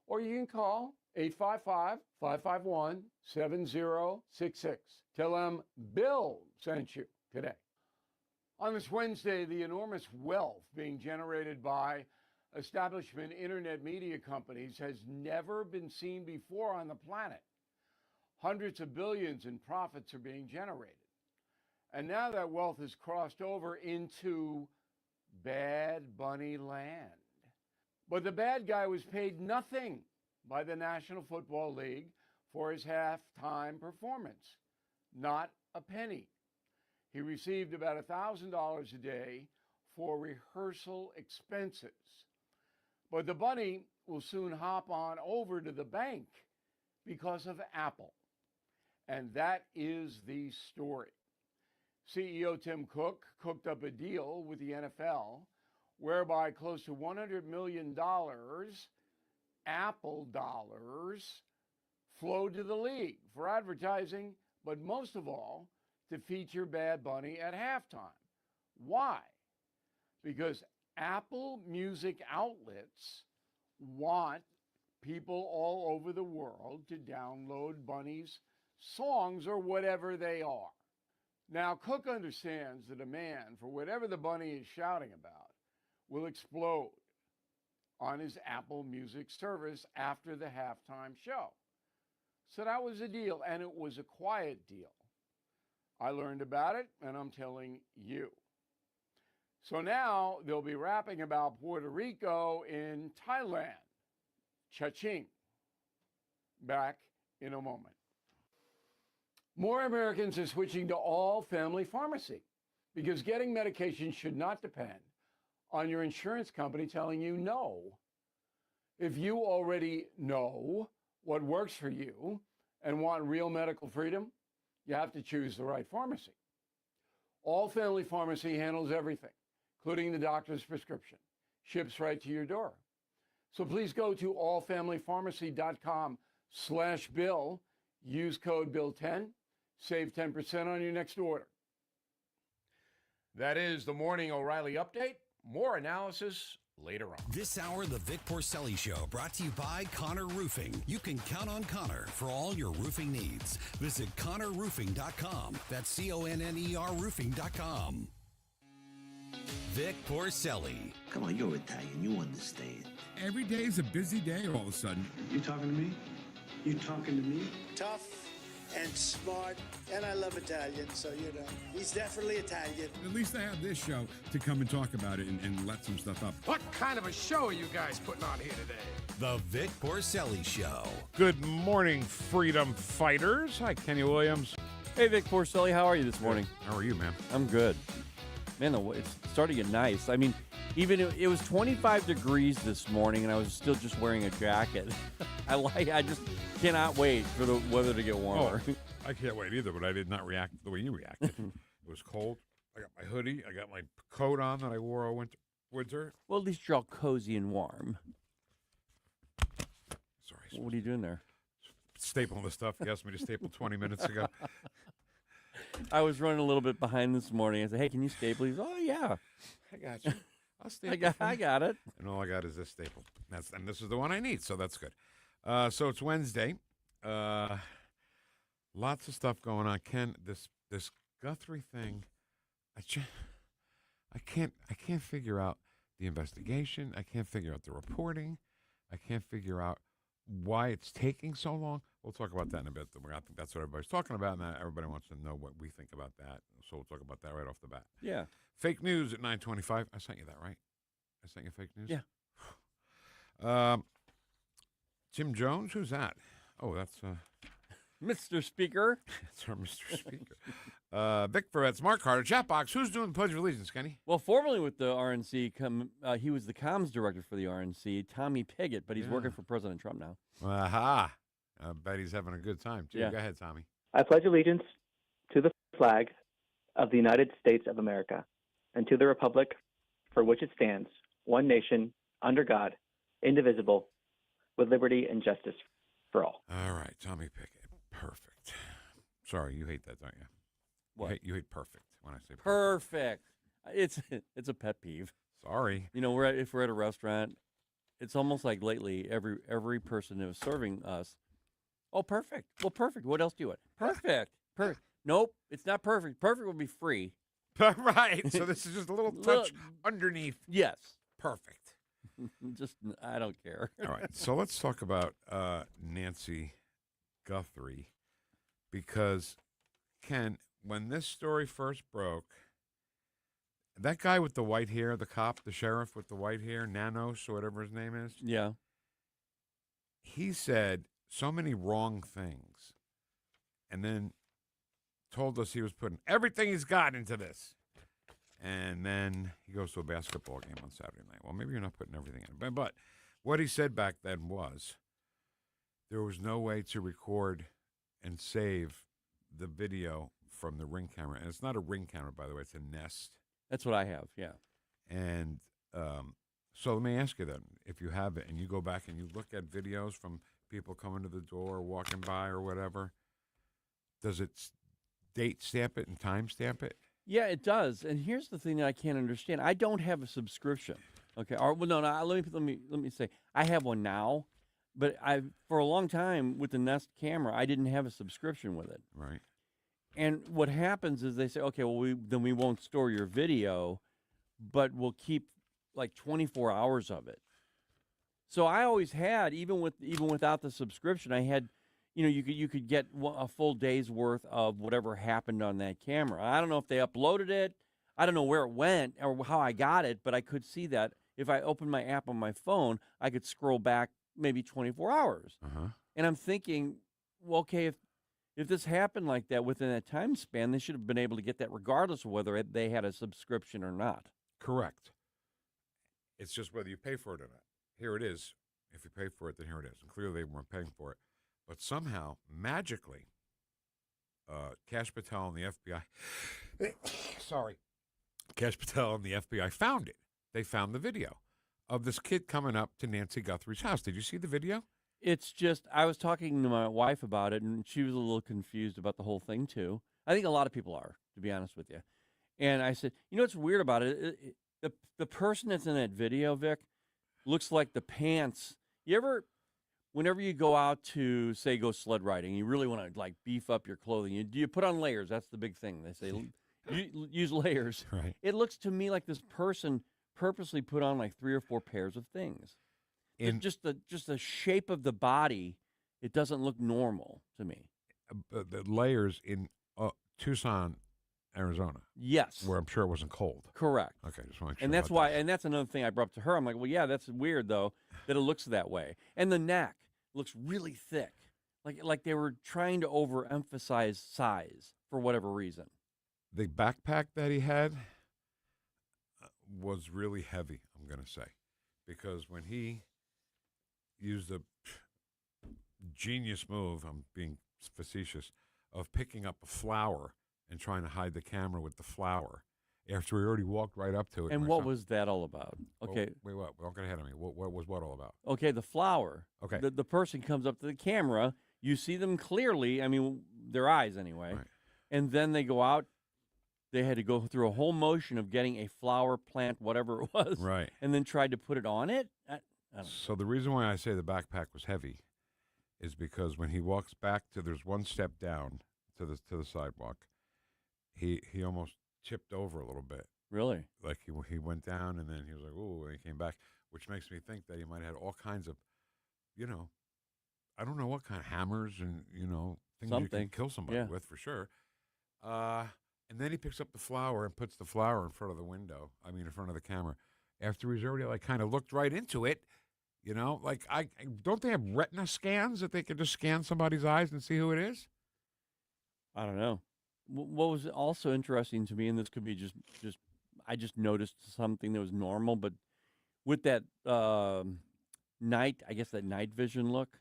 Or you can call 855-551-7066. Tell them Bill sent you today. On this Wednesday, the enormous wealth being generated by establishment internet media companies has never been seen before on the planet. Hundreds of billions in profits are being generated. And now that wealth has crossed over into Bad Bunny land. But the bad guy was paid nothing by the National Football League for his halftime performance. Not a penny. He received about $1,000 a day for rehearsal expenses. But the bunny will soon hop on over to the bank because of Apple. And that is the story. CEO Tim Cook cooked up a deal with the NFL whereby close to $100 million Apple dollars flowed to the league for advertising, but most of all, to feature Bad Bunny at halftime. Why? Because Apple Music outlets want people all over the world to download Bunny's songs or whatever they are. Now, Cook understands the demand for whatever the Bunny is shouting about will explode on his Apple Music service after the halftime show. So that was a deal, and it was a quiet deal. I learned about it, and I'm telling you. So now they'll be rapping about Puerto Rico in Thailand. Cha-ching. Back in a moment. More Americans are switching to all-family pharmacy because getting medication should not depend on your insurance company telling you no. If you already know what works for you and want real medical freedom, you have to choose the right pharmacy. All Family Pharmacy handles everything, including the doctor's prescription, ships right to your door. So please go to allfamilypharmacy.com/bill, use code BILL10, save 10% on your next order. That is the Morning O'Reilly Update. More analysis later on. This hour, the Vic Porcelli Show, brought to you by Connor Roofing. You can count on Connor for all your roofing needs. Visit ConnorRoofing.com. That's CONNER Roofing.com. Vic Porcelli. Come on, you're Italian. You understand. Every day is a busy day all of a sudden. You talking to me? You talking to me? Tough and smart, and I love Italian, so, he's definitely Italian. At least I have this show to come and talk about it and let some stuff up. What kind of a show are you guys putting on here today? The Vic Porcelli Show. Good morning, freedom fighters. Hi, Kenny Williams. Hey, Vic Porcelli, how are you this morning? How are you, man? I'm good. Man, it's starting to get nice. I mean, even it was 25 degrees this morning, and I was still just wearing a jacket. I just cannot wait for the weather to get warmer. Oh, I can't wait either, but I did not react the way you reacted. It was cold. I got my hoodie. I got my coat on that I wore all winter. Well, at least you're all cozy and warm. Sorry. What are you doing there? Stapling the stuff you asked me to staple 20 minutes ago. I was running a little bit behind this morning. I said, hey, can you staple these? Oh, yeah. I got you. I'll staple. I got it. And all I got is this staple. And this is the one I need, so that's good. So it's Wednesday. Lots of stuff going on. Ken, this Guthrie thing, I can't figure out the investigation. I can't figure out the reporting. I can't figure out why it's taking so long. We'll talk about that in a bit. I think that's what everybody's talking about, and everybody wants to know what we think about that. So we'll talk about that right off the bat. Yeah. Fake news at 9:25. I sent you that, right? I sent you fake news? Yeah. Jim Jones? Who's that? Oh, that's Mr. Speaker. That's our Mr. Speaker. Vic Vervet's Mark Carter. Chat box. Who's doing the Pledge of Allegiance, Kenny? Well, formerly with the RNC, he was the comms director for the RNC, Tommy Pigott, but he's working for President Trump now. Aha. I bet he's having a good time, too. Yeah. Go ahead, Tommy. I pledge allegiance to the flag of the United States of America and to the republic for which it stands, one nation, under God, indivisible, with liberty and justice for all. All right, Tommy Pigott. Perfect. Sorry, you hate that, don't you? What? You hate perfect when I say perfect. It's a pet peeve. Sorry. You know, if we're at a restaurant it's almost like lately every person who's serving us, oh, perfect. Well, perfect. What else do you want? Perfect. Perfect. Nope, it's not perfect. Perfect would be free. Right. So this is just a little touch underneath. Yes. Perfect. Just, I don't care. All right. So let's talk about Nancy Guthrie, because, Ken, when this story first broke, that guy with the white hair, the cop, the sheriff with the white hair, Nanos or whatever his name is, Yeah. he said so many wrong things and then told us he was putting everything he's got into this. And then he goes to a basketball game on Saturday night. Well, maybe you're not putting everything in. But what he said back then was there was no way to record and save the video from the Ring camera. And it's not a Ring camera, by the way. It's a Nest. That's what I have, yeah. And so let me ask you then, if you have it and you go back and you look at videos from people coming to the door, walking by or whatever, does it date stamp it and time stamp it? Yeah, it does. And here's the thing that I can't understand. I don't have a subscription. Okay. Or, well, no. Let me say I have one now, but for a long time with the Nest camera, I didn't have a subscription with it. Right. And what happens is they say, okay, well, we won't store your video, but we'll keep like 24 hours of it. So I always had, even without the subscription, I had, you could get a full day's worth of whatever happened on that camera. I don't know if they uploaded it. I don't know where it went or how I got it, but I could see that if I opened my app on my phone, I could scroll back maybe 24 hours. Uh-huh. And I'm thinking, well, okay, if this happened like that within that time span, they should have been able to get that regardless of whether they had a subscription or not. Correct. It's just whether you pay for it or not. Here it is. If you pay for it, then here it is. And clearly they weren't paying for it. But somehow, magically, Kash Patel and the FBI, Kash Patel and the FBI found it. They found the video of this kid coming up to Nancy Guthrie's house. Did you see the video? It's just, I was talking to my wife about it, and she was a little confused about the whole thing, too. I think a lot of people are, to be honest with you. And I said, what's weird about it? The person that's in that video, Vic, looks like the pants. Whenever you go out to, say, go sled riding, you really want to, like, beef up your clothing. You put on layers. That's the big thing. They say use layers. Right. It looks to me like this person purposely put on, like, 3 or 4 pairs of things. Just the shape of the body, it doesn't look normal to me. The layers in Tucson, Arizona. Yes. Where I'm sure it wasn't cold. Correct. Okay, just want to make sure. And that's why, and that's another thing I brought up to her. I'm like, well, yeah, that's weird though that it looks that way. And the neck looks really thick, like they were trying to overemphasize size for whatever reason. The backpack that he had was really heavy, I'm going to say, because when he used the genius move, I'm being facetious, of picking up a flower and trying to hide the camera with the flower after he already walked right up to it. And what was that all about? Okay. Wait, what? Don't get ahead of me. What was what all about? Okay, the flower. Okay. The person comes up to the camera. You see them clearly. I mean, their eyes anyway. Right. And then they go out. They had to go through a whole motion of getting a flower, plant, whatever it was. Right. And then tried to put it on it. I don't know. So the reason why I say the backpack was heavy is because when he walks back there's one step down to the sidewalk, he almost tipped over a little bit. Really? Like he went down and then he was like, ooh, and he came back, which makes me think that he might have had all kinds of, I don't know what kind of hammers and, things you can kill somebody with for sure. And then he picks up the flower and puts the flower in front of the window. In front of the camera. After he's already kind of looked right into it, don't they have retina scans that they can just scan somebody's eyes and see who it is? I don't know. What was also interesting to me, and this could be just I just noticed something that was normal, but with that night vision look,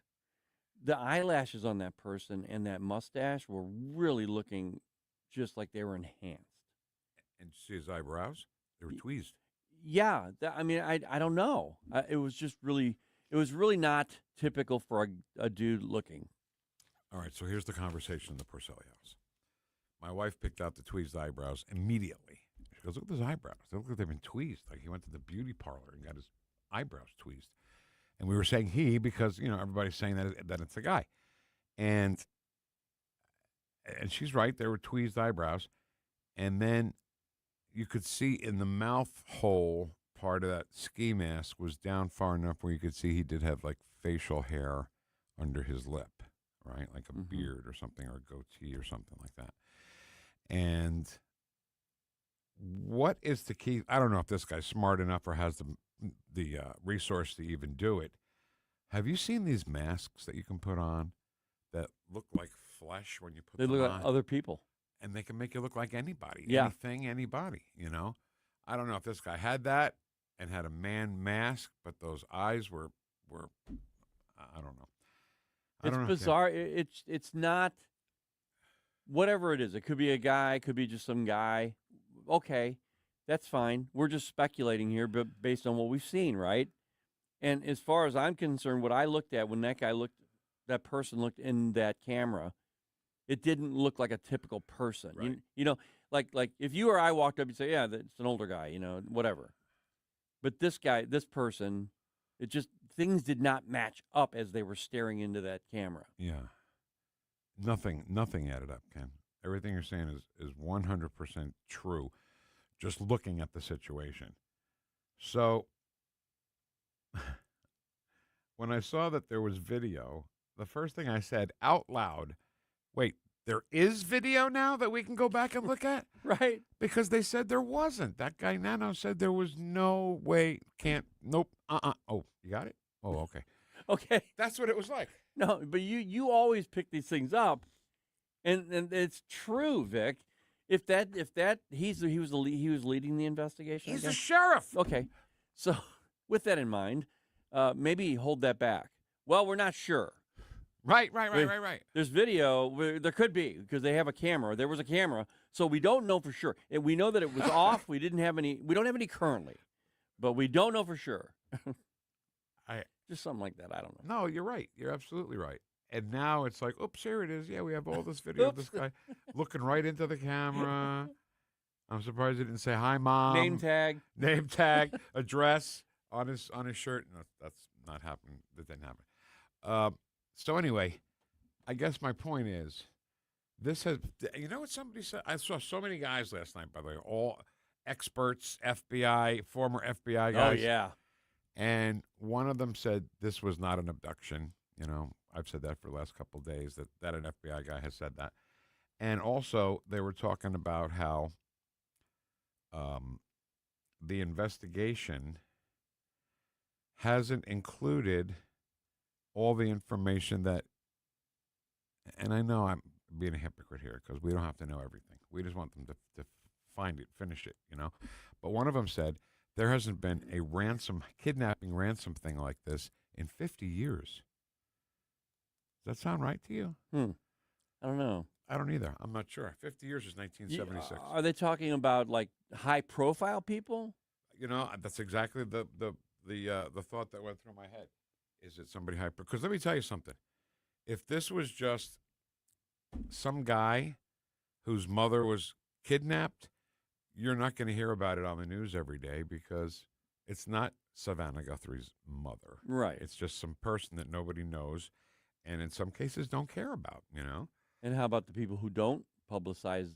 the eyelashes on that person and that mustache were really looking just like they were enhanced. And see his eyebrows? They were tweezed. Yeah, I don't know. It was really not typical for a dude looking. All right, so here's the conversation in the Porcelli house. My wife picked out the tweezed eyebrows immediately. She goes, look at his eyebrows. They look like they've been tweezed. Like he went to the beauty parlor and got his eyebrows tweezed. And we were saying he because, everybody's saying that it's a guy. And she's right. There were tweezed eyebrows. And then you could see in the mouth hole part of that ski mask was down far enough where you could see he did have like facial hair under his lip, right? Like a beard or something, or a goatee or something like that. And what is the key? I don't know if this guy's smart enough or has the resource to even do it. Have you seen these masks that you can put on that look like flesh when you put them on? They look like other people. And they can make you look like anybody. Yeah. Anything, anybody, I don't know if this guy had that and had a man mask, but those eyes were I don't know. It's bizarre. It's not whatever it is. It could be a guy, it could be just some guy. Okay, that's fine. We're just speculating here, but based on what we've seen, right? And as far as I'm concerned, what I looked at when that person looked in that camera, it didn't look like a typical person. Right. Like if you or I walked up, you'd say, yeah, it's an older guy, whatever. But this person, it just, things did not match up as they were staring into that camera. Yeah. Nothing added up, Ken. Everything you're saying is 100% true, just looking at the situation. So when I saw that there was video, the first thing I said out loud, wait, there is video now that we can go back and look at? Right. Because they said there wasn't. That guy Nano said there was no way, nope, Oh, you got it? Oh, okay. Okay. That's what it was like. No, but you always pick these things up, and it's true, Vic. If he was leading the investigation. He's the sheriff. Okay, so with that in mind, maybe hold that back. Well, we're not sure. Right. There's video. There could be because they have a camera. There was a camera, so we don't know for sure. And we know that it was off. We don't have any currently, but we don't know for sure. Just something like that. I don't know. No, you're right. You're absolutely right. And now it's like, oops, here it is. Yeah, we have all this video of this guy looking right into the camera. I'm surprised he didn't say, hi, Mom. Name tag, address on his shirt. No, that's not happening. That didn't happen. So anyway, I guess my point is, this has, what somebody said? I saw so many guys last night, by the way, all experts, FBI, former FBI guys. Oh, yeah. And one of them said this was not an abduction. I've said that for the last couple of days, that an FBI guy has said that. And also, they were talking about how the investigation hasn't included all the information that, and I know I'm being a hypocrite here because we don't have to know everything. We just want them to find it, finish it, But one of them said, there hasn't been a kidnapping ransom thing like this in 50 years. Does that sound right to you? I don't know. I don't either. I'm not sure. 50 years is 1976. Are they talking about like high-profile people? That's exactly the thought that went through my head. Is it somebody high? Because let me tell you something. If this was just some guy whose mother was kidnapped, you're not going to hear about it on the news every day because it's not Savannah Guthrie's mother. Right. It's just some person that nobody knows and in some cases don't care about, And how about the people who don't publicize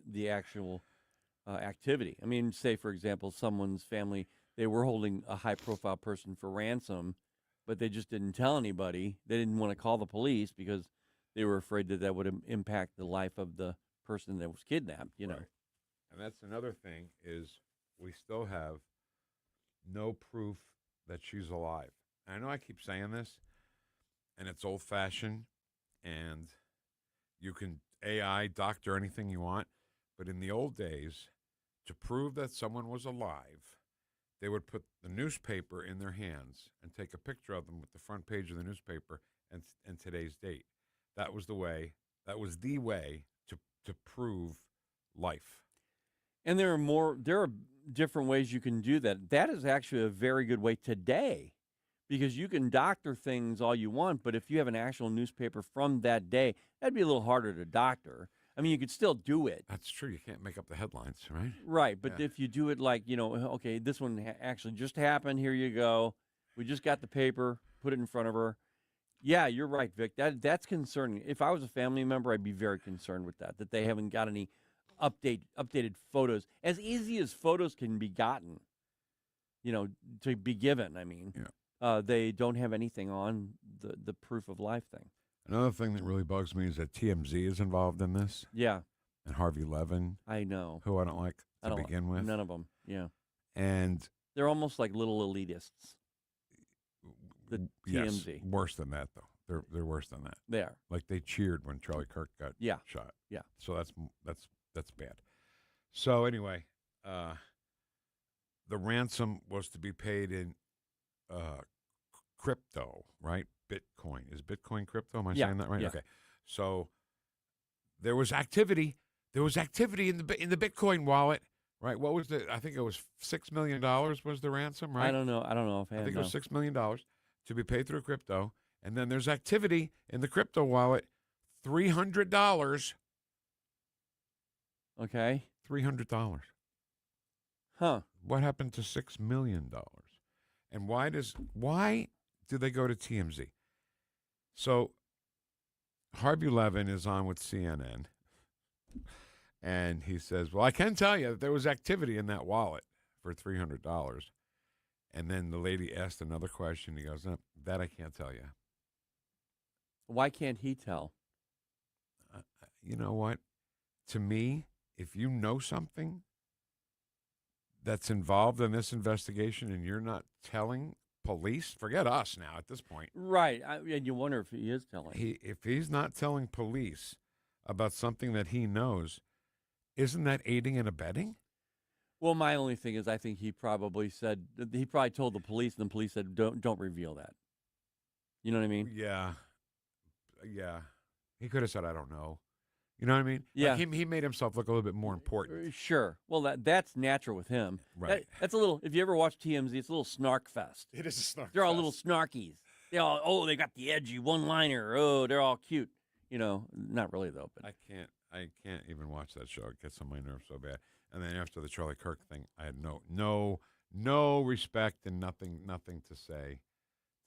the actual activity? I mean, say, for example, someone's family, they were holding a high-profile person for ransom, but they just didn't tell anybody. They didn't want to call the police because they were afraid that would impact the life of the person that was kidnapped, Right. And that's another thing is we still have no proof that she's alive. And I know I keep saying this, and it's old-fashioned, and you can AI doctor anything you want, but in the old days, to prove that someone was alive, they would put the newspaper in their hands and take a picture of them with the front page of the newspaper and today's date. That was the way to prove life. And there are different ways you can do that. That is actually a very good way today because you can doctor things all you want, but if you have an actual newspaper from that day, that'd be a little harder to doctor. I mean, you could still do it. That's true. You can't make up the headlines, right? Right, but if you do it like, okay, this one actually just happened, here you go, We just got the paper, put it in front of her. Yeah, you're right, Vic. That's concerning. If I was a family member, I'd be very concerned with that they haven't got any updated photos. As easy as photos can be gotten, to be given, I mean. Yeah. They don't have anything on the proof of life thing. Another thing that really bugs me is that TMZ is involved in this. Yeah. And Harvey Levin. I know. Who I don't like to begin with. None of them, yeah. And they're almost like little elitists. The TMZ. Yes, worse than that, though. They're worse than that. They are. Like they cheered when Charlie Kirk got shot. Yeah. So that's bad. So anyway, the ransom was to be paid in crypto, right? Bitcoin. Is Bitcoin crypto? Am I saying that right? Yeah. Okay. So there was activity. There was activity in the Bitcoin wallet, right? What was I think it was $6 million was the ransom, right? I don't know. I think it was $6 million to be paid through crypto. And then there's activity in the crypto wallet, $300. Okay. $300. Huh. What happened to $6 million? And why do they go to TMZ? So Harvey Levin is on with CNN, and he says, well, I can tell you that there was activity in that wallet for $300. And then the lady asked another question. He goes, no, that I can't tell you. Why can't he tell? You know what? To me, if you know something that's involved in this investigation and you're not telling police, forget us now at this point. Right. And you wonder if he is telling. If he's not telling police about something that he knows, isn't that aiding and abetting? Well, my only thing is I think he probably told the police, and the police said, don't reveal that. You know what I mean? Yeah. Yeah. He could have said, I don't know. You know what I mean? Yeah. Like he made himself look a little bit more important. Sure. Well, that's natural with him. Right. That's a little, if you ever watch TMZ, it's a little snark fest. It is a snark They're all fest. little snarkies. They got the edgy one-liner. Oh, they're all cute. Not really, though. But I can't even watch that show. It gets on my nerves so bad. And then after the Charlie Kirk thing, I had no respect and nothing to say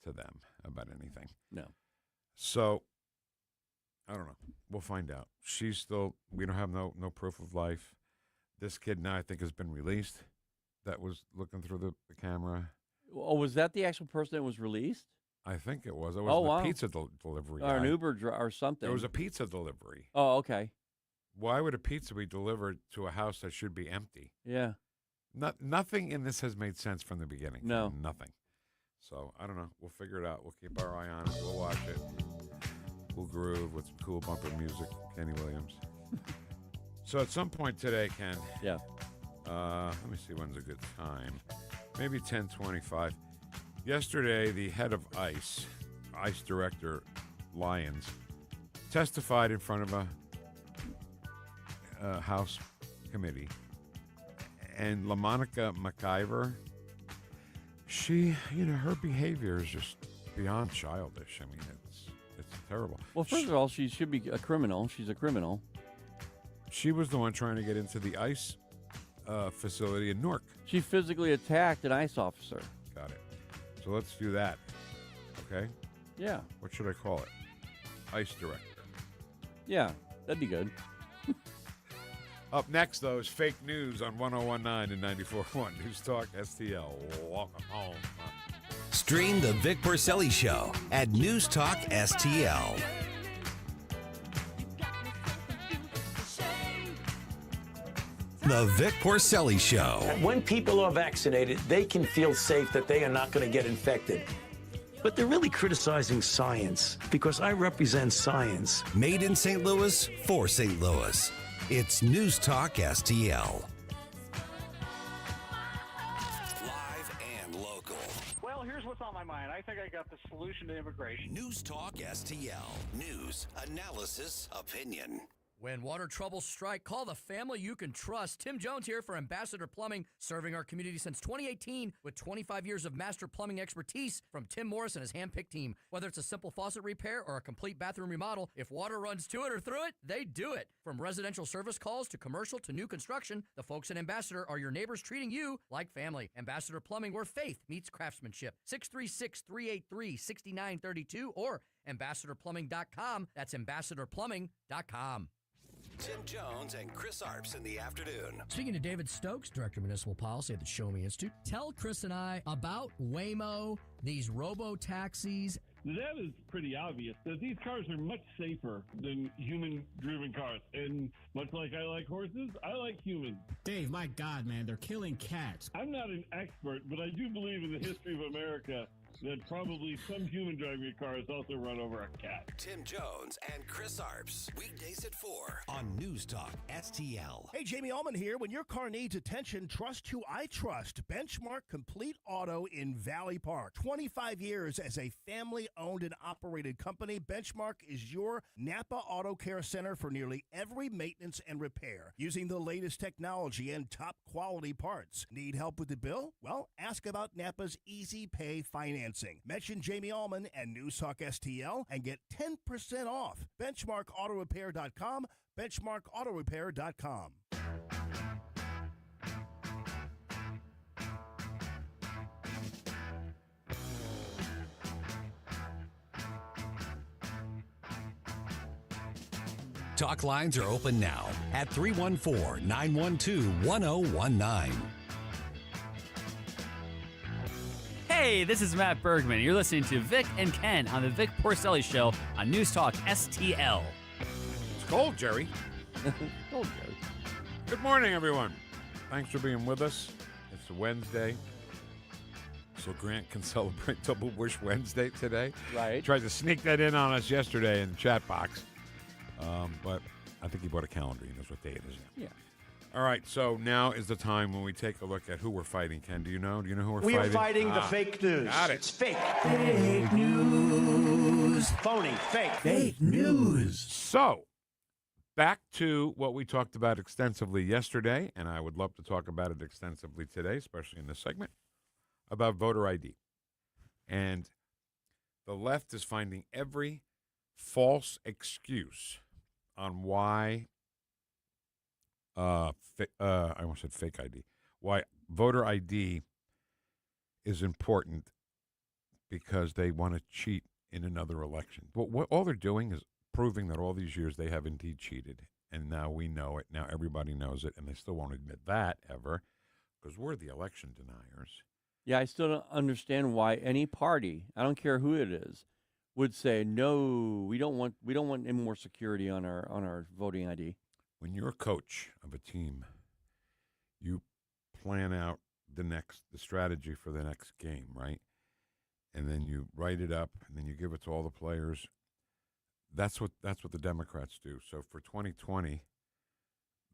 to them about anything. No. So I don't know. We'll find out. We don't have no proof of life. This kid now I think has been released that was looking through the camera. Oh, was that the actual person that was released? I think it was. It was the pizza delivery guy. Or an Uber or something. There was a pizza delivery. Oh, okay. Why would a pizza be delivered to a house that should be empty? Yeah. Nothing in this has made sense from the beginning. No. Nothing. So, I don't know. We'll figure it out. We'll keep our eye on it. We'll watch it. We'll groove with some cool bumper music, Kenny Williams. So at some point today, Ken. Yeah. Let me see when's a good time. Maybe 10:25. Yesterday, the head of ICE Director Lyons, testified in front of a House committee. And LaMonica McIver, she, her behavior is just beyond childish. I mean, it's terrible. Well, first of all, she should be a criminal. She's a criminal. She was the one trying to get into the ICE facility in Newark. She physically attacked an ICE officer. Got it. So let's do that. Okay? Yeah. What should I call it? ICE Director. Yeah, that'd be good. Up next, though, is fake news on 101.9 and 94.1 News Talk STL. Welcome home. Stream the Vic Porcelli Show at NewstalkSTL. The Vic Porcelli Show. When people are vaccinated, they can feel safe that they are not going to get infected. But they're really criticizing science because I represent science. Made in St. Louis for St. Louis. It's News Talk STL. Live and local. Well, here's what's on my mind. I think I got the solution to immigration. News Talk STL. News, analysis, opinion. When water troubles strike, call the family you can trust. Tim Jones here for Ambassador Plumbing, serving our community since 2018 with 25 years of master plumbing expertise from Tim Morris and his hand-picked team. Whether it's a simple faucet repair or a complete bathroom remodel, if water runs to it or through it, they do it. From residential service calls to commercial to new construction, the folks at Ambassador are your neighbors treating you like family. Ambassador Plumbing, where faith meets craftsmanship. 636-383-6932 or ambassadorplumbing.com. That's ambassadorplumbing.com. Tim Jones and Chris Arps in the afternoon. Speaking to David Stokes, Director of Municipal Policy at the Show Me Institute, tell Chris and I about Waymo, these robo-taxis. That is pretty obvious that these cars are much safer than human-driven cars. And much like I like horses, I like humans. Dave, my God, man, they're killing cats. I'm not an expert, but I do believe in the history of America that probably some human driving cars also run over a cat. Tim Jones and Chris Arps. Weekdays at 4 on News Talk STL. Hey, Jamie Allman here. When your car needs attention, trust who I trust. Benchmark Complete Auto in Valley Park. 25 years as a family-owned and operated company, Benchmark is your Napa Auto Care Center for nearly every maintenance and repair, using the latest technology and top-quality parts. Need help with the bill? Well, ask about Napa's Easy Pay financing. Mention Jamie Allman and News Talk STL and get 10% off. BenchmarkAutoRepair.com, BenchmarkAutoRepair.com. Talk lines are open now at 314-912-1019. Hey, this is Matt Bergman. You're listening to Vic and Ken on the Vic Porcelli Show on News Talk STL. It's cold, Jerry. Cold, Jerry. Good morning, everyone. Thanks for being with us. It's a Wednesday, so Grant can celebrate Double Woosh Wednesday today. Right. Tried to sneak that in on us yesterday in the chat box, but I think he bought a calendar. He knows what day it is now. Yeah. All right, so now is the time when we take a look at who we're fighting. Ken, do you know? Do you know who we're We fighting? are fighting the fake news. Got it. It's fake. Fake news. Phony. Fake. Fake news. So, back to what we talked about extensively yesterday, and I would love to talk about it extensively today, especially in this segment, about voter ID. And the left is finding every false excuse on why I almost said fake ID. Why voter ID is important because they want to cheat in another election. But what all they're doing is proving that all these years they have indeed cheated, and now we know it. Now everybody knows it, and they still won't admit that ever because we're the election deniers. Yeah, I still don't understand why any party, I don't care who it is, would say no. We don't want any more security on our voting ID. When you're a coach of a team, you plan out the strategy for the next game, right? And then you write it up, and then you give it to all the players. That's what the Democrats do. So for 2020,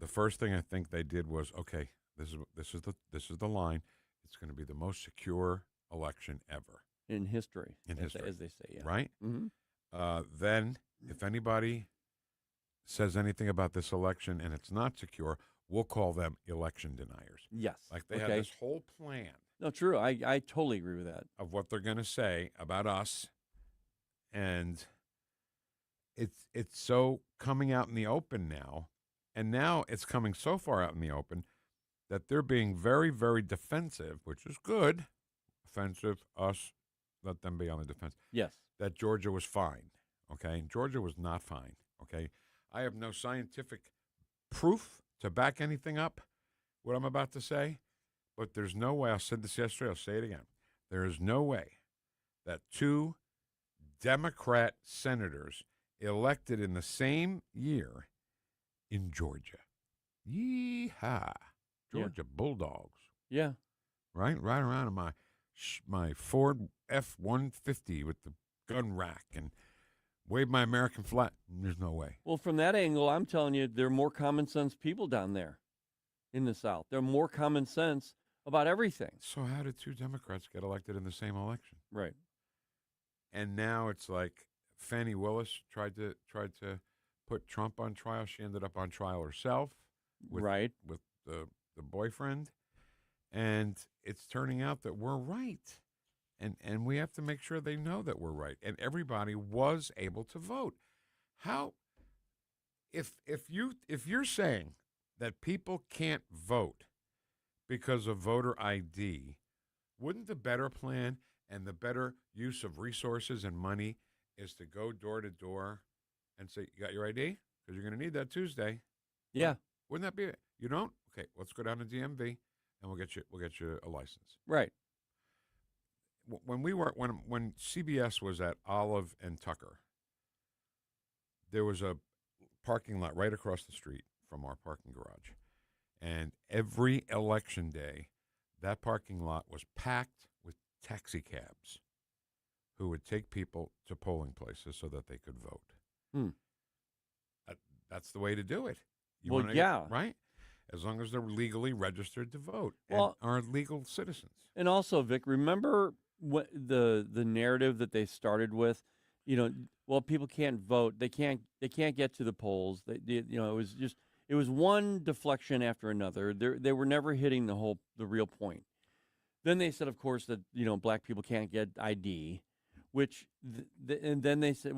the first thing I think they did was, okay, this is the line. It's going to be the most secure election ever in history. In history, as they say, yeah. Right. Mm-hmm. Then, if anybody says anything about this election and it's not secure, we'll call them election deniers. Yes. Like they have this whole plan. No, true. I totally agree with that. Of what they're going to say about us. And it's so coming out in the open now. And now it's coming so far out in the open that they're being very, very defensive, which is good. Offensive, us, let them be on the defense. Yes. That Georgia was fine. Okay. Georgia was not fine. Okay. I have no scientific proof to back anything up, what I'm about to say, but there's no way, I said this yesterday, I'll say it again, there is no way that two Democrat senators elected in the same year in Georgia. Yeehaw. Georgia Bulldogs. Yeah. Right around in my Ford F-150 with the gun rack and wave my American flag. There's no way. Well, from that angle, I'm telling you, there are more common sense people down there in the South. They're more common sense about everything. So how did two Democrats get elected in the same election? Right. And now it's like Fannie Willis tried to put Trump on trial. She ended up on trial herself with the boyfriend. And it's turning out that we're right. And we have to make sure they know that we're right. And everybody was able to vote. How if you're saying that people can't vote because of voter ID, wouldn't the better plan and the better use of resources and money is to go door to door and say, you got your ID? Because you're going to need that Tuesday. Yeah. Wouldn't that be it? You don't? Okay, let's go down to DMV and we'll get you a license. Right. When CBS was at Olive and Tucker, there was a parking lot right across the street from our parking garage. And every election day, that parking lot was packed with taxi cabs who would take people to polling places so that they could vote. That's the way to do it. Right? As long as they're legally registered to vote and are legal citizens. And also, Vic, remember what the narrative that they started with? People can't vote. They can't get to the polls. It was one deflection after another. They were never hitting the real point. Then they said, of course, that black people can't get ID, and then they said,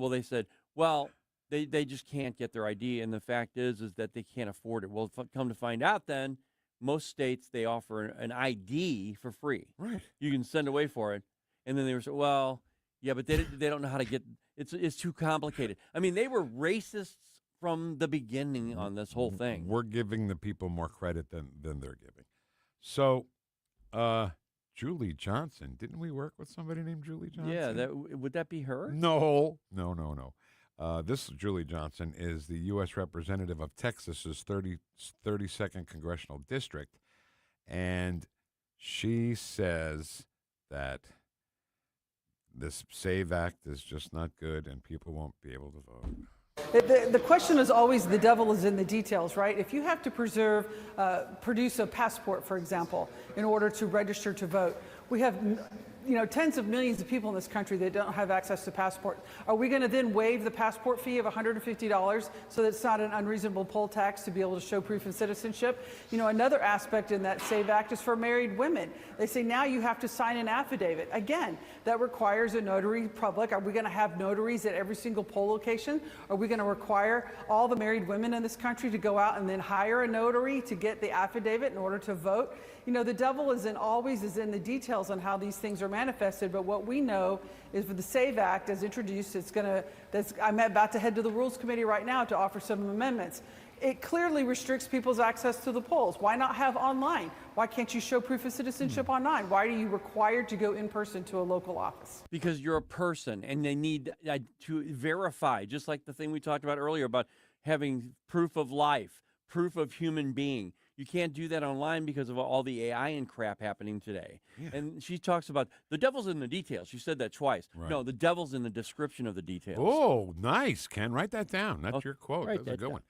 they just can't get their ID, and the fact is that they can't afford it. Well, come to find out, then most states they offer an ID for free. Right. You can send away for it, and then they were saying, but they don't know how to get. It's too complicated. I mean, they were racists from the beginning on this whole thing. We're giving the people more credit than they're giving. So, Julie Johnson, didn't we work with somebody named Julie Johnson? Yeah, would that be her? No. This Julie Johnson is the U.S. representative of Texas's 32nd congressional district, and she says that this SAVE Act is just not good, and people won't be able to vote. The question is always the devil is in the details, right? If you have to produce a passport, for example, in order to register to vote, we have tens of millions of people in this country that don't have access to passport. Are we going to then waive the passport fee of $150 so that it's not an unreasonable poll tax to be able to show proof of citizenship? Another aspect in that SAVE Act is for married women. They say now you have to sign an affidavit. Again, that requires a notary public. Are we going to have notaries at every single poll location? Are we going to require all the married women in this country to go out and then hire a notary to get the affidavit in order to vote? The devil always is in the details on how these things are manifested, but what we know is for the SAVE Act as introduced, I'm about to head to the Rules Committee right now to offer some amendments. It clearly restricts people's access to the polls. Why not have online? Why can't you show proof of citizenship online? Why are you required to go in person to a local office? Because you're a person, and they need to verify, just like the thing we talked about earlier about having proof of life, proof of human being. You can't do that online because of all the AI and crap happening today. Yeah. And she talks about the devil's in the details. She said that twice. Right. No, the devil's in the description of the details. Oh, nice, Ken. Write that down. That's your quote. That's a good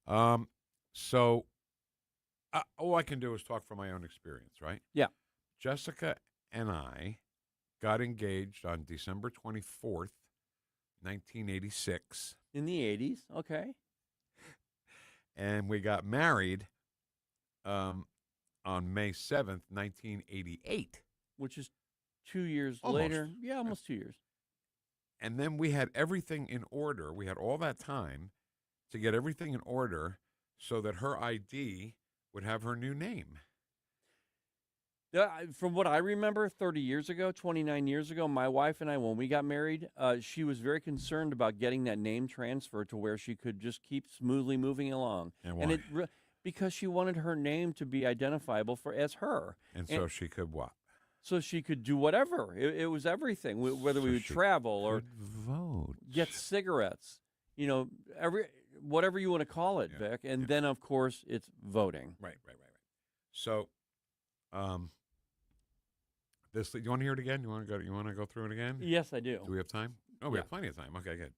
one. So all I can do is talk from my own experience, right? Yeah. Jessica and I got engaged on December 24th, 1986. In the 80s, okay. And we got married on May 7th, 1988. Which is 2 years Almost. Later. Yeah, almost 2 years. And then we had everything in order. We had all that time to get everything in order so that her ID would have her new name. From what I remember, 30 years ago, 29 years ago, my wife and I, when we got married, she was very concerned about getting that name transferred to where she could just keep smoothly moving along. And why? Because she wanted her name to be identifiable as her. And so she could what? So she could do whatever. It was everything, whether we would travel or vote, get cigarettes, whatever you want to call it, Vic. And then, of course, it's voting. Right. So, do you want to hear it again? You want to go through it again? Yes, I do. Do we have time? Oh, we have plenty of time. Okay, good.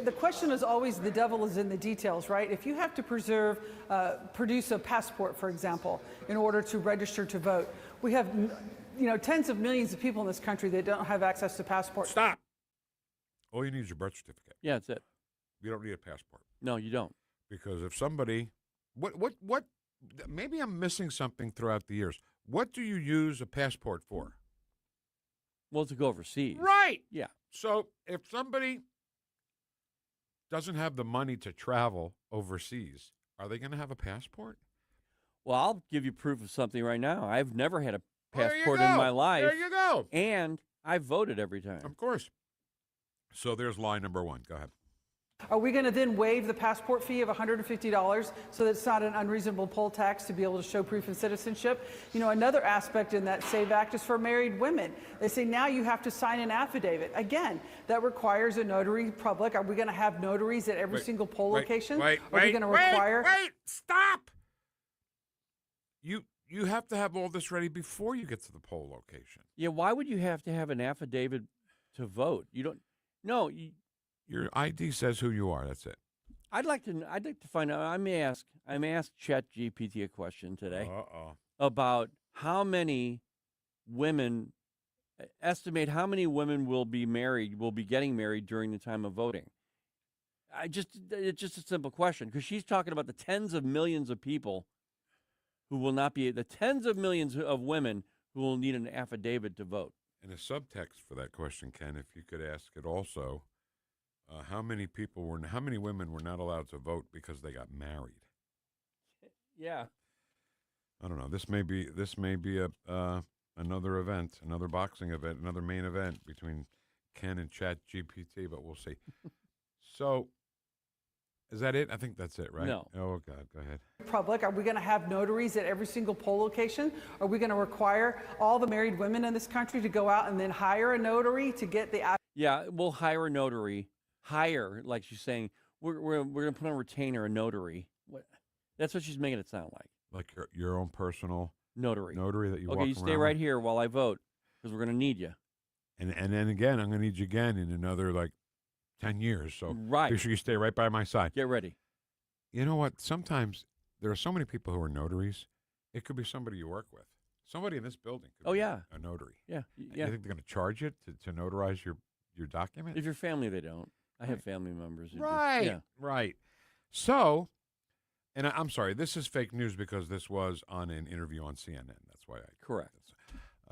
The question is always the devil is in the details, right? If you have to produce a passport, for example, in order to register to vote, we have tens of millions of people in this country that don't have access to passports. Stop. All you need is your birth certificate. Yeah, that's it. You don't need a passport. No, you don't. Because if somebody, what, maybe I'm missing something throughout the years. What do you use a passport for? Well, to go overseas. Right. Yeah. So if somebody doesn't have the money to travel overseas, are they going to have a passport? Well, I'll give you proof of something right now. I've never had a passport There you in go. my life. There you go. And I've voted every time. Of course. So there's lie number one. Go ahead. Are we going to then waive the passport fee of $150 so that it's not an unreasonable poll tax to be able to show proof of citizenship? You know, another aspect in that SAVE Act is for married women. They say now you have to sign an affidavit. Again, that requires a notary public. Are we going to have notaries at every single poll location? Are we going to require? Wait, stop! You have to have all this ready before you get to the poll location. Yeah, why would you have to have an affidavit to vote? You don't. No. Your ID says who you are. That's it. I'd like to find out. I'm asked ChatGPT a question today about how many women estimate how many women will be getting married during the time of voting. It's just a simple question because she's talking about the tens of millions of people who will not be the tens of millions of women who will need an affidavit to vote. And a subtext for that question, Ken, if you could ask it also. How many women were not allowed to vote because they got married? Yeah, I don't know. This may be another event, another boxing event, another main event between Ken and ChatGPT, but we'll see. So, is that it? I think that's it, right? No. Oh God, go ahead. Public, are we going to have notaries at every single poll location? Are we going to require all the married women in this country to go out and then hire a notary to get the? Yeah, we'll hire a notary. Like she's saying, we're going to put on a retainer, a notary. That's what she's making it sound like. Like your own personal notary that you walk Okay, you stay right here while I vote because we're going to need you. And then again, I'm going to need you again in another 10 years. So be sure you stay right by my side. Get ready. You know what? Sometimes there are so many people who are notaries. It could be somebody you work with. Somebody in this building could be a notary. Yeah. You think they're going to charge you to notarize your document? If you're family, they don't. I have family members who Right. do. Right. So, and I'm sorry, this is fake news because this was on an interview on CNN. That's why Correct.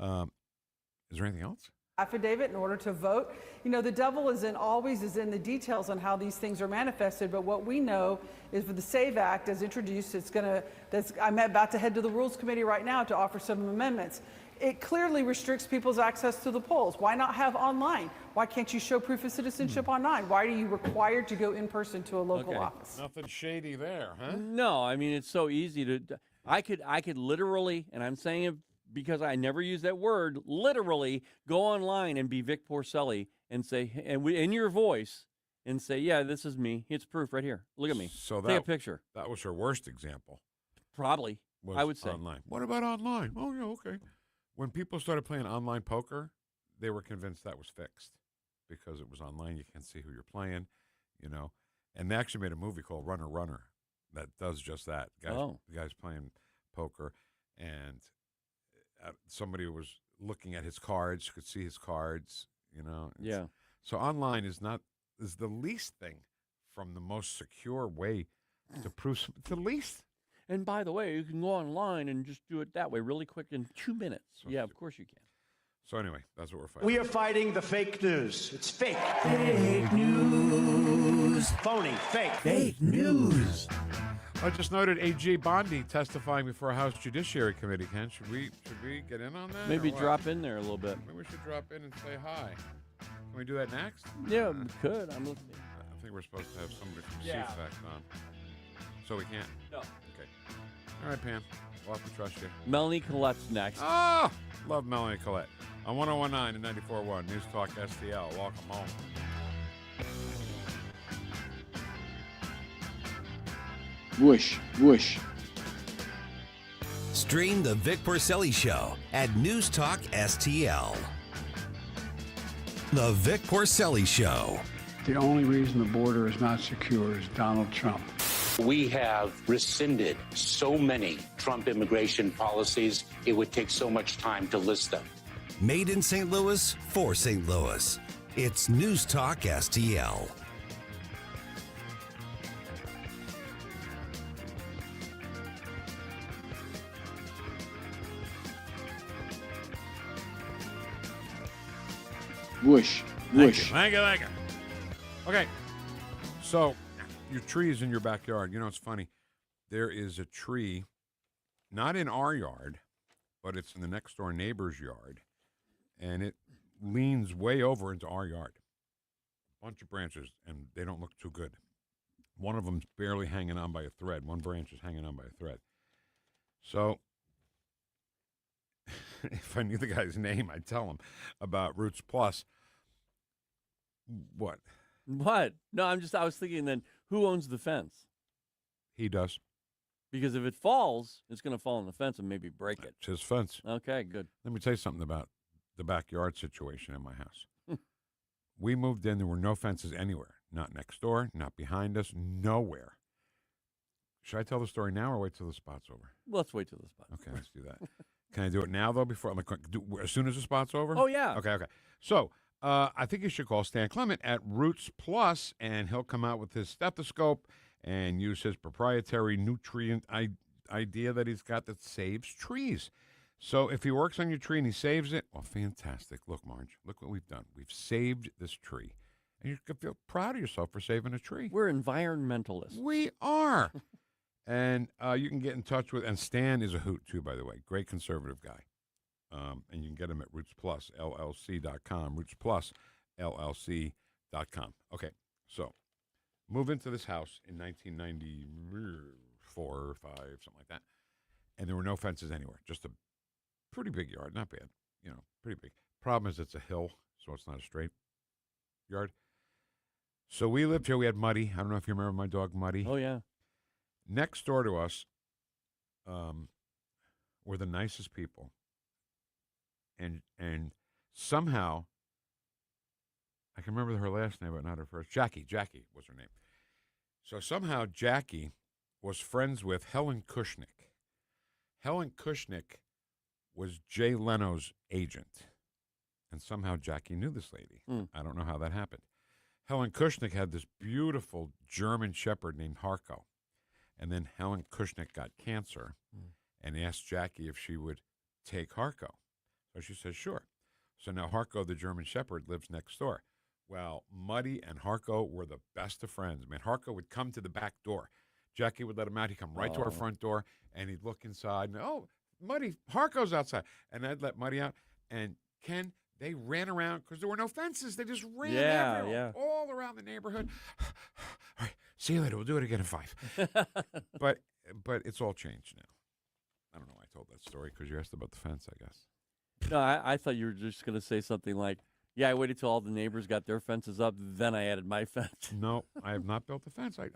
Is there anything else? Affidavit in order to vote. You know, the devil always is in the details on how these things are manifested, but what we know is for the SAVE Act as introduced, I'm about to head to the Rules Committee right now to offer some amendments. It clearly restricts people's access to the polls. Why not have online? Why can't you show proof of citizenship online? Why are you required to go in person to a local office? Nothing shady there, huh? No, I mean, it's so easy to. I could literally, and I'm saying it because I never use that word, literally go online and be Vic Porcelli and say, in your voice, and say, yeah, this is me. It's proof right here. Look at me. So take a picture. That was her worst example. Probably, I would say. Online. What about online? Oh, yeah, okay. When people started playing online poker, they were convinced that was fixed because it was online. You can't see who you're playing, And they actually made a movie called Runner Runner that does just that. The guy's playing poker, and somebody was looking at his cards, could see his cards, Yeah. So online is the least thing from the most secure way to prove. It's the least. And by the way, you can go online and just do it that way really quick in 2 minutes. Of course you can. So anyway, that's what we're fighting. We are fighting the fake news. It's fake. Fake news. Phony. Fake. Fake news. I just noted A.G. Bondi testifying before a House Judiciary Committee. Ken, should we get in on that? Maybe drop in there a little bit. Maybe we should drop in and say hi. Can we do that next? Yeah, we could. I'm looking. I think we're supposed to have somebody from Yeah. CFAC on. So we can't? No. Okay. All right, Pam. We'll have to trust you. Melanie Collette's next. Oh, love Melanie Collette. On 101.9 and 94.1 News Talk STL. Welcome home. Woosh, woosh. Stream the Vic Porcelli Show at NewstalkSTL. The Vic Porcelli Show. The only reason the border is not secure is Donald Trump. We have rescinded so many Trump immigration policies, it would take so much time to list them. Made in St. Louis for St. Louis. It's News Talk STL. Woosh, whoosh. Thank you. Okay, so your tree is in your backyard. You know, it's funny. There is a tree, not in our yard, but it's in the next door neighbor's yard, and it leans way over into our yard. Bunch of branches, and they don't look too good. One of them's barely hanging on by a thread. One branch is hanging on by a thread. So if I knew the guy's name, I'd tell him about Roots Plus. What? No, I was thinking then, who owns the fence? He does. Because if it falls, it's going to fall on the fence and maybe break it. It's his fence. Okay, good. Let me tell you something about the backyard situation in my house. We moved in. There were no fences anywhere. Not next door, not behind us, nowhere. Should I tell the story now or wait till the spot's over? Let's wait till the spot's over. Okay, let's do that. Can I do it now, though, before I'm as soon as the spot's over? Oh, yeah. Okay. So I think you should call Stan Clement at Roots Plus, and he'll come out with his stethoscope and use his proprietary nutrient idea that he's got that saves trees. So if he works on your tree and he saves it, well, fantastic. Look, Marge, look what we've done. We've saved this tree. And you can feel proud of yourself for saving a tree. We're environmentalists. We are. And you can get in touch with, and Stan is a hoot, too, by the way. Great conservative guy. And you can get him at RootsPlusLLC.com, RootsPlusLLC.com. Okay, so move into this house in 1994 or 5, something like that. And there were no fences anywhere, just a pretty big yard, not bad, pretty big. Problem is it's a hill, so it's not a straight yard. So we lived here. We had Muddy. I don't know if you remember my dog, Muddy. Oh, yeah. Next door to us were the nicest people. And somehow, I can remember her last name, but not her first. Jackie was her name. So somehow Jackie was friends with Helen Kushnick. Helen Kushnick was Jay Leno's agent. And somehow Jackie knew this lady. I don't know how that happened. Helen Kushnick had this beautiful German shepherd named Harko. And then Helen Kushnick got cancer and asked Jackie if she would take Harko. So she said, sure. So now Harko, the German shepherd, lives next door. Well, Muddy and Harko were the best of friends. Man, Harko would come to the back door. Jackie would let him out. He'd come right to our front door, and he'd look inside. And, oh, Muddy, Harko's outside. And I'd let Muddy out. And Ken, they ran around because there were no fences. They just ran everywhere, all around the neighborhood. All right, see you later. We'll do it again in 5. But it's all changed now. I don't know why I told that story because you asked about the fence, I guess. No, I thought you were just going to say something like, yeah, I waited till all the neighbors got their fences up, then I added my fence. No, I have not built a fence. I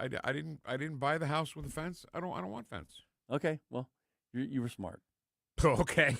didn't buy the house with a fence. I don't want fence. Okay, well, you were smart. Okay.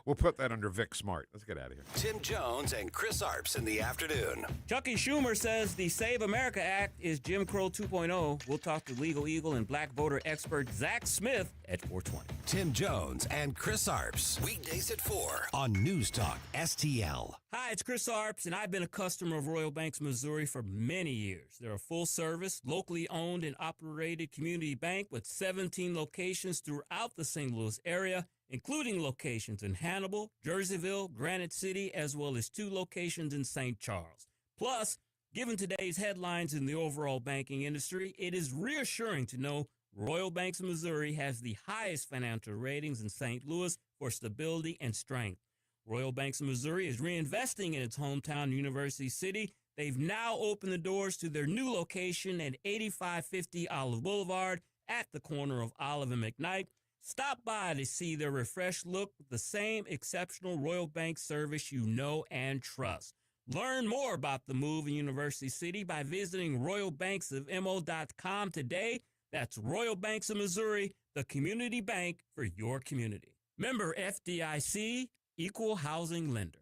We'll put that under Vic Smart. Let's get out of here. Tim Jones and Chris Arps in the afternoon. Chucky Schumer says the Save America Act is Jim Crow 2.0. We'll talk to Legal Eagle and black voter expert Zach Smith at 4:20. Tim Jones and Chris Arps. Weekdays at 4 on News Talk STL. Hi, it's Chris Arps, and I've been a customer of Royal Banks, Missouri for many years. They're a full-service, locally owned and operated community bank with 17 locations throughout the St. Louis area, including locations in Hannibal, Jerseyville, Granite City, as well as 2 locations in St. Charles. Plus, given today's headlines in the overall banking industry, it is reassuring to know Royal Banks of Missouri has the highest financial ratings in St. Louis for stability and strength. Royal Banks of Missouri is reinvesting in its hometown University City. They've now opened the doors to their new location at 8550 Olive Boulevard at the corner of Olive and McKnight. Stop by to see their refreshed look with the same exceptional Royal Bank service you know and trust. Learn more about the move in University City by visiting royalbanksofmo.com today. That's Royal Banks of Missouri, the community bank for your community. Member FDIC, Equal Housing Lender.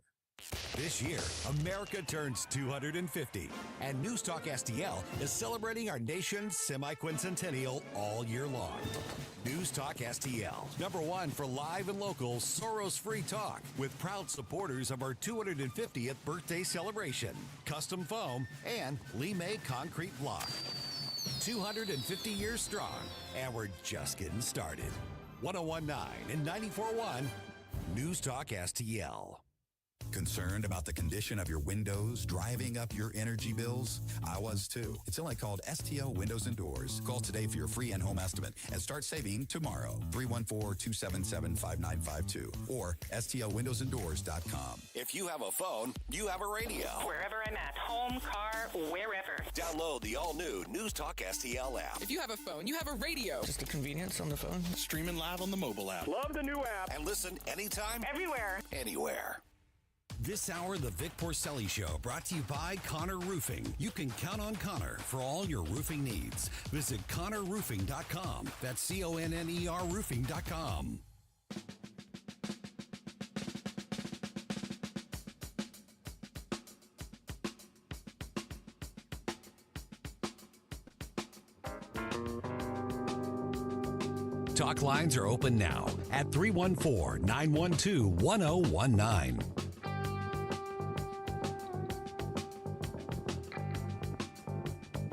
This year, America turns 250, and News Talk STL is celebrating our nation's semi-quincentennial all year long. News Talk STL, #1 for live and local Soros-free talk, with proud supporters of our 250th birthday celebration, custom foam, and Lee May concrete block. 250 years strong, and we're just getting started. 101.9 and 94.1 News Talk STL. Concerned about the condition of your windows driving up your energy bills? I was too. It's only called STL Windows and Doors. Call today for your free in-home estimate and start saving tomorrow. 314-277-5952 or stlwindowsanddoors.com. If you have a phone, you have a radio. Wherever I'm at, home, car, wherever. Download the all-new Newstalk STL app. If you have a phone, you have a radio. Just the convenience on the phone. Streaming live on the mobile app. Love the new app. And listen anytime, Everywhere. anywhere. This hour, the Vic Porcelli Show, brought to you by Connor Roofing. You can count on Connor for all your roofing needs. Visit ConnorRoofing.com. That's CONNER Roofing.com. Talk lines are open now at 314-912-1019.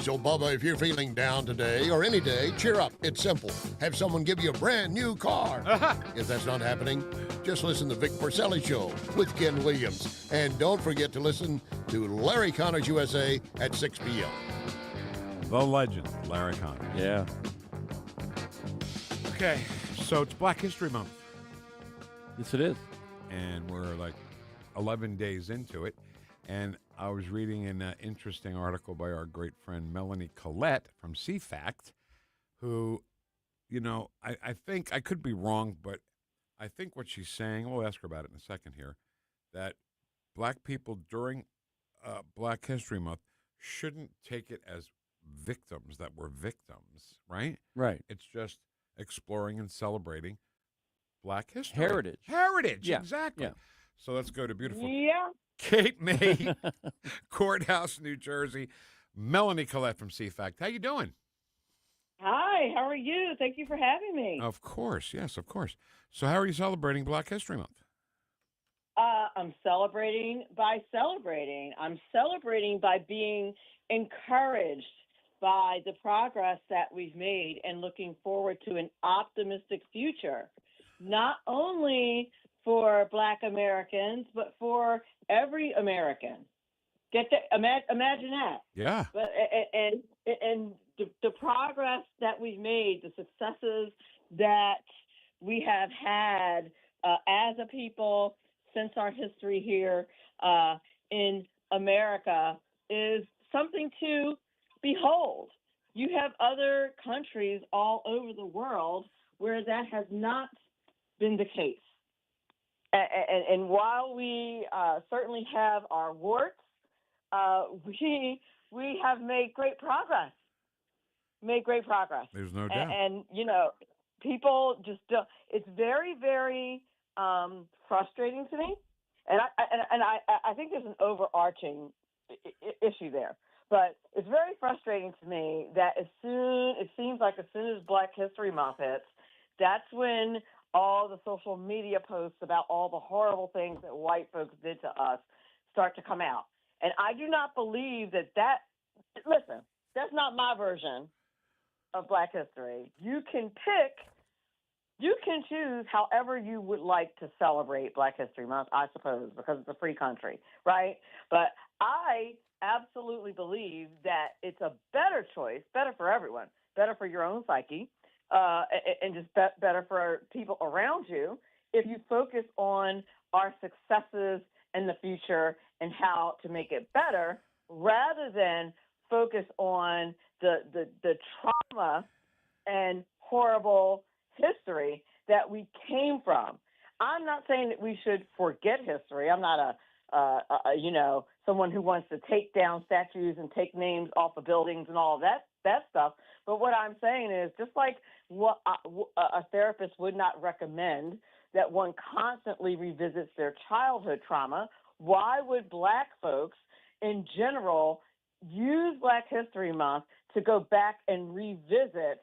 So, Bubba, if you're feeling down today or any day, cheer up. It's simple. Have someone give you a brand new car. If that's not happening, just listen to Vic Porcelli Show with Ken Williams. And don't forget to listen to Larry Connor's USA at 6 p.m. The legend, Larry Connor. Yeah. Okay, so it's Black History Month. Yes, it is. And we're like 11 days into it. And I was reading an interesting article by our great friend Melanie Collette from CFACT, who, you know, I think, I could be wrong, but I think what she's saying, we'll ask her about it in a second here, that black people during Black History Month shouldn't take it as victims that were victims, right? Right. It's just exploring and celebrating Black history. Heritage. Heritage, Yeah. exactly. Yeah. So let's go to beautiful Yeah. Cape May Courthouse, New Jersey. Melanie Collette from CFACT. How you doing? Hi, how are you? Thank you for having me. Of course, yes, of course. So how are you celebrating Black History Month? I'm celebrating by celebrating. I'm celebrating by being encouraged by the progress that we've made and looking forward to an optimistic future, not only for Black Americans, but for every American. Get that? Imagine that. Yeah. But and the progress that we've made, the successes that we have had as a people since our history here in America is something to behold. You have other countries all over the world where that has not been the case. And while we certainly have our warts, we have made great progress. There's no doubt. And you know, people just don't. It's very, very frustrating to me, and I think there's an overarching issue there. But it's very frustrating to me that it seems like as soon as Black History Month hits, that's when all the social media posts about all the horrible things that white folks did to us start to come out. And I do not believe that listen, that's not my version of Black history. You can choose however you would like to celebrate Black History Month, I suppose, because it's a free country, right? But I absolutely believe that it's a better choice, better for everyone, better for your own psyche, and just better for people around you if you focus on our successes in the future and how to make it better rather than focus on the trauma and horrible history that we came from. I'm not saying that we should forget history. I'm not someone who wants to take down statues and take names off of buildings and all of that stuff. But what I'm saying is, just like what a therapist would not recommend that one constantly revisits their childhood trauma, why would Black folks in general use Black History Month to go back and revisit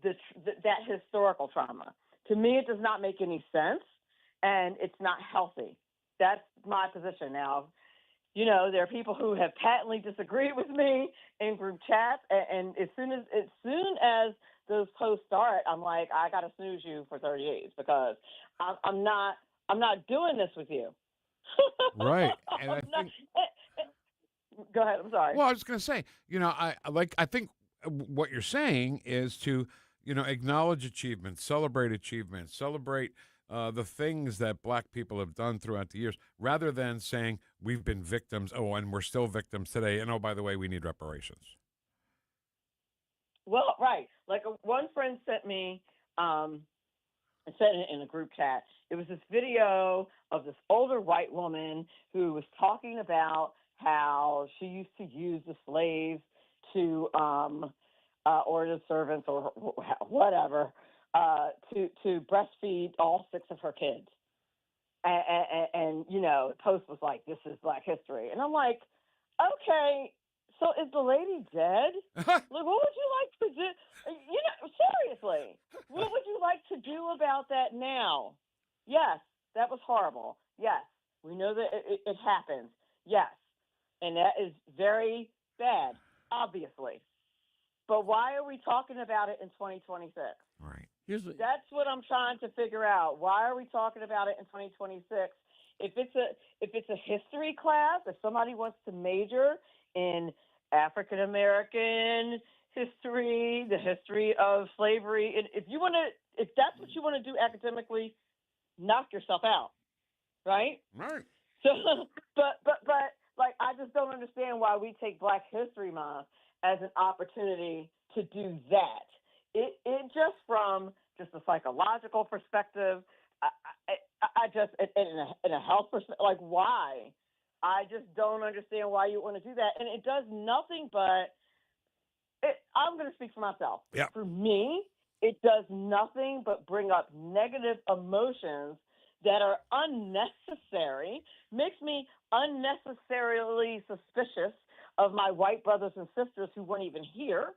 that historical trauma? To me, it does not make any sense, and it's not healthy. That's my position. Now, you know, there are people who have patently disagreed with me in group chats, and as soon as those posts start, I'm like, I got to snooze you for 30 days because I'm not doing this with you. Right. And I think, Go ahead. I'm sorry. well, I was going to say, I think what you're saying is to, acknowledge achievements, celebrate, the things that black people have done throughout the years, rather than saying we've been victims, and we're still victims today, and by the way, we need reparations. Well, right. Like one friend sent me, said it in a group chat. It was this video of this older white woman who was talking about how she used to use the slaves to, or the servants or whatever, to breastfeed all 6 of her kids. And the post was like, "This is Black history." And I'm like, okay, so is the lady dead? Like, what would you like to do? Seriously, what would you like to do about that now? Yes, that was horrible. Yes, we know that it happens. Yes, and that is very bad, obviously. But why are we talking about it in 2026? Right. That's what I'm trying to figure out. Why are we talking about it in 2026? If it's a history class, if somebody wants to major in African American history, the history of slavery, and if that's what you want to do academically, knock yourself out, right? Right. So, but like, I just don't understand why we take Black History Month as an opportunity to do that. It just from just a psychological perspective, I just in a health perspective, like, why? I just don't understand why you want to do that, and it does nothing but. I'm going to speak for myself. Yeah. For me, it does nothing but bring up negative emotions that are unnecessary, makes me unnecessarily suspicious of my white brothers and sisters who weren't even here.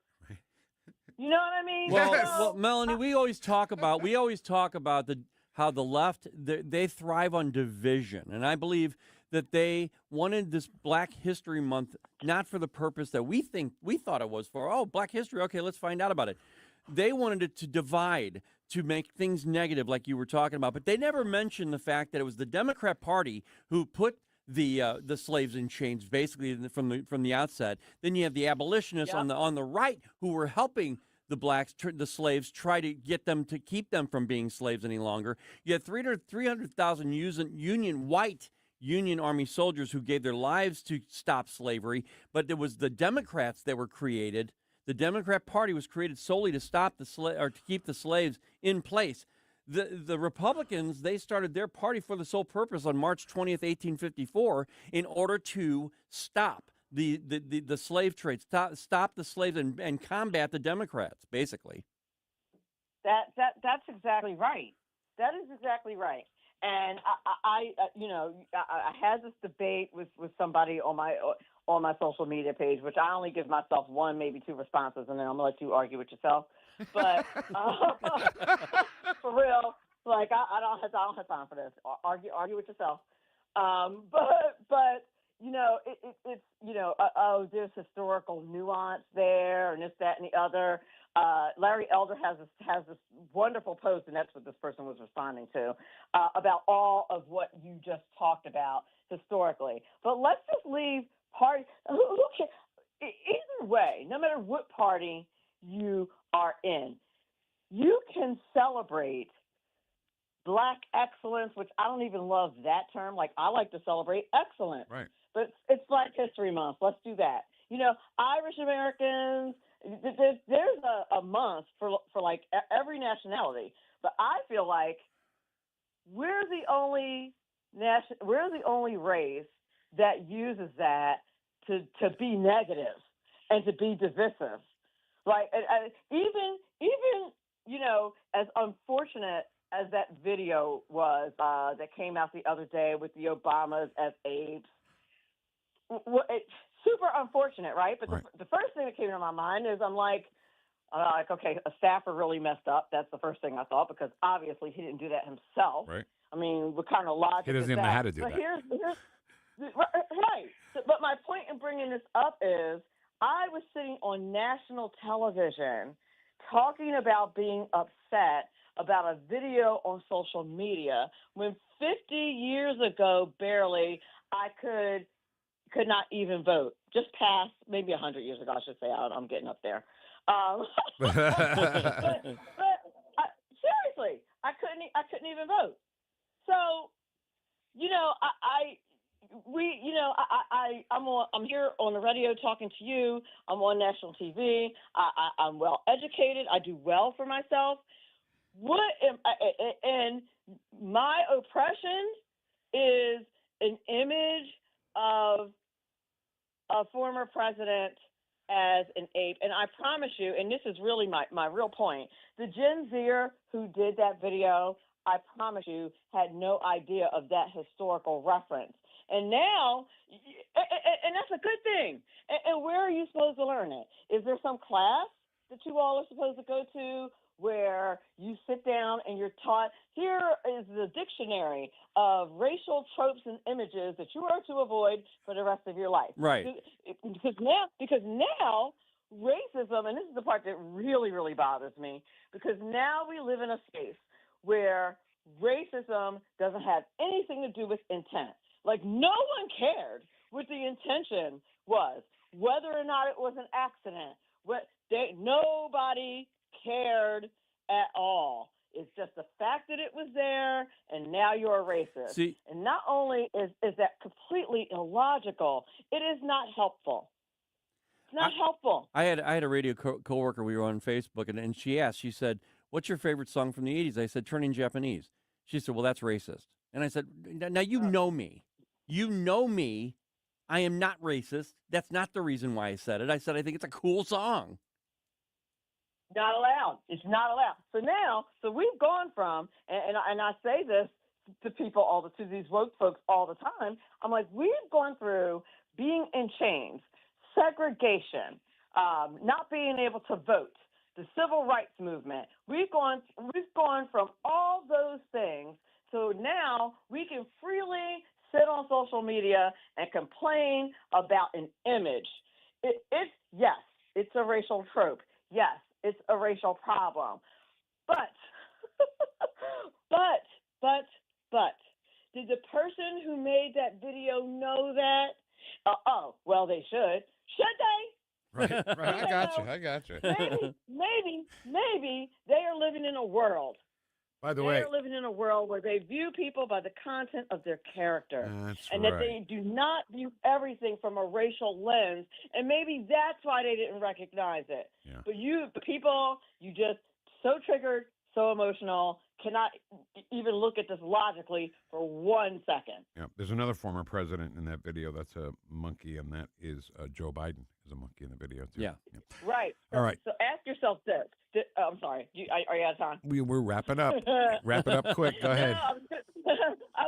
You know what I mean? Well, Melanie, we always talk about how the left, they thrive on division, and I believe that they wanted this Black History Month not for the purpose that we thought it was for. Oh, Black History, okay, let's find out about it. They wanted it to divide, to make things negative, like you were talking about, but they never mentioned the fact that it was the Democrat Party who put the slaves in chains, basically from the outset. Then you have the abolitionists on the right who were helping the slaves, try to get them to keep them from being slaves any longer. You had 300,000 Union Army soldiers who gave their lives to stop slavery, but it was the Democrats that were created. The Democrat Party was created solely to stop to keep the slaves in place. The Republicans, they started their party for the sole purpose on March 20th, 1854, in order to stop the slave trade, stop the slaves and combat the Democrats, basically. That's exactly right. That is exactly right. And I had this debate with somebody on my social media page, which I only give myself 1, maybe 2 responses, and then I'm gonna let you argue with yourself. But for real, like I don't have time for this. Argue with yourself. But it's there's historical nuance there, and this, that, and the other. Larry Elder has this wonderful post, and that's what this person was responding to, about all of what you just talked about historically. But let's just leave party. Who can, either way, no matter what party you are in, you can celebrate Black excellence, which I don't even love that term. Like, I like to celebrate excellence. Right. But it's Black History Month. Let's do that. Irish Americans. There's a month for like every nationality, but I feel like we're the only race that uses that to be negative and to be divisive. Like, even as unfortunate as that video was that came out the other day with the Obamas as apes. Super unfortunate, right? But the first thing that came to my mind is I'm like, okay, a staffer really messed up. That's the first thing I thought, because obviously he didn't do that himself. Right. I mean, what kind of logic? He doesn't even know how to do that. Here's right. But my point in bringing this up is I was sitting on national television talking about being upset about a video on social media when 50 years ago, barely, I could not even vote. Just past, maybe 100 years ago, I should say. I'm getting up there. But seriously, I couldn't even vote. So, I'm here on the radio talking to you. I'm on national TV. I'm well educated. I do well for myself. And my oppression is an image of a former president as an ape. And I promise you, and this is really my real point, the Gen Zer who did that video, I promise you, had no idea of that historical reference. And now, and that's a good thing. And where are you supposed to learn it? Is there some class that you all are supposed to go to where you sit down and you're taught, here is the dictionary of racial tropes and images that you are to avoid for the rest of your life? Right. Because now racism, and this is the part that really, really bothers me, because now we live in a space where racism doesn't have anything to do with intent. Like, no one cared what the intention was, whether or not it was an accident. Nobody cared at all. It's just the fact that it was there, and now you're a racist. See, and not only is that completely illogical, it is not helpful. It's not helpful. I had a radio coworker. We were on Facebook, and she asked. She said, "What's your favorite song from the '80s?" I said, "Turning Japanese." She said, "Well, that's racist." And I said, "Now you know me. You know me. I am not racist. That's not the reason why I said it. I said I think it's a cool song." Not allowed. It's not allowed. So we've gone from, and I say this to people to these woke folks all the time. I'm like, we've gone through being in chains, segregation, not being able to vote, the civil rights movement. We've gone from all those things. So now we can freely sit on social media and complain about an image. Yes, it's a racial trope. Yes, it's a racial problem. But did the person who made that video know that? Well, they should. Should they? Right. I got you. Maybe they are living in a world. By the way, they're living in a world where they view people by the content of their character, that they do not view everything from a racial lens, and maybe that's why they didn't recognize it. Yeah. But people, you just so triggered, so emotional, cannot even look at this logically for 1 second. Yeah, there's another former president in that video that's a monkey, and that is Joe Biden is a monkey in the video too. Yeah. Right. All right. So ask yourself this. I'm sorry. Are you out of time? We're wrapping up. Wrap it up quick. Go ahead. No, I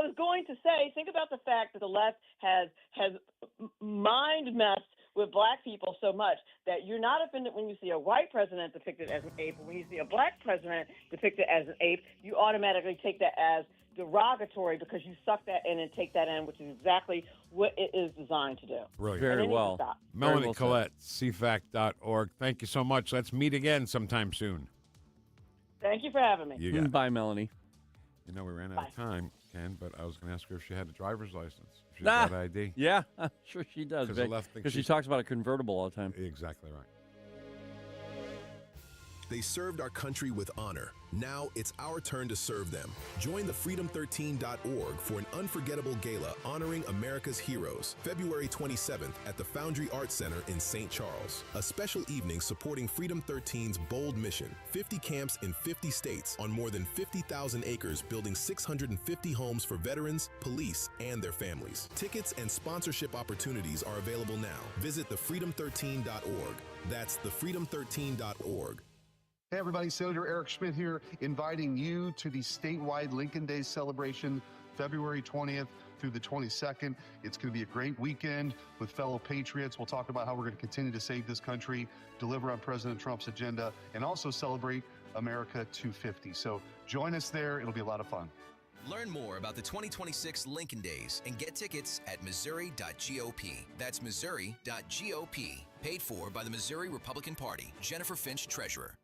was going to say, think about the fact that the left has mind messed with black people so much that you're not offended when you see a white president depicted as an ape. When you see a black president depicted as an ape, you automatically take that as derogatory because you suck that in and take that in, which is exactly what it is designed to do. Brilliant. Very well. Melanie Collette, CFAC.org. Thank you so much. Let's meet again sometime soon. Thank you for having me. You got it. Bye, Melanie. You know, we ran out of time, Ken, but I was going to ask her if she had a driver's license. If she got ID. Yeah, I'm sure she does. Because she talks about a convertible all the time. Exactly right. They served our country with honor. Now it's our turn to serve them. Join the freedom13.org for an unforgettable gala honoring America's heroes, February 27th at the Foundry Arts Center in St. Charles. A special evening supporting Freedom 13's bold mission. 50 camps in 50 states on more than 50,000 acres, building 650 homes for veterans, police, and their families. Tickets and sponsorship opportunities are available now. Visit thefreedom13.org. That's thefreedom13.org. Hey everybody, Senator Eric Schmidt here, inviting you to the statewide Lincoln Day celebration, February 20th through the 22nd. It's going to be a great weekend with fellow patriots. We'll talk about how we're going to continue to save this country, deliver on President Trump's agenda, and also celebrate America 250. So join us there. It'll be a lot of fun. Learn more about the 2026 Lincoln Days and get tickets at Missouri.gop. That's Missouri.gop. Paid for by the Missouri Republican Party. Jennifer Finch, Treasurer.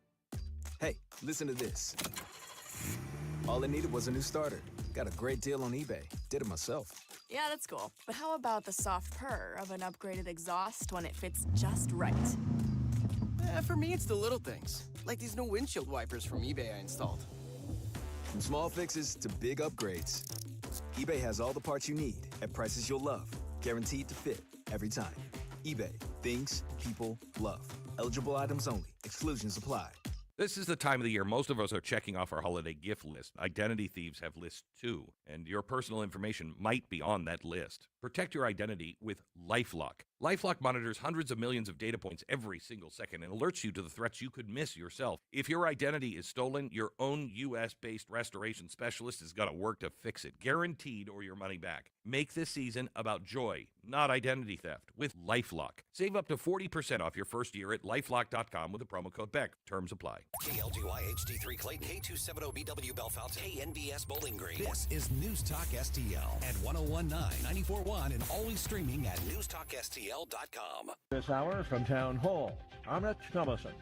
Hey, listen to this. All it needed was a new starter. Got a great deal on eBay. Did it myself. Yeah, that's cool. But how about the soft purr of an upgraded exhaust when it fits just right? For me, it's the little things, like these new windshield wipers from eBay I installed. From small fixes to big upgrades, eBay has all the parts you need at prices you'll love, guaranteed to fit every time. eBay, things people love. Eligible items only. Exclusions apply. This is the time of the year most of us are checking off our holiday gift list. Identity thieves have lists too, and your personal information might be on that list. Protect your identity with LifeLock. LifeLock monitors hundreds of millions of data points every single second and alerts you to the threats you could miss yourself. If your identity is stolen, your own U.S.-based restoration specialist is going to work to fix it, guaranteed, or your money back. Make this season about joy, not identity theft, with LifeLock. Save up to 40% off your first year at LifeLock.com with the promo code BECK. Terms apply. KLGY HD3 Clayton, K270BW Bellefonte, KNBS Bowling Green. This is News Talk STL at 1019, 94.1, and always streaming at NewstalkSTL.com. This hour from Town Hall, I'm Rich Thomason.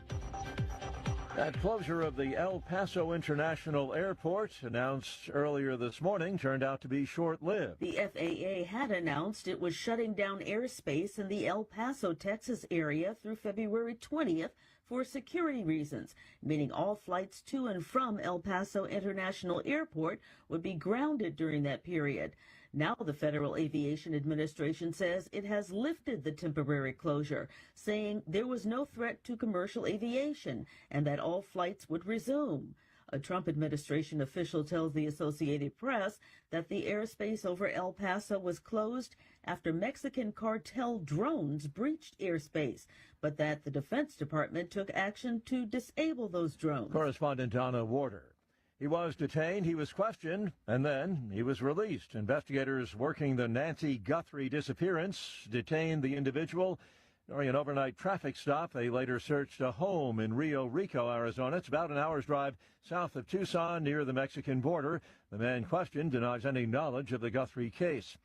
That closure of the El Paso International Airport, announced earlier this morning, turned out to be short-lived. The FAA had announced it was shutting down airspace in the El Paso, Texas area through February 20th for security reasons, meaning all flights to and from El Paso International Airport would be grounded during that period. Now the Federal Aviation Administration says it has lifted the temporary closure, saying there was no threat to commercial aviation and that all flights would resume. A Trump administration official tells the Associated Press that the airspace over El Paso was closed after Mexican cartel drones breached airspace, but that the Defense Department took action to disable those drones. Correspondent Donna Warder. He was detained, he was questioned, and then he was released. Investigators working the Nancy Guthrie disappearance detained the individual during an overnight traffic stop. They later searched a home in Rio Rico, Arizona. It's about an hour's drive south of Tucson near the Mexican border. The man questioned denies any knowledge of the Guthrie case.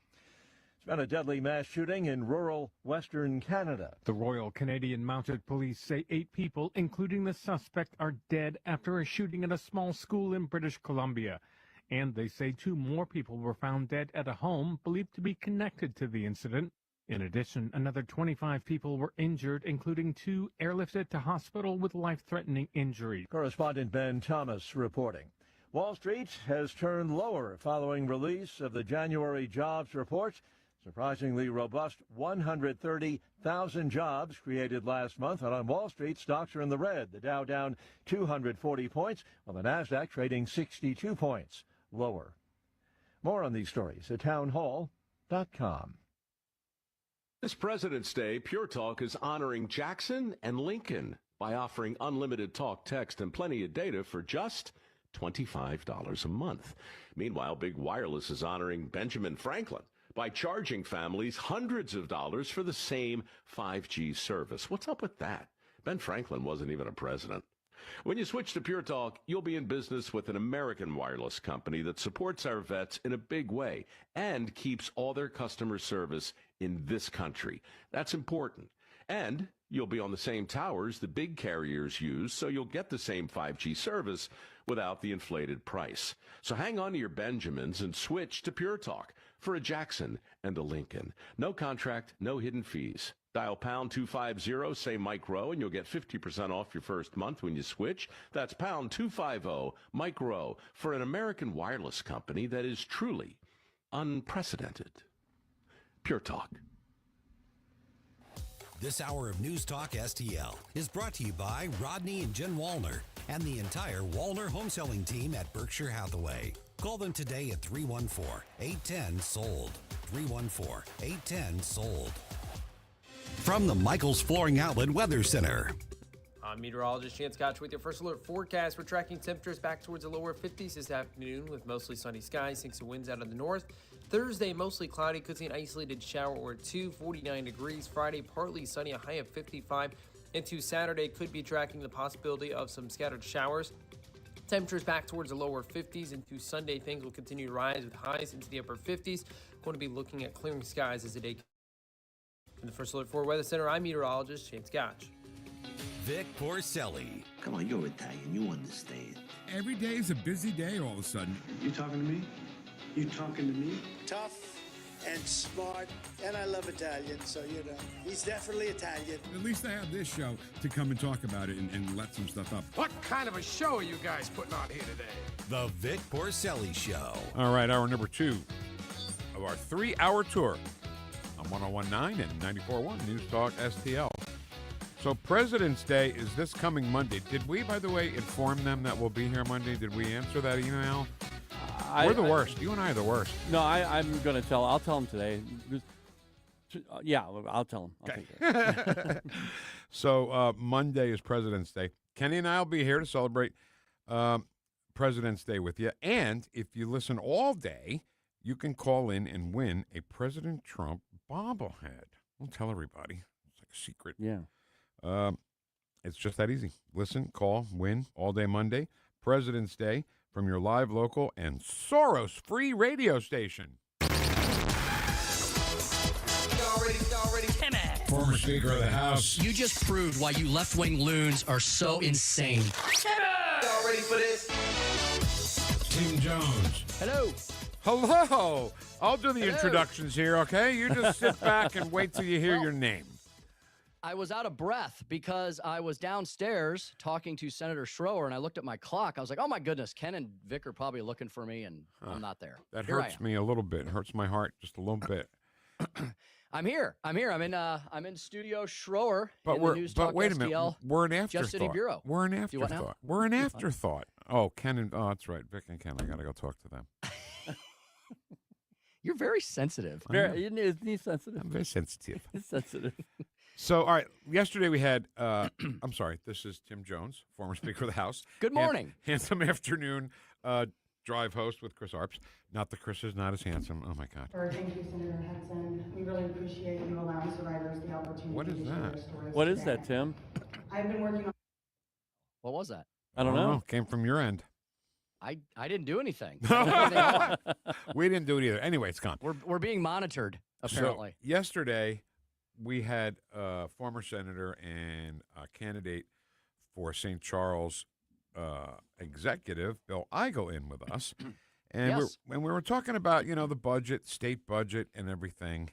It's been a deadly mass shooting in rural western Canada. The Royal Canadian Mounted Police say 8 people, including the suspect, are dead after a shooting at a small school in British Columbia. And they say 2 more people were found dead at a home believed to be connected to the incident. In addition, another 25 people were injured, including 2 airlifted to hospital with life-threatening injuries. Correspondent Ben Thomas reporting. Wall Street has turned lower following release of the January jobs report. Surprisingly robust 130,000 jobs created last month, and on Wall Street, stocks are in the red. The Dow down 240 points, while the Nasdaq trading 62 points lower. More on these stories at townhall.com. This President's Day, Pure Talk is honoring Jackson and Lincoln by offering unlimited talk, text, and plenty of data for just $25 a month. Meanwhile, Big Wireless is honoring Benjamin Franklin by charging families hundreds of dollars for the same 5G service. What's up with that? Ben Franklin wasn't even a president. When you switch to Pure Talk, you'll be in business with an American wireless company that supports our vets in a big way and keeps all their customer service in this country. That's important. And you'll be on the same towers the big carriers use, so you'll get the same 5G service without the inflated price. So hang on to your Benjamins and switch to Pure Talk for a Jackson and a Lincoln. No contract, no hidden fees. Dial pound 250, say Mike Rowe, and you'll get 50% off your first month when you switch. That's pound 250, Mike Rowe, for an American wireless company that is truly unprecedented. Pure Talk. This hour of News Talk STL is brought to you by Rodney and Jen Wallner and the entire Wallner home selling team at Berkshire Hathaway. Call them today at 314-810-SOLD. 314-810-SOLD. From the Michaels Flooring Outlet Weather Center. I'm meteorologist Chance Gotch with your first alert forecast. We're tracking temperatures back towards the lower 50s this afternoon with mostly sunny skies, sinks of winds out of the north. Thursday, mostly cloudy, could see an isolated shower or 2, 49 degrees. Friday, partly sunny, a high of 55. Into Saturday, could be tracking the possibility of some scattered showers. Temperatures back towards the lower 50s. Into Sunday, things will continue to rise with highs into the upper 50s. Going to be looking at clearing skies as the day. In the first alert for Weather Center, I'm meteorologist Chance Gotch. Vic Porcelli. Come on, you're Italian. You understand. Every day is a busy day all of a sudden. You talking to me? You talking to me? Tough and smart, and I love Italian, so, he's definitely Italian. At least I have this show to come and talk about it and let some stuff up. What kind of a show are you guys putting on here today? The Vic Porcelli Show. All right, hour number 2 of our 3-hour tour on 101.9 and 94.1 News Talk STL. So President's Day is this coming Monday. Did we, by the way, inform them that we'll be here Monday? Did we answer that email? We're the worst. You and I are the worst. No, I'm going to tell. I'll tell him today. Yeah, I'll tell him. I'll take it. So Monday is President's Day. Kenny and I will be here to celebrate President's Day with you. And if you listen all day, you can call in and win a President Trump bobblehead. Don't tell everybody. It's like a secret. Yeah. It's just that easy. Listen, call, win all day Monday, President's Day, from your live, local, and Soros-free radio station. Former Speaker of the House. You just proved why you left-wing loons are so insane. Y'all ready for this? Tim Jones. Hello. Hello. I'll do the introductions here, okay? You just sit back and wait till you hear your name. I was out of breath because I was downstairs talking to Senator Schroer, and I looked at my clock. I was like, oh, my goodness, Ken and Vic are probably looking for me, and I'm not there. That hurts me a little bit. It hurts my heart just a little bit. I'm here. I'm in Studio Schroer But in the News Talk wait a STL minute. We're an afterthought. Just City Bureau. We're an Do what now? afterthought. We're an afterthought. Oh, Ken and that's right. Vic and Ken. I got to go talk to them. You're very sensitive. Isn't he sensitive? I'm very sensitive. He's sensitive. So, all right, yesterday we had, I'm sorry, this is Tim Jones, former Speaker of the House. Good morning. Handsome afternoon drive host with Chris Arps. Not that Chris is not as handsome. Oh, my God. Thank you, Senator Hudson. We really appreciate you allowing survivors the opportunity What is to share that? their stories What is today. that, Tim? I've been working on... What was that? I don't know. Came from your end. I didn't do anything. We didn't do it either. Anyway, it's gone. We're being monitored, apparently. So, yesterday, we had a former senator and a candidate for St. Charles executive, Bill Eigel, in with us. And Yes. we were talking about, the budget, state budget, and everything.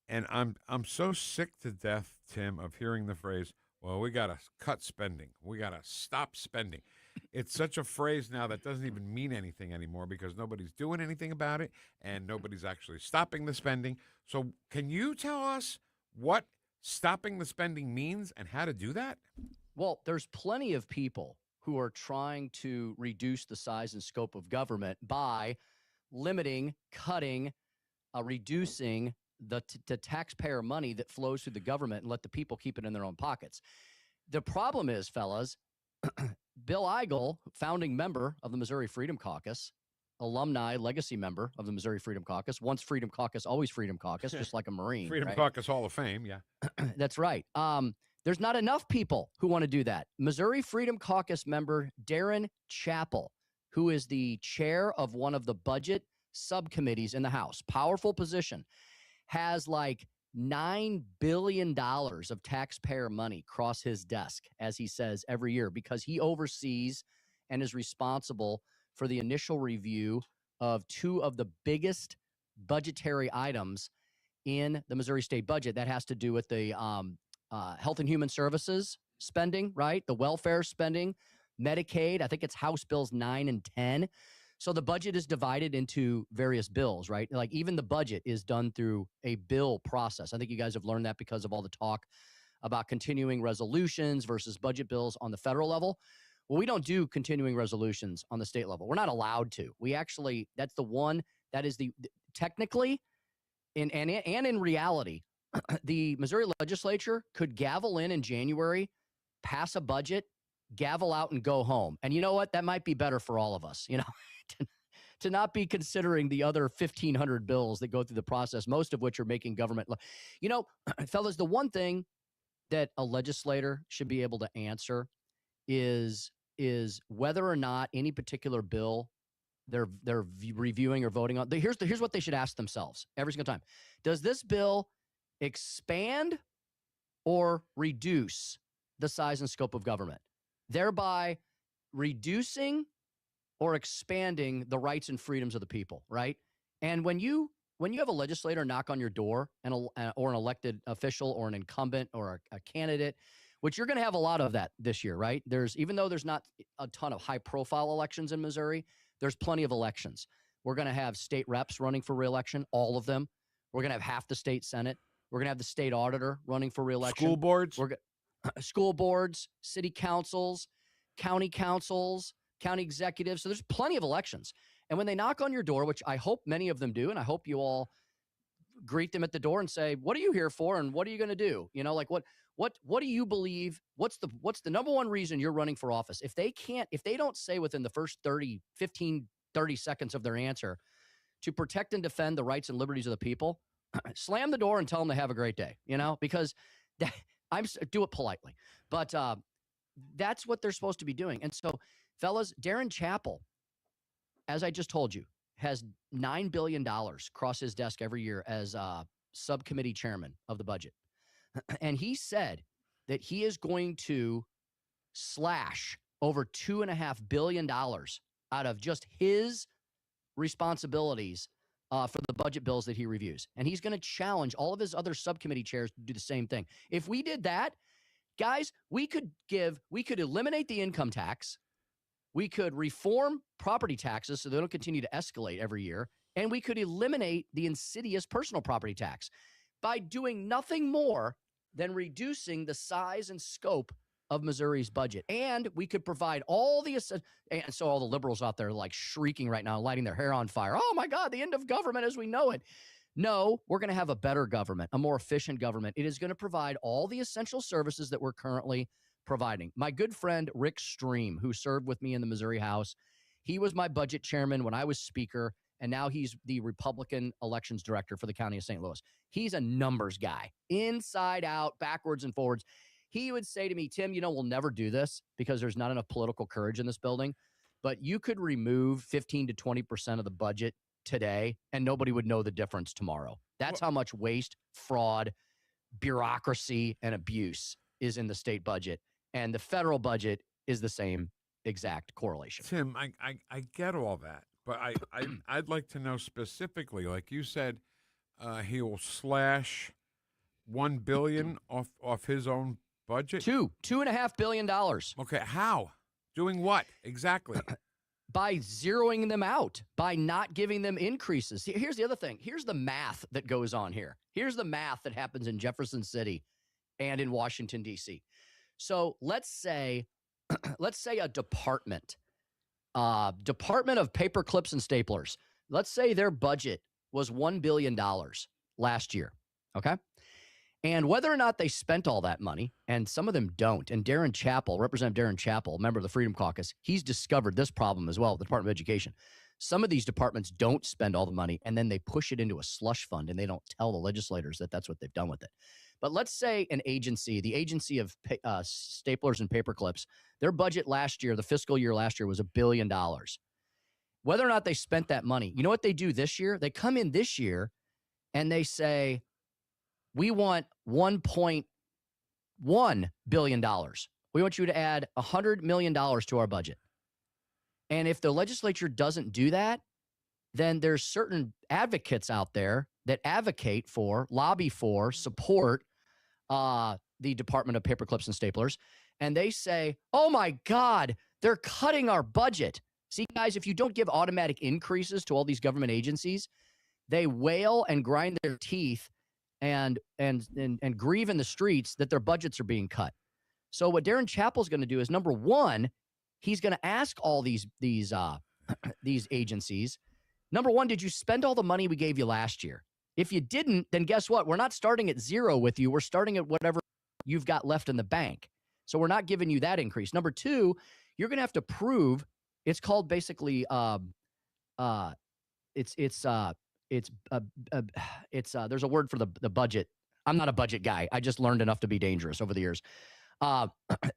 And I'm so sick to death, Tim, of hearing the phrase, well, we got to cut spending. We got to stop spending. It's such a phrase now that doesn't even mean anything anymore because nobody's doing anything about it and nobody's actually stopping the spending. So can you tell us what stopping the spending means and how to do that? Well, there's plenty of people who are trying to reduce the size and scope of government by limiting, cutting, reducing the taxpayer money that flows through the government and let the people keep it in their own pockets. The problem is, fellas, Bill Eigel, founding member of the Missouri Freedom Caucus, alumni legacy member of the Missouri Freedom Caucus, once Freedom Caucus, always Freedom Caucus, just like a Marine. Freedom right? Caucus Hall of Fame, yeah. That's right. There's not enough people who want to do that. Missouri Freedom Caucus member Darren Chappell, who is the chair of one of the budget subcommittees in the House, powerful position, has like $9 billion of taxpayer money cross his desk, as he says, every year, because he oversees and is responsible for the initial review of two of the biggest budgetary items in the Missouri state budget. That has to do with the Health and Human Services spending, right? The welfare spending, Medicaid. I think it's House Bills 9 and 10. So the budget is divided into various bills, right? Like even the budget is done through a bill process. I think you guys have learned that because of all the talk about continuing resolutions versus budget bills on the federal level. Well, we don't do continuing resolutions on the state level. We're not allowed to. We actually, that's the one that is the technically and in reality, the Missouri legislature could gavel in January, pass a budget, gavel out and go home. And you know what? That might be better for all of us, to not be considering the other 1,500 bills that go through the process, most of which are making government. Fellas, the one thing that a legislator should be able to answer is whether or not any particular bill they're reviewing or voting on. Here's what they should ask themselves every single time. Does this bill expand or reduce the size and scope of government, thereby reducing or expanding the rights and freedoms of the people, right? And when you have a legislator knock on your door or an elected official or an incumbent or a candidate, which you're going to have a lot of that this year, right? Even though there's not a ton of high-profile elections in Missouri, there's plenty of elections. We're going to have state reps running for re-election, all of them. We're going to have half the state Senate. We're going to have the state auditor running for re-election. School boards? School boards, city councils, county executives. So there's plenty of elections. And when they knock on your door, which I hope many of them do, and I hope you all greet them at the door and say, what are you here for? And what are you going to do? You know, like what do you believe? What's the number one reason you're running for office? If they don't say within the first 30 seconds of their answer to protect and defend the rights and liberties of the people, slam the door and tell them to have a great day, you know, because do it politely. But that's what they're supposed to be doing. And so, fellas, Darren Chappell, as I just told you, has $9 billion cross his desk every year as subcommittee chairman of the budget. And he said that he is going to slash over $2.5 billion out of just his responsibilities for the budget bills that he reviews. And he's going to challenge all of his other subcommittee chairs to do the same thing. If we did that, guys, we could eliminate the income tax. We could reform property taxes so they don't continue to escalate every year. And we could eliminate the insidious personal property tax by doing nothing more than reducing the size and scope of Missouri's budget. And we could provide and so all the liberals out there like shrieking right now, lighting their hair on fire. Oh my God, the end of government as we know it. No, we're going to have a better government, a more efficient government. It is going to provide all the essential services that we're currently providing. My good friend Rick Stream, who served with me in the Missouri House, he was my budget chairman when I was speaker, and now he's the Republican elections director for the county of St. Louis. He's a numbers guy, inside out, backwards and forwards. He would say to me, Tim, we'll never do this because there's not enough political courage in this building, but you could remove 15 to 20% of the budget today and nobody would know the difference tomorrow. That's how much waste, fraud, bureaucracy, and abuse is in the state budget. And the federal budget is the same exact correlation. Tim, I get all that, but I'd like to know specifically, like you said, he will slash $1 billion off his own budget. $2.5 billion. Okay, how? Doing what exactly? By zeroing them out, by not giving them increases. Here's the other thing. Here's the math that goes on here. Here's the math that happens in Jefferson City and in Washington, D.C. So let's say a department of paper clips and staplers, let's say their budget was $1 billion last year, okay? And whether or not they spent all that money, and some of them don't, and Representative Darren Chappell, member of the Freedom Caucus, he's discovered this problem as well with the Department of Education. Some of these departments don't spend all the money, and then they push it into a slush fund, and they don't tell the legislators that that's what they've done with it. But let's say the agency of staplers and paper clips, their budget last year, the fiscal year last year, was $1 billion. Whether or not they spent that money, you know what they do this year? They come in this year and they say, we want $1.1 billion. We want you to add $100 million to our budget. And if the legislature doesn't do that, then there's certain advocates out there that advocate for, lobby for, support the Department of Paper Clips and Staplers. And they say, oh my God, they're cutting our budget. See, guys, if you don't give automatic increases to all these government agencies, they wail and grind their teeth and grieve in the streets that their budgets are being cut. So what Darren Chappell's going to do is, number one, he's going to ask all these agencies, number one, did you spend all the money we gave you last year? If you didn't, then guess what? We're not starting at zero with you. We're starting at whatever you've got left in the bank. So we're not giving you that increase. Number two, you're going to have to prove, it's called basically, there's a word for the budget. I'm not a budget guy. I just learned enough to be dangerous over the years.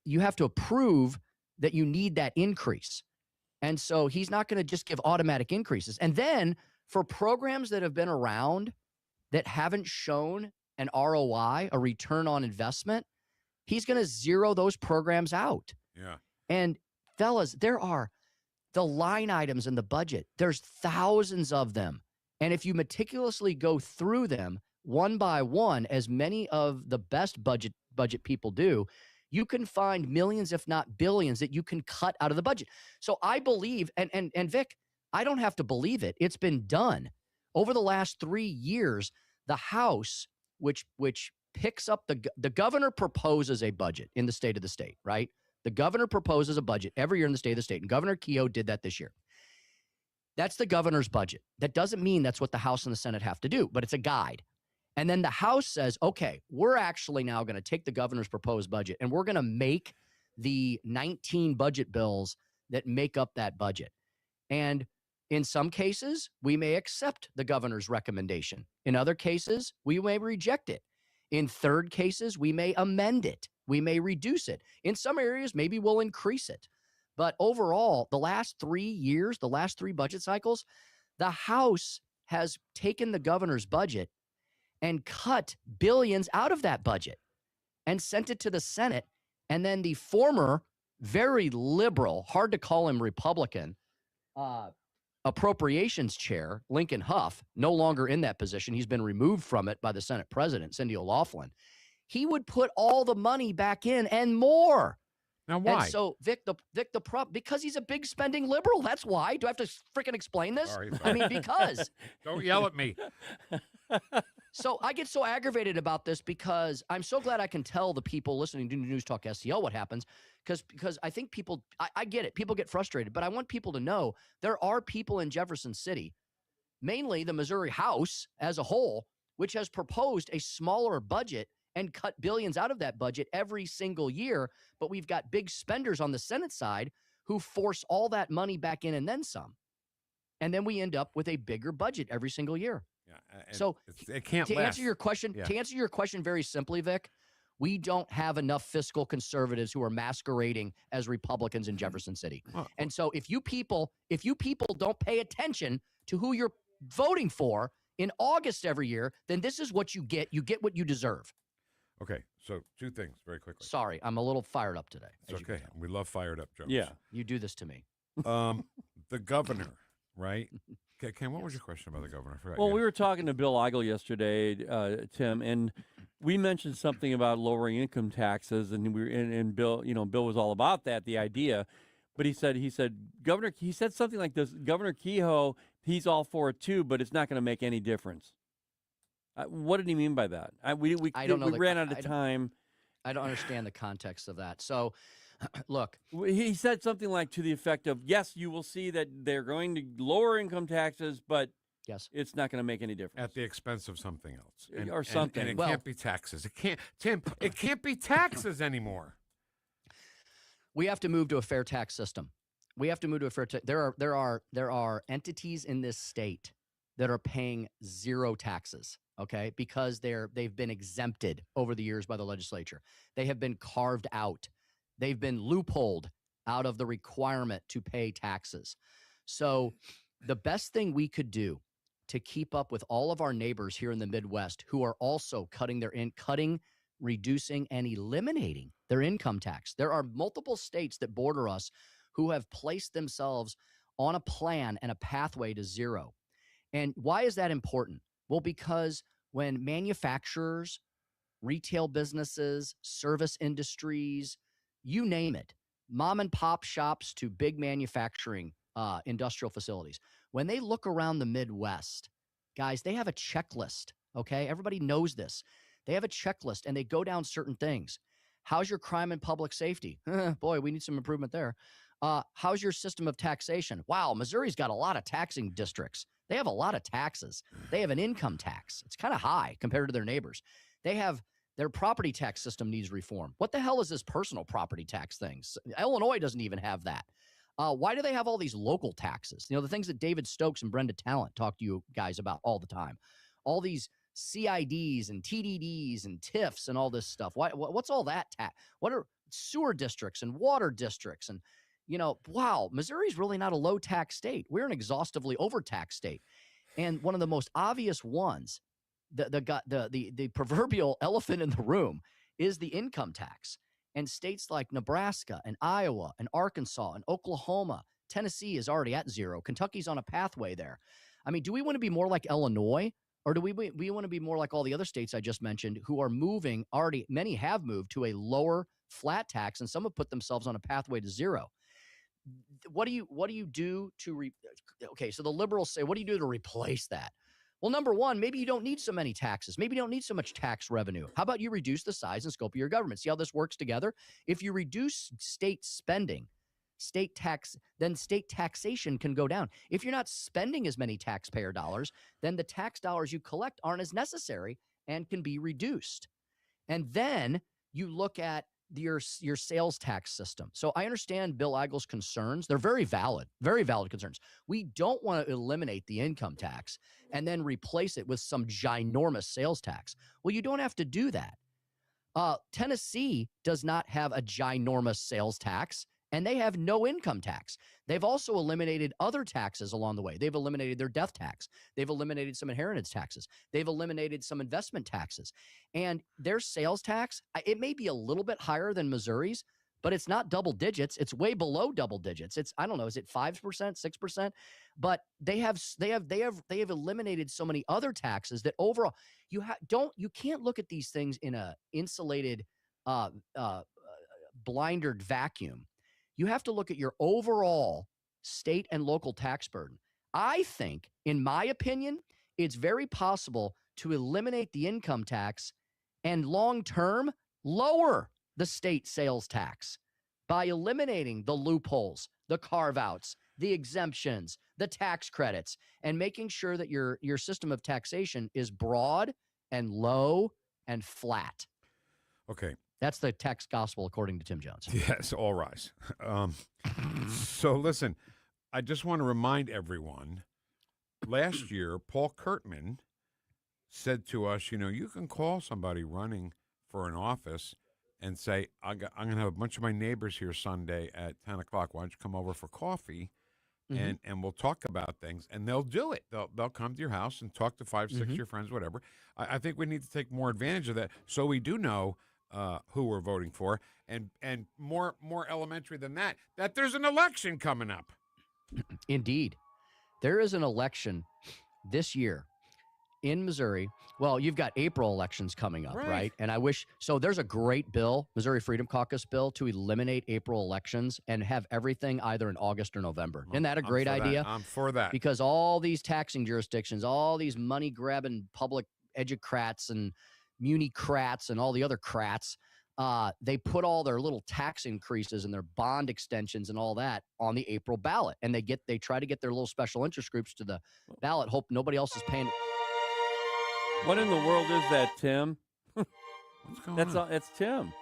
You have to prove that you need that increase. And so he's not going to just give automatic increases. And then for programs that have been around that haven't shown an ROI, a return on investment, He's going to zero those programs out. Yeah. And fellas, there are the line items in the budget. There's thousands of them. And if you meticulously go through them one by one, as many of the best budget people do, you can find millions, if not billions, that you can cut out of the budget. So I believe, and Vic, I don't have to believe it. It's been done. Over the last 3 years, the House, which picks up the governor proposes a budget in the state of the state, right? The governor proposes a budget every year in the state of the state, and Governor Kehoe did that this year. That's the governor's budget. That doesn't mean that's what the House and the Senate have to do, but it's a guide. And then the House says, okay, we're actually now going to take the governor's proposed budget and we're going to make the 19 budget bills that make up that budget. And in some cases, we may accept the governor's recommendation. In other cases, we may reject it. In third cases, we may amend it. We may reduce it. In some areas, maybe we'll increase it. But overall, the last 3 years, the last 3 budget cycles, the House has taken the governor's budget and cut billions out of that budget and sent it to the Senate. And then the former, very liberal, hard to call him Republican, appropriations chair, Lincoln Huff, no longer in that position. He's been removed from it by the Senate president, Cindy O'Loughlin. He would put all the money back in and more. Now, why? And so Vic, because he's a big spending liberal. That's why. Do I have to freaking explain this? Sorry. I mean, because. Don't yell at me. So I get so aggravated about this because I'm so glad I can tell the people listening to News Talk STL what happens, because I think people, I get it. People get frustrated, but I want people to know there are people in Jefferson City, mainly the Missouri House as a whole, which has proposed a smaller budget and cut billions out of that budget every single year. But we've got big spenders on the Senate side who force all that money back in and then some. And then we end up with a bigger budget every single year. Yeah, so it can't to last. answer your question, to answer your question very simply, Vic, we don't have enough fiscal conservatives who are masquerading as Republicans in Jefferson City. And so if you people don't pay attention to who you're voting for in August every year, then this is what you get. You get what you deserve. Okay, so 2 things very quickly. Sorry, I'm a little fired up today. It's okay. We love fired up jokes. Yeah. You do this to me. The governor, right? Ken, what was your question about the governor? I forgot. Well, we were talking to Bill Eigel yesterday, Tim, and we mentioned something about lowering income taxes, and Bill, Bill was all about that, the idea. But he said something like this: Governor Kehoe, he's all for it too, but it's not going to make any difference. What did he mean by that? We don't know. We ran out of time. I don't understand the context of that. So, look, he said something like to the effect of, yes, you will see that they're going to lower income taxes, but yes, it's not going to make any difference. At the expense of something else. Or something. And it can't be taxes. It can't, Tim, it can't be taxes anymore. We have to move to a fair tax system. We have to move to a fair tax. There are entities in this state that are paying zero taxes. Okay, because they've been exempted over the years by the legislature. They have been carved out. They've been loopholed out of the requirement to pay taxes. So the best thing we could do to keep up with all of our neighbors here in the Midwest who are also cutting, reducing, and eliminating their income tax. There are multiple states that border us who have placed themselves on a plan and a pathway to zero. And why is that important? Well, because when manufacturers, retail businesses, service industries, you name it, mom and pop shops to big manufacturing industrial facilities, when they look around the Midwest, guys, they have a checklist, okay? Everybody knows this. They have a checklist, and they go down certain things. How's your crime and public safety? Boy, we need some improvement there. How's your system of taxation? Wow, Missouri's got a lot of taxing districts. They have a lot of taxes. They have an income tax. It's kind of high compared to their neighbors. Their property tax system needs reform. What the hell is this personal property tax thing? Illinois doesn't even have that. Why do they have all these local taxes? The things that David Stokes and Brenda Talent talk to you guys about all the time. All these CIDs and TDDs and TIFs and all this stuff. What's all that tax? What are sewer districts and water districts? And wow, Missouri's really not a low tax state. We're an exhaustively overtaxed state. And one of the most obvious ones, the proverbial elephant in the room, is the income tax. And states like Nebraska and Iowa and Arkansas and Oklahoma, Tennessee is already at 0. Kentucky's on a pathway there. I mean, do we want to be more like Illinois, or do we want to be more like all the other states I just mentioned who are moving already? Many have moved to a lower flat tax, and some have put themselves on a pathway to 0. What do you do to okay, so the liberals say, what do you do to replace that? Well, number one, maybe you don't need so many taxes. Maybe you don't need so much tax revenue. How about you reduce the size and scope of your government? See how this works together? If you reduce state spending, then state taxation can go down. If you're not spending as many taxpayer dollars, then the tax dollars you collect aren't as necessary and can be reduced. And then you look at your sales tax system. So I understand Bill Eigel's concerns. They're very valid concerns. We don't want to eliminate the income tax and then replace it with some ginormous sales tax. Well, you don't have to do that. Tennessee does not have a ginormous sales tax, and they have no income tax. They've also eliminated other taxes along the way. They've eliminated their death tax. They've eliminated some inheritance taxes. They've eliminated some investment taxes. And their sales tax, it may be a little bit higher than Missouri's, but it's not double digits. It's way below double digits. It's, I don't know, is it 5%, 6%? But they have eliminated so many other taxes that overall you can't look at these things in a insulated blindered vacuum. You have to look at your overall state and local tax burden. I think, in my opinion, it's very possible to eliminate the income tax and long-term lower the state sales tax by eliminating the loopholes, the carve-outs, the exemptions, the tax credits, and making sure that your system of taxation is broad and low and flat. Okay. That's the tax gospel according to Tim Jones. Yes, all rise. So listen, I just want to remind everyone, last year, Paul Kurtman said to us, you can call somebody running for an office and say, I'm going to have a bunch of my neighbors here Sunday at 10 o'clock. Why don't you come over for coffee? And we'll talk about things, and they'll do it. They'll come to your house and talk to 5, 6 of your friends, whatever. I think we need to take more advantage of that so we do know who we're voting for, and more elementary than that there's an election coming up. Indeed. There is an election this year in Missouri. Well, you've got April elections coming up, right? And so there's a great bill, Missouri Freedom Caucus bill, to eliminate April elections and have everything either in August or November. Isn't that a great idea? I'm for that. Because all these taxing jurisdictions, all these money-grabbing public educrats and muni-crats and all the other crats, they put all their little tax increases and their bond extensions and all that on the April ballot. And they try to get their little special interest groups to the ballot, hope nobody else is paying. What in the world is that, Tim? What's going on? It's Tim.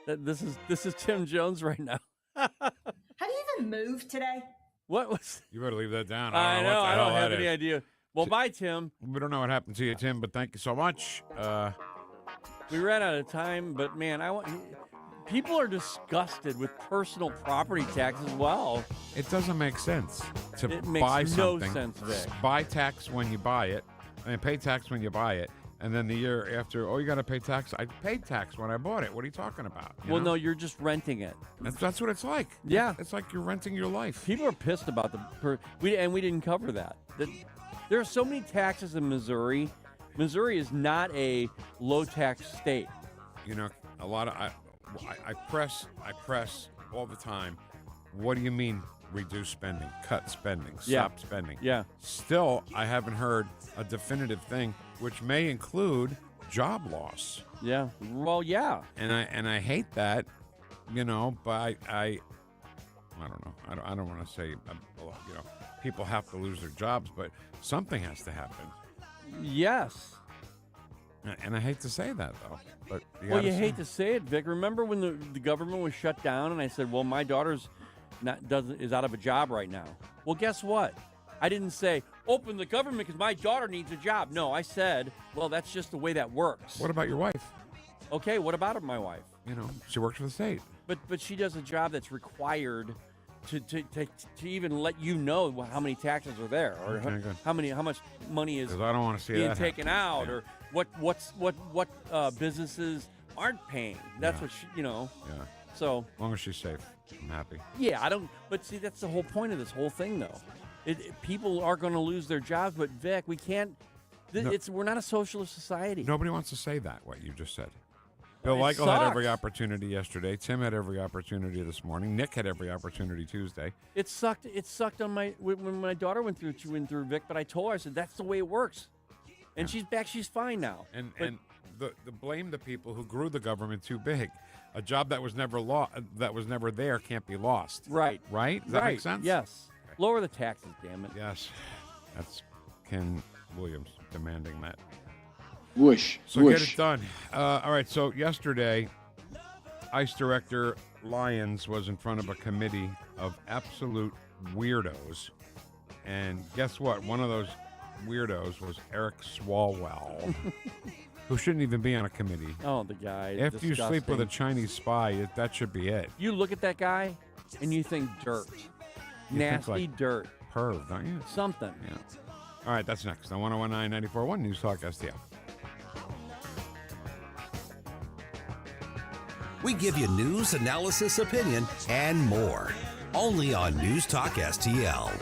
This is Tim Jones right now. Have you even moved today? What was? You better leave that down. I know. I don't have any idea. Well, bye, Tim. We don't know what happened to you, Tim, but thank you so much. We ran out of time, but man, people are disgusted with personal property tax as well. It doesn't make sense to it buy makes no something. sense, Vic. Buy tax when you buy it, and pay tax when you buy it, and then the year after, you got to pay tax. I paid tax when I bought it. What are you talking about? No, you're just renting it. That's what it's like. Yeah, it's like you're renting your life. People are pissed about we didn't cover that. There are so many taxes in Missouri. Missouri is not a low-tax state. A lot of I press all the time. What do you mean reduce spending, cut spending, stop spending? Yeah. Still, I haven't heard a definitive thing, which may include job loss. Yeah. Well, yeah. And I hate that, but I don't know. I don't want to say people have to lose their jobs, but something has to happen. Yes. And I hate to say that, though. But you hate to say it, Vic. Remember when the government was shut down, and I said, "Well, my daughter's is out of a job right now." Well, guess what? I didn't say open the government because my daughter needs a job. No, I said, well, that's just the way that works. What about your wife? Okay, what about my wife? She works for the state. But she does a job that's required to even let you know how many taxes are there, or how much money is I don't want to see being that taken out, or what businesses aren't paying. That's what Yeah. So as long as she's safe, I'm happy. yeah, I don't. But see, that's the whole point of this whole thing, though. People are going to lose their jobs, but Vic, we can't. We're not a socialist society. Nobody wants to say that. What you just said. Bill It Weichel had sucks. every opportunity yesterday. Tim had every opportunity this morning. Nick had every opportunity Tuesday. It sucked. It sucked on when my daughter went through. She went through, Vic. But I told her, I said, that's the way it works. And she's back. She's fine now. And the blame the people who grew the government too big. A job that was never there can't be lost. Right. Right? Does that make sense? Yes. Okay. Lower the taxes, damn it. Yes. That's Ken Williams demanding that. Woosh. So Woosh. get it done. All right. So yesterday, ICE Director Lyons was in front of a committee of absolute weirdos. And guess what? One of those weirdos was Eric Swalwell, who shouldn't even be on a committee. Oh, the guy. After you sleep with a Chinese spy, that should be it. You look at that guy, and you think dirt. Nasty dirt. Perv, don't you? Something. Yeah. All right, that's next on 101.9 94.1 News Talk STL. We give you news, analysis, opinion, and more. Only on News Talk STL.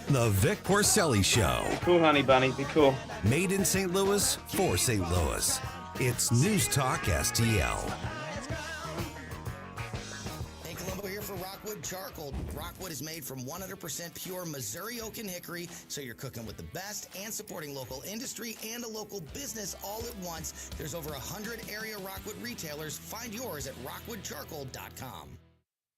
The Vic Porcelli Show. Cool, honey bunny. Be cool. Made in St. Louis for St. Louis. It's News Talk STL. Hey, Columbo here for Rockwood Charcoal. Rockwood is made from 100% pure Missouri oak and hickory, so you're cooking with the best and supporting local industry and a local business all at once. There's over 100 area Rockwood retailers. Find yours at rockwoodcharcoal.com.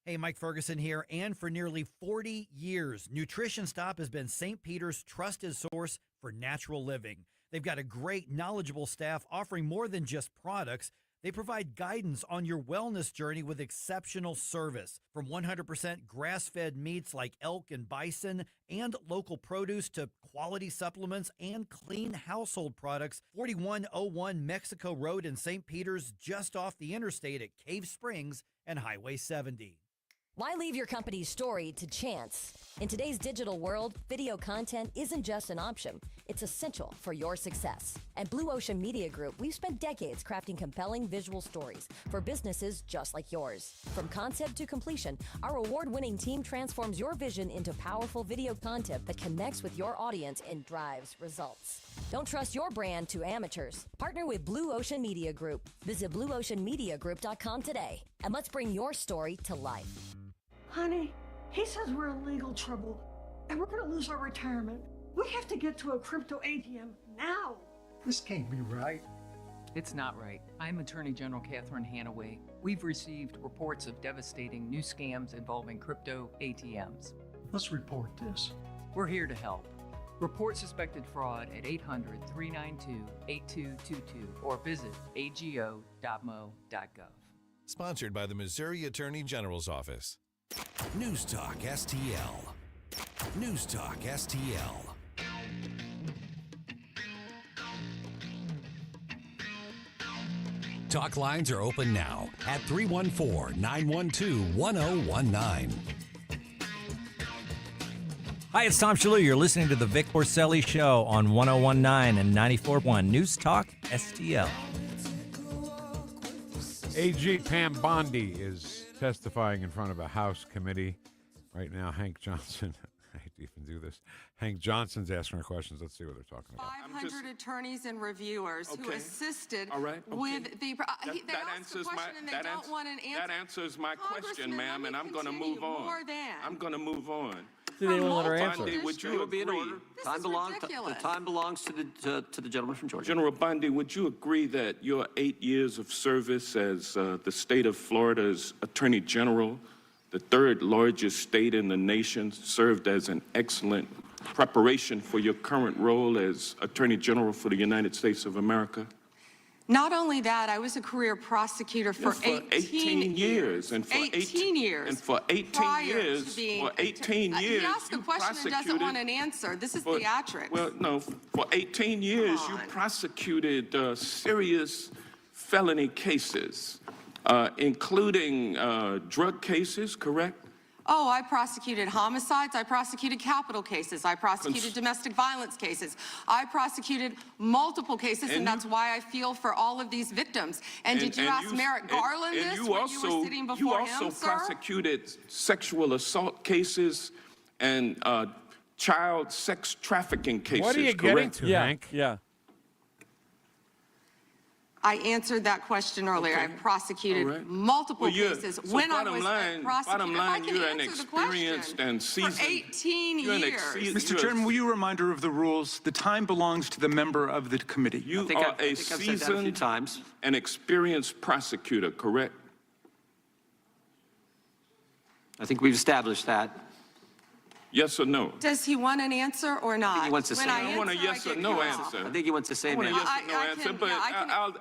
Hey, Mike Ferguson here, and for nearly 40 years, Nutrition Stop has been St. Peter's trusted source for natural living. They've got a great, knowledgeable staff offering more than just products. They provide guidance on your wellness journey with exceptional service. From 100% grass-fed meats like elk and bison and local produce to quality supplements and clean household products, 4101 Mexico Road in St. Peter's, just off the interstate at Cave Springs and Highway 70. Why leave your company's story to chance? In today's digital world, video content isn't just an option. It's essential for your success. At Blue Ocean Media Group, we've spent decades crafting compelling visual stories for businesses just like yours. From concept to completion, our award-winning team transforms your vision into powerful video content that connects with your audience and drives results. Don't trust your brand to amateurs. Partner with Blue Ocean Media Group. Visit blueoceanmediagroup.com today, and let's bring your story to life. Honey, he says we're in legal trouble, and we're going to lose our retirement. We have to get to a crypto ATM now. This can't be right. It's not right. I'm Attorney General Catherine Hanaway. We've received reports of devastating new scams involving crypto ATMs. Let's report this. We're here to help. Report suspected fraud at 800-392-8222 or visit ago.mo.gov. Sponsored by the Missouri Attorney General's Office. News Talk STL. News Talk STL. Talk lines are open now at 314-912-1019. Hi, it's Tom Shalhoub. You're listening to the Vic Porcelli Show on 101.9 and 94.1 News Talk STL. AG Pam Bondi is testifying in front of a House committee right now. Hank Johnson, I hate to even do this. Hank Johnson's asking her questions. Let's see what they're talking about. 500 attorneys and reviewers who assisted with the. They asked a question and they don't want an answer. That answers my question, ma'am, and I'm going to move on. I'm going to move on. They won't let her answer. Would you agree? Time belongs to the gentleman from Georgia. General Bundy, would you agree that your 8 years of service as the state of Florida's Attorney General, the third largest state in the nation, served as an excellent preparation for your current role as Attorney General for the United States of America? Not only that, I was a career prosecutor for 18 years. And for 18 years. And for 18 years. He asked a question and doesn't want an answer. This is theatrics. Well, no. For 18 years, you prosecuted serious felony cases, including drug cases, correct? Oh, I prosecuted homicides. I prosecuted capital cases. I prosecuted domestic violence cases. I prosecuted multiple cases, and that's why I feel for all of these victims. And did you ask Merrick Garland this when you were sitting before him, sir? You also prosecuted sexual assault cases and child sex trafficking cases, What are you getting to, Hank? Yeah. I answered that question earlier. I prosecuted multiple cases when I was a prosecutor. Bottom line, you're an experienced and seasoned. For 18 years. Mr. Chairman, will you remind her of the rules? The time belongs to the member of the committee. You are a seasoned and experienced prosecutor, correct? I think we've established that. Yes or no? Does he want an answer or not? I think he wants to say. I want a yes or no answer. I think he wants to say. I want a yes or no answer, but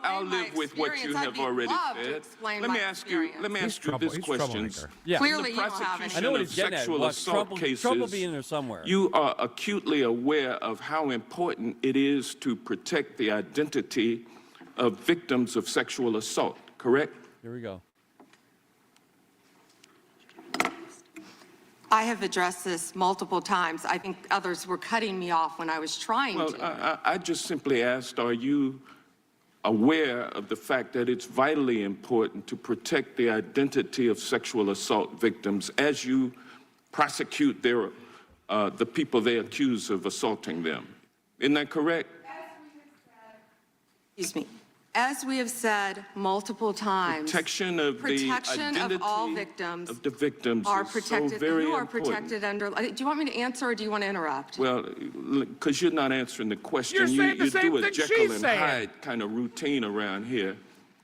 I'll live with what you have already said. Let me ask you this question. Yeah. Clearly, you don't have any. I know what he's getting sexual at. assault cases, Trouble being there somewhere. You are acutely aware of how important it is to protect the identity of victims of sexual assault, correct? Here we go. I have addressed this multiple times. I think others were cutting me off when I was trying to. Well, I just simply asked, are you aware of the fact that it's vitally important to protect the identity of sexual assault victims as you prosecute the people they accuse of assaulting them? Isn't that correct? Excuse me. As we have said multiple times, protection of the identity of all victims of the victims are is protected. so very who are important. protected under? Do you want me to answer, or do you want to interrupt? Well, because you're not answering the question. You're saying the you same do a thing Jekyll she's and saying. Hyde kind of routine around here,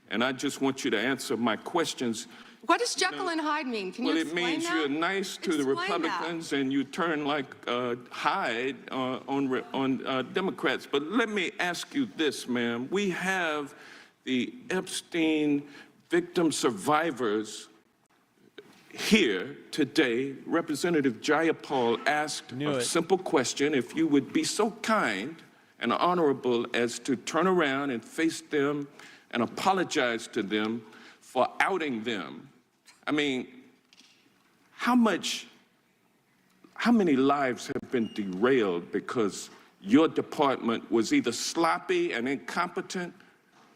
and I just want you to answer my questions. What does Jekyll and Hyde mean? Can you explain that? Well, it means that? you're nice to the Republicans and you turn like Hyde on Democrats. But let me ask you this, ma'am. We have the Epstein victim survivors here today. Representative Jayapal asked a simple question. If you would be so kind and honorable as to turn around and face them and apologize to them for outing them. I mean, how many lives have been derailed because your department was either sloppy and incompetent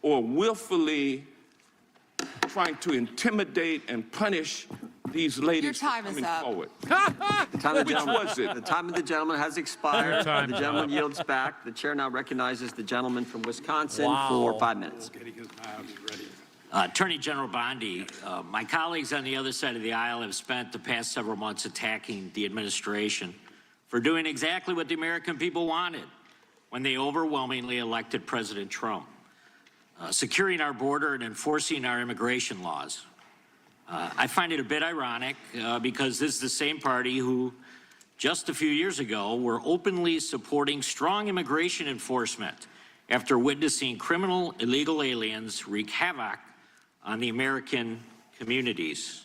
or willfully trying to intimidate and punish these ladies for coming forward? Which was it? The time of the gentleman has expired. The gentleman yields back. The chair now recognizes the gentleman from Wisconsin for 5 minutes. Attorney General Bondi, my colleagues on the other side of the aisle have spent the past several months attacking the administration for doing exactly what the American people wanted when they overwhelmingly elected President Trump. Securing our border and enforcing our immigration laws. I find it a bit ironic because this is the same party who just a few years ago were openly supporting strong immigration enforcement after witnessing criminal illegal aliens wreak havoc on the American communities.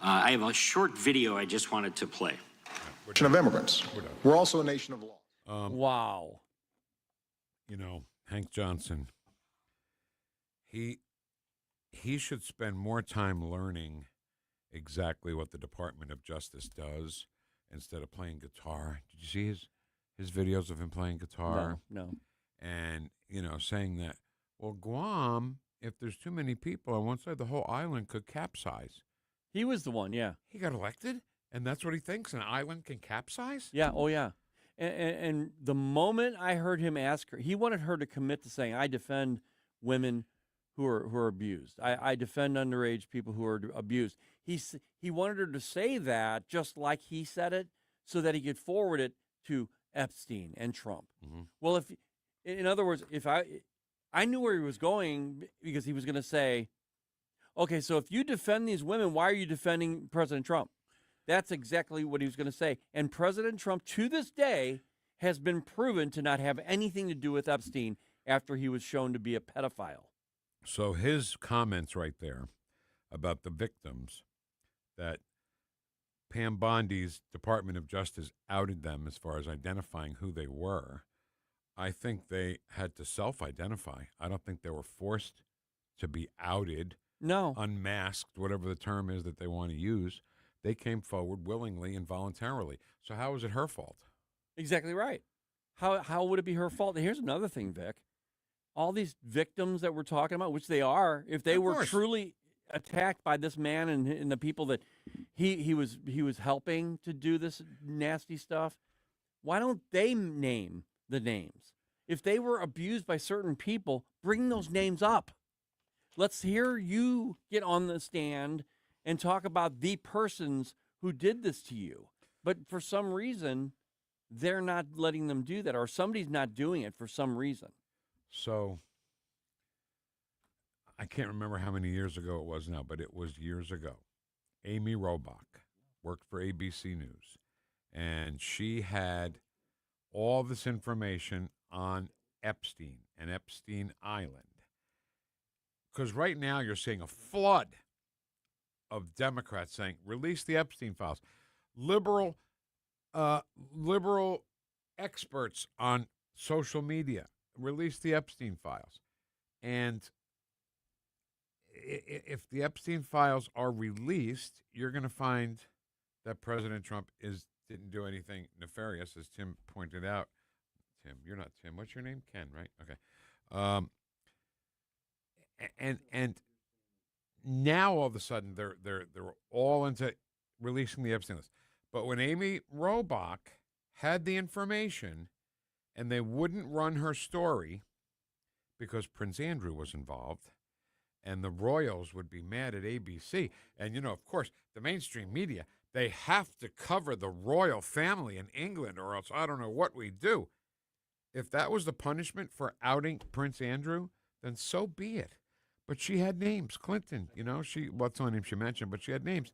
I have a short video I just wanted to play. Of immigrants. We're also a nation of law. Wow. You know, Hank Johnson, he should spend more time learning exactly what the Department of Justice does instead of playing guitar. Did you see his videos of him playing guitar? No. And, you know, saying that, well, Guam, if there's too many people on one side, the whole island could capsize. He was the one, yeah. He got elected, and that's what he thinks, an island can capsize? Yeah, oh yeah. And the moment I heard him ask her, he wanted her to commit to saying, I defend women who are abused. I defend underage people who are abused. He wanted her to say that just like he said it so that he could forward it to Epstein and Trump. Mm-hmm. Well, in other words, if I knew where he was going because he was going to say, okay, so if you defend these women, why are you defending President Trump? That's exactly what he was going to say. And President Trump, to this day, has been proven to not have anything to do with Epstein after he was shown to be a pedophile. So his comments right there about the victims, that Pam Bondi's Department of Justice outed them as far as identifying who they were, I think they had to self-identify. I don't think they were forced to be outed, no, unmasked, whatever the term is that they want to use. They came forward willingly and voluntarily. So how is it her fault? Exactly right. How would it be her fault? And here's another thing, Vic. All these victims that we're talking about, which they are, if they were truly attacked by this man and the people that he was helping to do this nasty stuff, why don't they name the names? If they were abused by certain people, bring those names up. Let's hear you get on the stand and talk about the persons who did this to you. But for some reason, they're not letting them do that, or somebody's not doing it for some reason. So I can't remember how many years ago it was now, but it was years ago. Amy Robach worked for ABC News, and she had all this information on Epstein and Epstein Island. Because right now you're seeing a flood of Democrats saying, release the Epstein files. Liberal experts on social media, release the Epstein files. And if the Epstein files are released, you're going to find that President Trump didn't do anything nefarious, as Tim pointed out. Tim, you're not Tim. What's your name? Ken, right? Okay. And now all of a sudden they're all into releasing the Epstein list. But when Amy Robach had the information and they wouldn't run her story because Prince Andrew was involved, and the royals would be mad at ABC. And, of course, the mainstream media, they have to cover the royal family in England, or else I don't know what we do. If that was the punishment for outing Prince Andrew, then so be it. But she had names. Clinton, what's the name she mentioned, but she had names.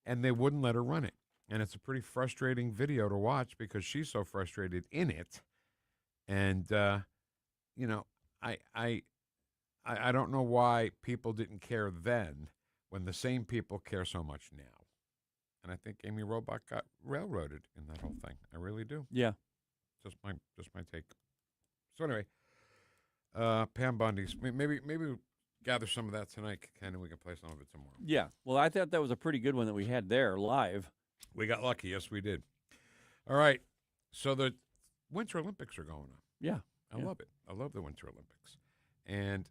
And they wouldn't let her run it. And it's a pretty frustrating video to watch because she's so frustrated in it. And, I don't know why people didn't care then when the same people care so much now. And I think Amy Robach got railroaded in that whole thing. I really do. Yeah. Just my take. So anyway, Pam Bundy's. Maybe we'll gather some of that tonight, Ken, and we can play some of it tomorrow. Yeah. Well, I thought that was a pretty good one that we had there live. We got lucky. Yes, we did. All right. So the Winter Olympics are going on. Yeah. I love it. I love the Winter Olympics. And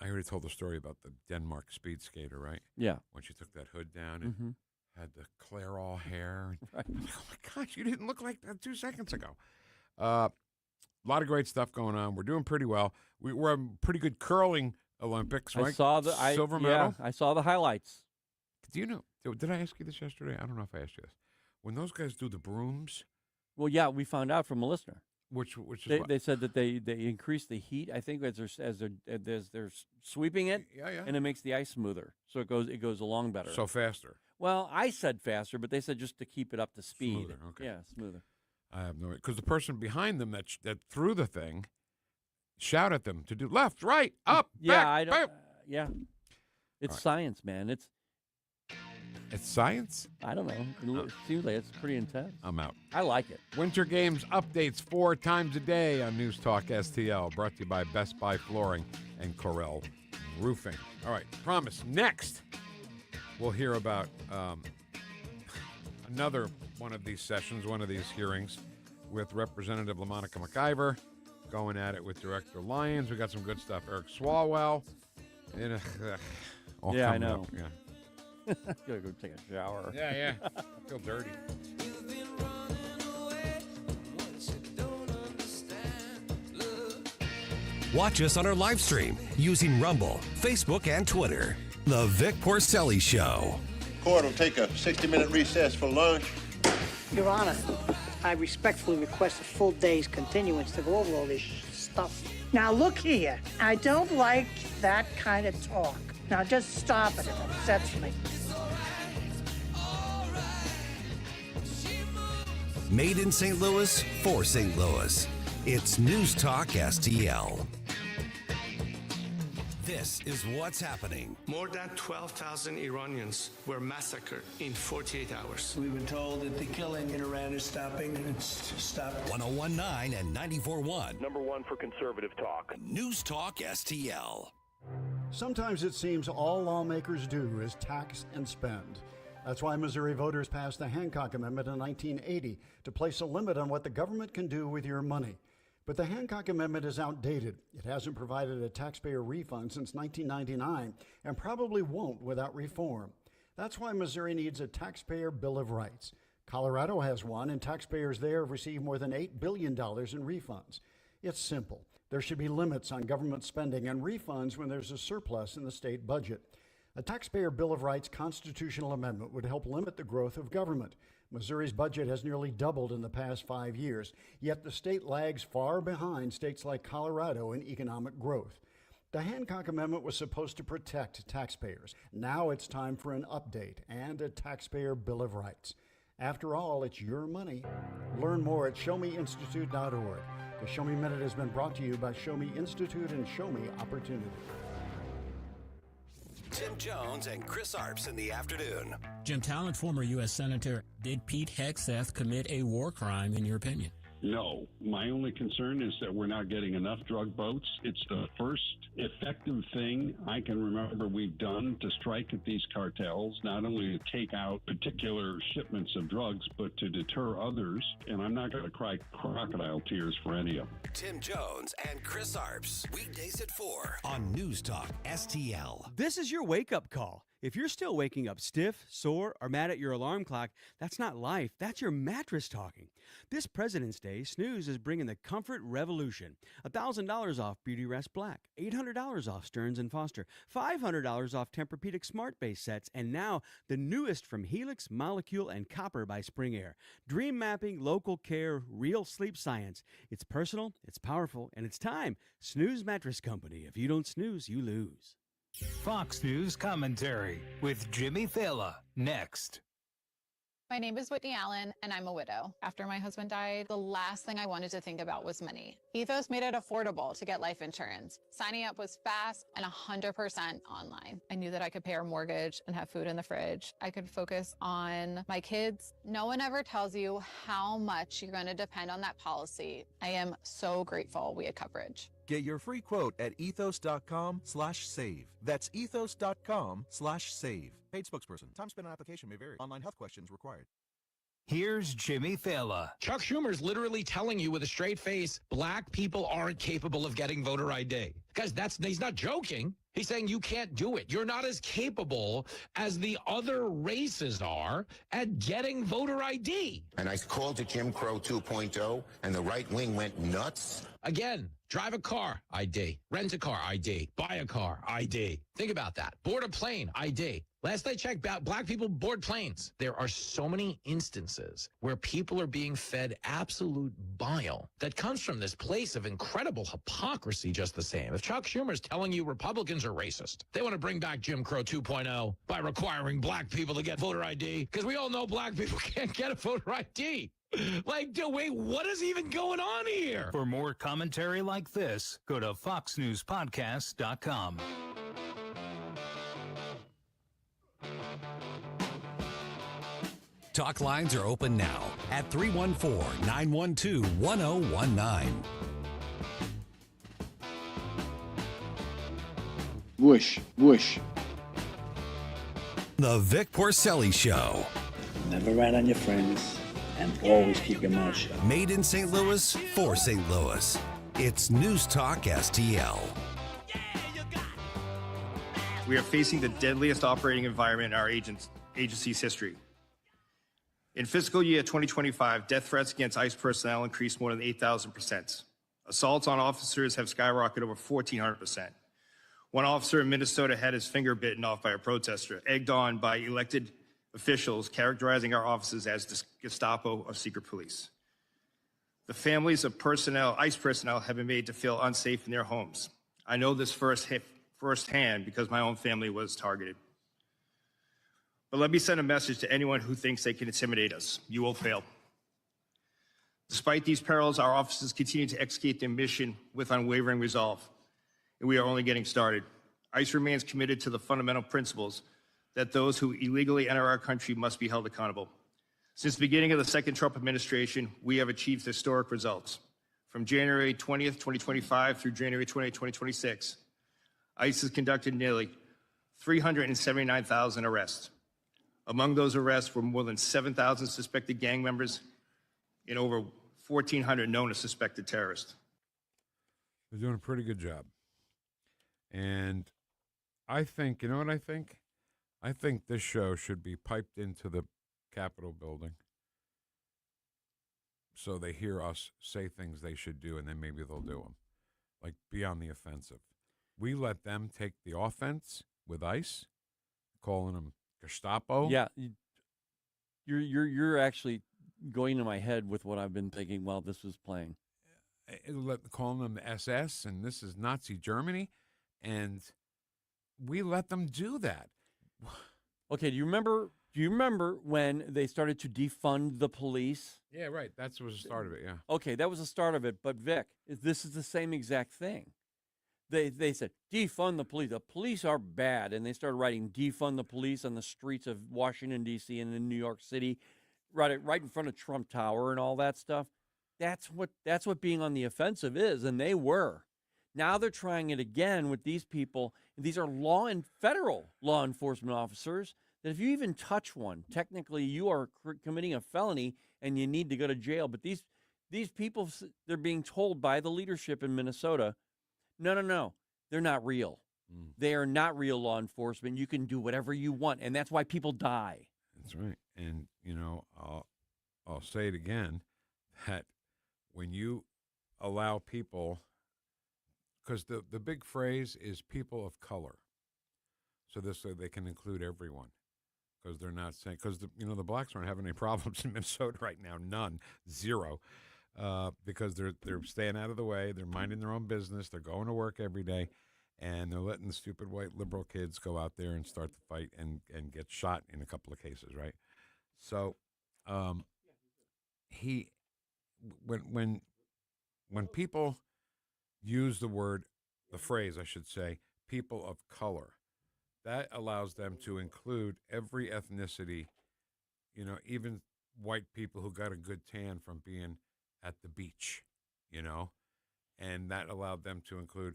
I already told the story about the Denmark speed skater, right? Yeah. When she took that hood down and had the Clairol hair. Right. Oh, my gosh, you didn't look like that 2 seconds ago. A lot of great stuff going on. We're doing pretty well. We're a pretty good curling Olympics, right? I saw the silver medal. Yeah, I saw the highlights. Do you know? Did I ask you this yesterday? I don't know if I asked you this. When those guys do the brooms. Well, yeah, we found out from a listener. Which is they said that they increase the heat. I think as they're sweeping it, and it makes the ice smoother, so it goes along better. So faster. Well, I said faster, but they said just to keep it up to speed. Smoother, okay. Yeah, smoother. I have no idea. Because the person behind them that threw the thing shout at them to do left, right, up, yeah, back. I don't. Yeah, it's science, man. It's science? I don't know. It seems like it's pretty intense. I'm out. I like it. Winter Games updates 4 times a day on News Talk STL, brought to you by Best Buy Flooring and Corel Roofing. All right, promise. Next, we'll hear about another one of these sessions, one of these hearings with Representative LaMonica McIver going at it with Director Lyons. We got some good stuff. Eric Swalwell. Yeah, I know. Up. Yeah. Gotta go take a shower. Yeah. I feel dirty. Watch us on our live stream using Rumble, Facebook, and Twitter. The Vic Porcelli Show. Court will take a 60-minute recess for lunch. Your Honor, I respectfully request a full day's continuance to go over all this stuff. Now look here, I don't like that kind of talk. Now just stop it, it upsets me. Made in St. Louis for St. Louis. It's News Talk STL. This is what's happening. More than 12,000 Iranians were massacred in 48 hours. We've been told that the killing in Iran is stopping, and it's stopped. 101.9 and 94.1. Number one for conservative talk. News Talk STL. Sometimes it seems all lawmakers do is tax and spend. That's why Missouri voters passed the Hancock Amendment in 1980 to place a limit on what the government can do with your money. But the Hancock Amendment is outdated. It hasn't provided a taxpayer refund since 1999 and probably won't without reform. That's why Missouri needs a taxpayer Bill of Rights. Colorado has one, and taxpayers there have received more than $8 billion in refunds. It's simple. There should be limits on government spending and refunds when there's a surplus in the state budget. A taxpayer Bill of Rights constitutional amendment would help limit the growth of government. Missouri's budget has nearly doubled in the past 5 years, yet the state lags far behind states like Colorado in economic growth. The Hancock Amendment was supposed to protect taxpayers. Now it's time for an update and a taxpayer Bill of Rights. After all, it's your money. Learn more at showmeinstitute.org. The Show Me Minute has been brought to you by Show Me Institute and Show Me Opportunity. Tim Jones and Chris Arps in the afternoon. Jim Talent, former U.S. Senator, did Pete Hegseth commit a war crime, in your opinion? No. My only concern is that we're not getting enough drug boats. It's the first effective thing I can remember we've done to strike at these cartels, not only to take out particular shipments of drugs, but to deter others. And I'm not going to cry crocodile tears for any of them. Tim Jones and Chris Arps, weekdays at 4 on News Talk STL. This is your wake-up call. If you're still waking up stiff, sore, or mad at your alarm clock, that's not life. That's your mattress talking. This President's Day, Snooze is bringing the comfort revolution. $1,000 off Beautyrest Black, $800 off Stearns & Foster, $500 off Tempur-Pedic Smart Base sets, and now the newest from Helix, Molecule, and Copper by Spring Air. Dream mapping, local care, real sleep science. It's personal, it's powerful, and it's time. Snooze Mattress Company. If you don't snooze, you lose. Fox News Commentary with Jimmy Fallon, next. My name is Whitney Allen, and I'm a widow. After my husband died, the last thing I wanted to think about was money. Ethos made it affordable to get life insurance. Signing up was fast and 100% online. I knew that I could pay our mortgage and have food in the fridge. I could focus on my kids. No one ever tells you how much you're going to depend on that policy. I am so grateful we had coverage. Get your free quote at ethos.com/save. That's ethos.com/save. Paid spokesperson. Time spent on application may vary. Online health questions required. Here's Jimmy Fallon. Chuck Schumer's literally telling you with a straight face, black people aren't capable of getting voter ID. Guys, he's not joking. He's saying you can't do it. You're not as capable as the other races are at getting voter ID. And I called it Jim Crow 2.0, and the right wing went nuts. Again, drive a car, ID. Rent a car, ID. Buy a car, ID. Think about that. Board a plane, ID. Last I checked, black people board planes. There are so many instances where people are being fed absolute bile that comes from this place of incredible hypocrisy just the same. If Chuck Schumer's telling you Republicans are racist, they want to bring back Jim Crow 2.0 by requiring black people to get voter ID, because we all know black people can't get a voter ID. Like, wait, what is even going on here? For more commentary like this, go to foxnewspodcast.com. Talk lines are open now at 314-912-1019. Woosh, woosh. The Vic Porcelli Show. Never rat on your friends and always keep your mouth shut. Made in St. Louis for St. Louis. It's News Talk STL. We are facing the deadliest operating environment in our agency's history. In fiscal year 2025, death threats against ICE personnel increased more than 8,000%. Assaults on officers have skyrocketed over 1,400%. One officer in Minnesota had his finger bitten off by a protester, egged on by elected officials characterizing our offices as the Gestapo of secret police. The families of ICE personnel have been made to feel unsafe in their homes. I know this firsthand because my own family was targeted. But let me send a message to anyone who thinks they can intimidate us. You will fail. Despite these perils, our officers continue to execute their mission with unwavering resolve, and we are only getting started. ICE remains committed to the fundamental principles that those who illegally enter our country must be held accountable. Since the beginning of the second Trump administration, we have achieved historic results. From January 20th, 2025 through January 20th, 2026, ICE has conducted nearly 379,000 arrests. Among those arrests were more than 7,000 suspected gang members and over 1,400 known as suspected terrorists. They're doing a pretty good job. And I think, you know what I think? I think this show should be piped into the Capitol building so they hear us say things they should do, and then maybe they'll do them. Like, be on the offensive. We let them take the offense with ICE, calling them Gestapo. Yeah, you're actually going to my head with what I've been thinking while this was playing. Calling them the SS, and this is Nazi Germany, and we let them do that. Okay, do you remember when they started to defund the police? Yeah, right. That was the start of it, yeah. Okay, that was the start of it. But, Vic, this is the same exact thing. They said, defund the police. The police are bad. And they started writing defund the police on the streets of Washington, D.C. and in New York City, right in front of Trump Tower and all that stuff. That's what being on the offensive is, and they were. Now they're trying it again with these people. These are federal law enforcement officers that if you even touch one, technically you are committing a felony and you need to go to jail. But these people, they're being told by the leadership in Minnesota, no, they're not real. They are not real law enforcement. You can do whatever you want, and that's why people die. That's right. And, I'll say it again, that when you allow people, because the big phrase is people of color. So this way they can include everyone, because they're not saying, because the blacks aren't having any problems in Minnesota right now, none, zero, because they're staying out of the way, they're minding their own business, they're going to work every day, and they're letting the stupid white liberal kids go out there and start the fight and get shot in a couple of cases, right? So, when people use the phrase, I should say, people of color, that allows them to include every ethnicity, even white people who got a good tan from being at the beach, and that allowed them to include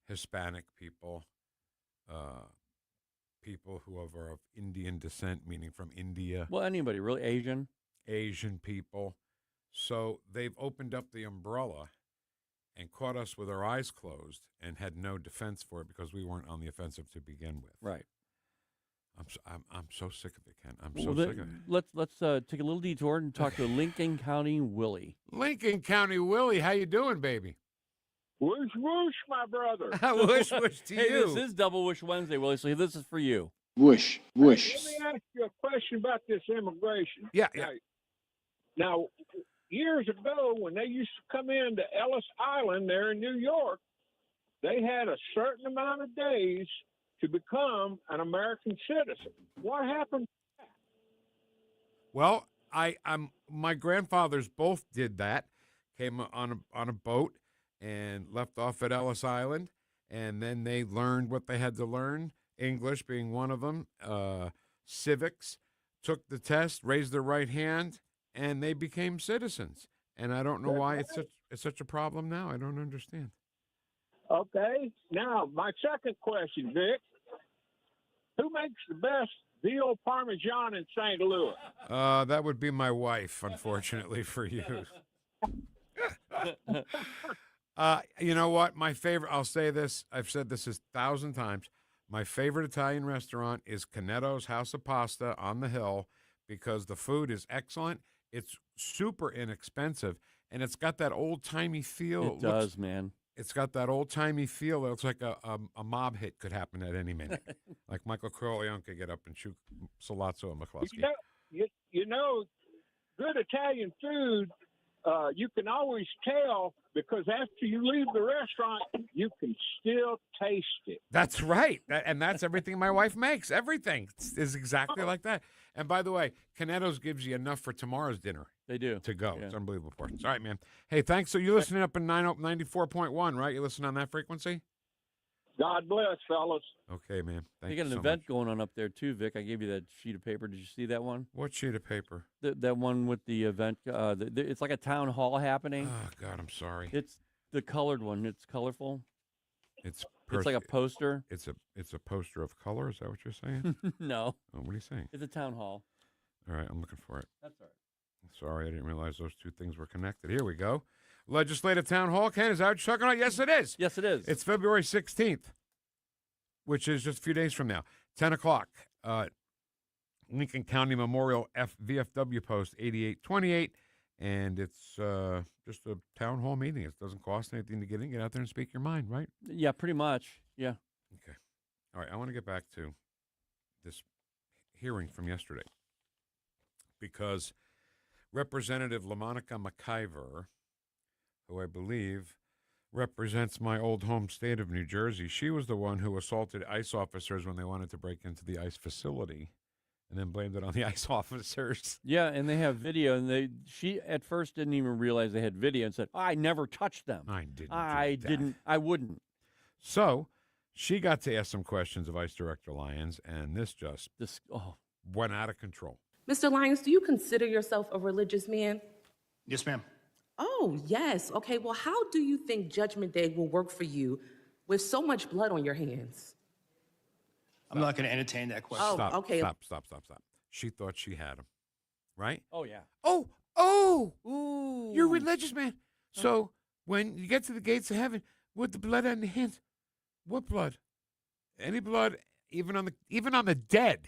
Hispanic people, people who are of Indian descent, meaning from India. Well, anybody, really, Asian people. So they've opened up the umbrella and caught us with our eyes closed and had no defense for it because we weren't on the offensive to begin with. Right. I'm so sick of it, Ken. I'm so sick of it. Let's take a little detour and talk to Lincoln County Willie. Lincoln County Willie, how you doing, baby? Woosh, woosh, my brother. Woosh, woosh to hey, you. This is Double Woosh Wednesday, Willie, so this is for you. Woosh, woosh. Let me ask you a question about this immigration. Yeah. Now, years ago, when they used to come into Ellis Island there in New York, they had a certain amount of days to become an American citizen. What happened? Well, my grandfathers both did that. Came on a boat and left off at Ellis Island, and then they learned what they had to learn, English being one of them, civics, took the test, raised their right hand, and they became citizens. And I don't know why it's such a problem now. I don't understand. Okay. Now, my second question, Vic. Who makes the best veal parmesan in St. Louis? That would be my wife, unfortunately for you. You know what? My favorite, I'll say this, I've said this 1,000 times. My favorite Italian restaurant is Canetto's House of Pasta on the Hill because the food is excellent. It's super inexpensive, and it's got that old-timey feel. It does, man. It's got that old-timey feel. It looks like a mob hit could happen at any minute. Like Michael Corleone could get up and shoot Sollozzo and McCluskey. You know, good Italian food, you can always tell because after you leave the restaurant, you can still taste it. That's right. And that's everything my wife makes. Everything is exactly like that. And by the way, Canetto's gives you enough for tomorrow's dinner. They do. To go. Yeah. It's unbelievable portions. All right, man. Hey, thanks. So you're listening up in 94.1, right? You listen on that frequency? God bless, fellas. Okay, man. Thank They you got an so event much. going on up there, too, Vic. I gave you that sheet of paper. Did you see that one? What sheet of paper? That one with the event. It's like a town hall happening. Oh, God, I'm sorry. It's the colored one. It's colorful. It's It's like a poster. It's a poster of color. Is that what you're saying? No. Oh, what are you saying? It's a town hall. All right, I'm looking for it. That's all right. Sorry, I didn't realize those two things were connected. Here we go. Legislative Town Hall. Ken, is that what you're talking about? Yes, it is. Yes, it is. It's February 16th, which is just a few days from now. 10 o'clock. Lincoln County Memorial VFW Post 8828. And it's just a town hall meeting. It doesn't cost anything to get in. Get out there and speak your mind, right? Yeah, pretty much. Yeah. Okay. All right, I want to get back to this hearing from yesterday because Representative LaMonica McIver, who I believe represents my old home state of New Jersey, she was the one who assaulted ICE officers when they wanted to break into the ICE facility and then blamed it on the ICE officers. Yeah, and they have video, and she at first didn't even realize they had video and said, I never touched them. I wouldn't. So she got to ask some questions of ICE Director Lyons, and this went out of control. Mr. Lyons, do you consider yourself a religious man? Yes, ma'am. Oh, yes. Okay, well, how do you think Judgment Day will work for you with so much blood on your hands? I'm not going to entertain that question. Oh, Stop, okay. Stop. She thought she had him, right? Oh, yeah. You're a religious man. So when you get to the gates of heaven with the blood on the hands, what blood? Any blood, even on the dead,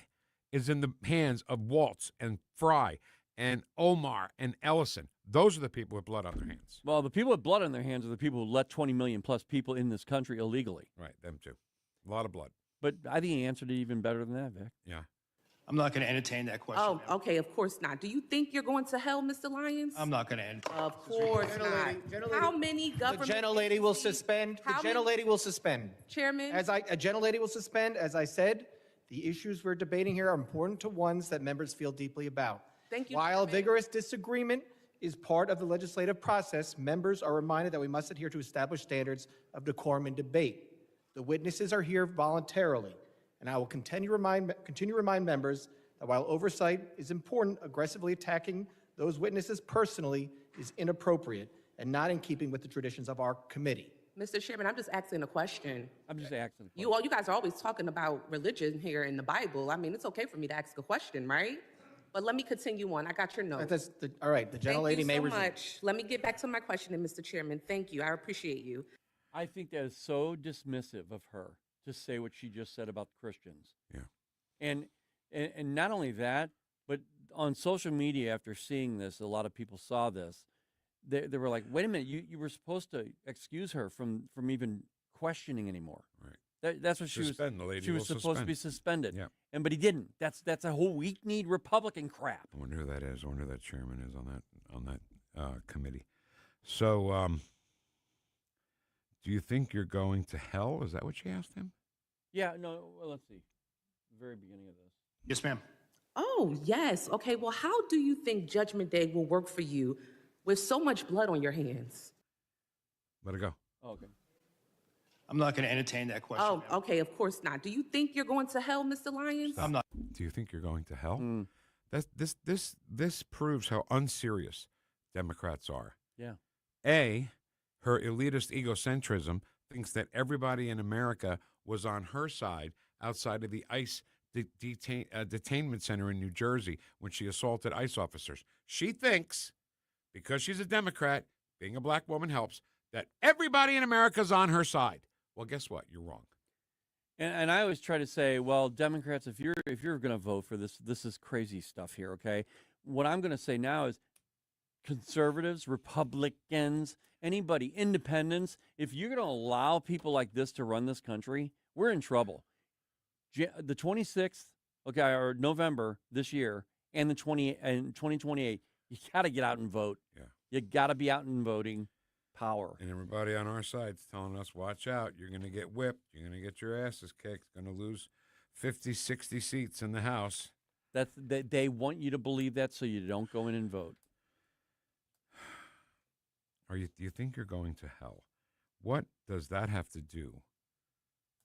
is in the hands of Waltz and Fry and Omar and Ellison. Those are the people with blood on their hands. Well, the people with blood on their hands are the people who let 20 million plus people in this country illegally. Right, them too. A lot of blood. But I think he answered it even better than that, Vic. Yeah. I'm not going to entertain that question. Oh, okay, of course not. Do you think you're going to hell, Mr. Lyons? I'm not going to entertain. Of course not. How many government... The gentlelady will suspend. The gentlelady will suspend. Chairman? A gentlelady will suspend. As I said, the issues we're debating here are important to ones that members feel deeply about. Thank you, While Chairman. vigorous disagreement is part of the legislative process, members are reminded that we must adhere to established standards of decorum and debate. The witnesses are here voluntarily, and I will continue to remind members that while oversight is important, aggressively attacking those witnesses personally is inappropriate and not in keeping with the traditions of our committee. Mr. Chairman, I'm just asking a question. I'm just asking. You guys are always talking about religion here in the Bible. I mean, it's okay for me to ask a question, right? But let me continue on. I got your note. All right, the gentlelady may resume. resume. Thank you so much. Let me get back to my question, Mr. Chairman. Thank you. I appreciate you. I think that is so dismissive of her to say what she just said about Christians. Yeah. And not only that, but on social media after seeing this, a lot of people saw this. They were like, wait a minute, you were supposed to excuse her from even questioning anymore. Right. That's what she was supposed to be suspended. Yeah. But he didn't. That's a whole weak-kneed Republican crap. I wonder who that is. I wonder who that chairman is on that committee. So, do you think you're going to hell? Is that what she asked him? Yeah, no, well, let's see. The very beginning of this. Yes, ma'am. Oh, yes. Okay, well, how do you think Judgment Day will work for you with so much blood on your hands? Let it go. Oh, okay. I'm not going to entertain that question. Oh, okay, of course not. Do you think you're going to hell, Mr. Lyons? I'm not. Do you think you're going to hell? This proves how unserious Democrats are. Yeah. Her elitist egocentrism thinks that everybody in America was on her side outside of the ICE detainment center in New Jersey when she assaulted ICE officers. She thinks, because she's a Democrat, being a black woman helps, that everybody in America's on her side. Well, guess what? You're wrong. And I always try to say, well, Democrats, if you're going to vote for this is crazy stuff here, okay? What I'm going to say now is conservatives, Republicans, anybody, independents, if you're going to allow people like this to run this country, we're in trouble. The 26th, okay, or November this year, and the 2028, you got to get out and vote. Yeah. You got to be out and voting. Power. And everybody on our side's telling us, watch out, you're going to get whipped, you're going to get your asses kicked, going to lose 50, 60 seats in the House. They want you to believe that so you don't go in and vote. Do you think you're going to hell? What does that have to do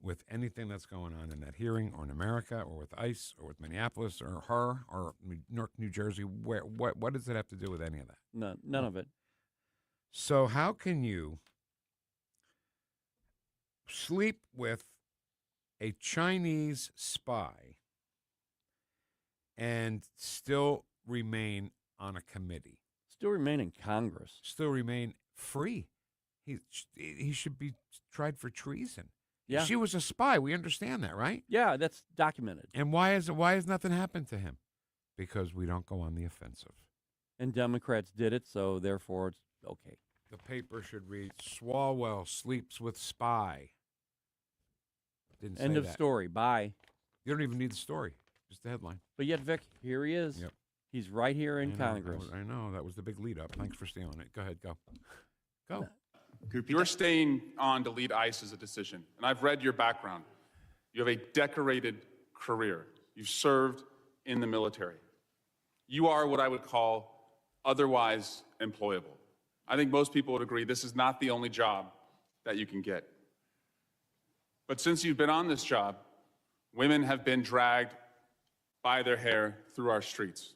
with anything that's going on in that hearing or in America or with ICE or with Minneapolis or her or Newark, New Jersey? What does it have to do with any of that? None of it. So how can you sleep with a Chinese spy and still remain on a committee? Still remain in Congress. Still remain free. He should be tried for treason. Yeah. She was a spy. We understand that, right? Yeah, that's documented. And why has nothing happened to him? Because we don't go on the offensive. And Democrats did it, so therefore it's okay. The paper should read, Swalwell sleeps with spy. Didn't say End of that. story. Bye. You don't even need the story. Just the headline. But yet, Vic, here he is. Yep. He's right here in Congress. I know. That was the big lead up. Thanks for stealing it. Go ahead. Go. Go. You're staying on to lead ICE as a decision, and I've read your background. You have a decorated career. You've served in the military. You are what I would call otherwise employable. I think most people would agree this is not the only job that you can get. But since you've been on this job, women have been dragged by their hair through our streets.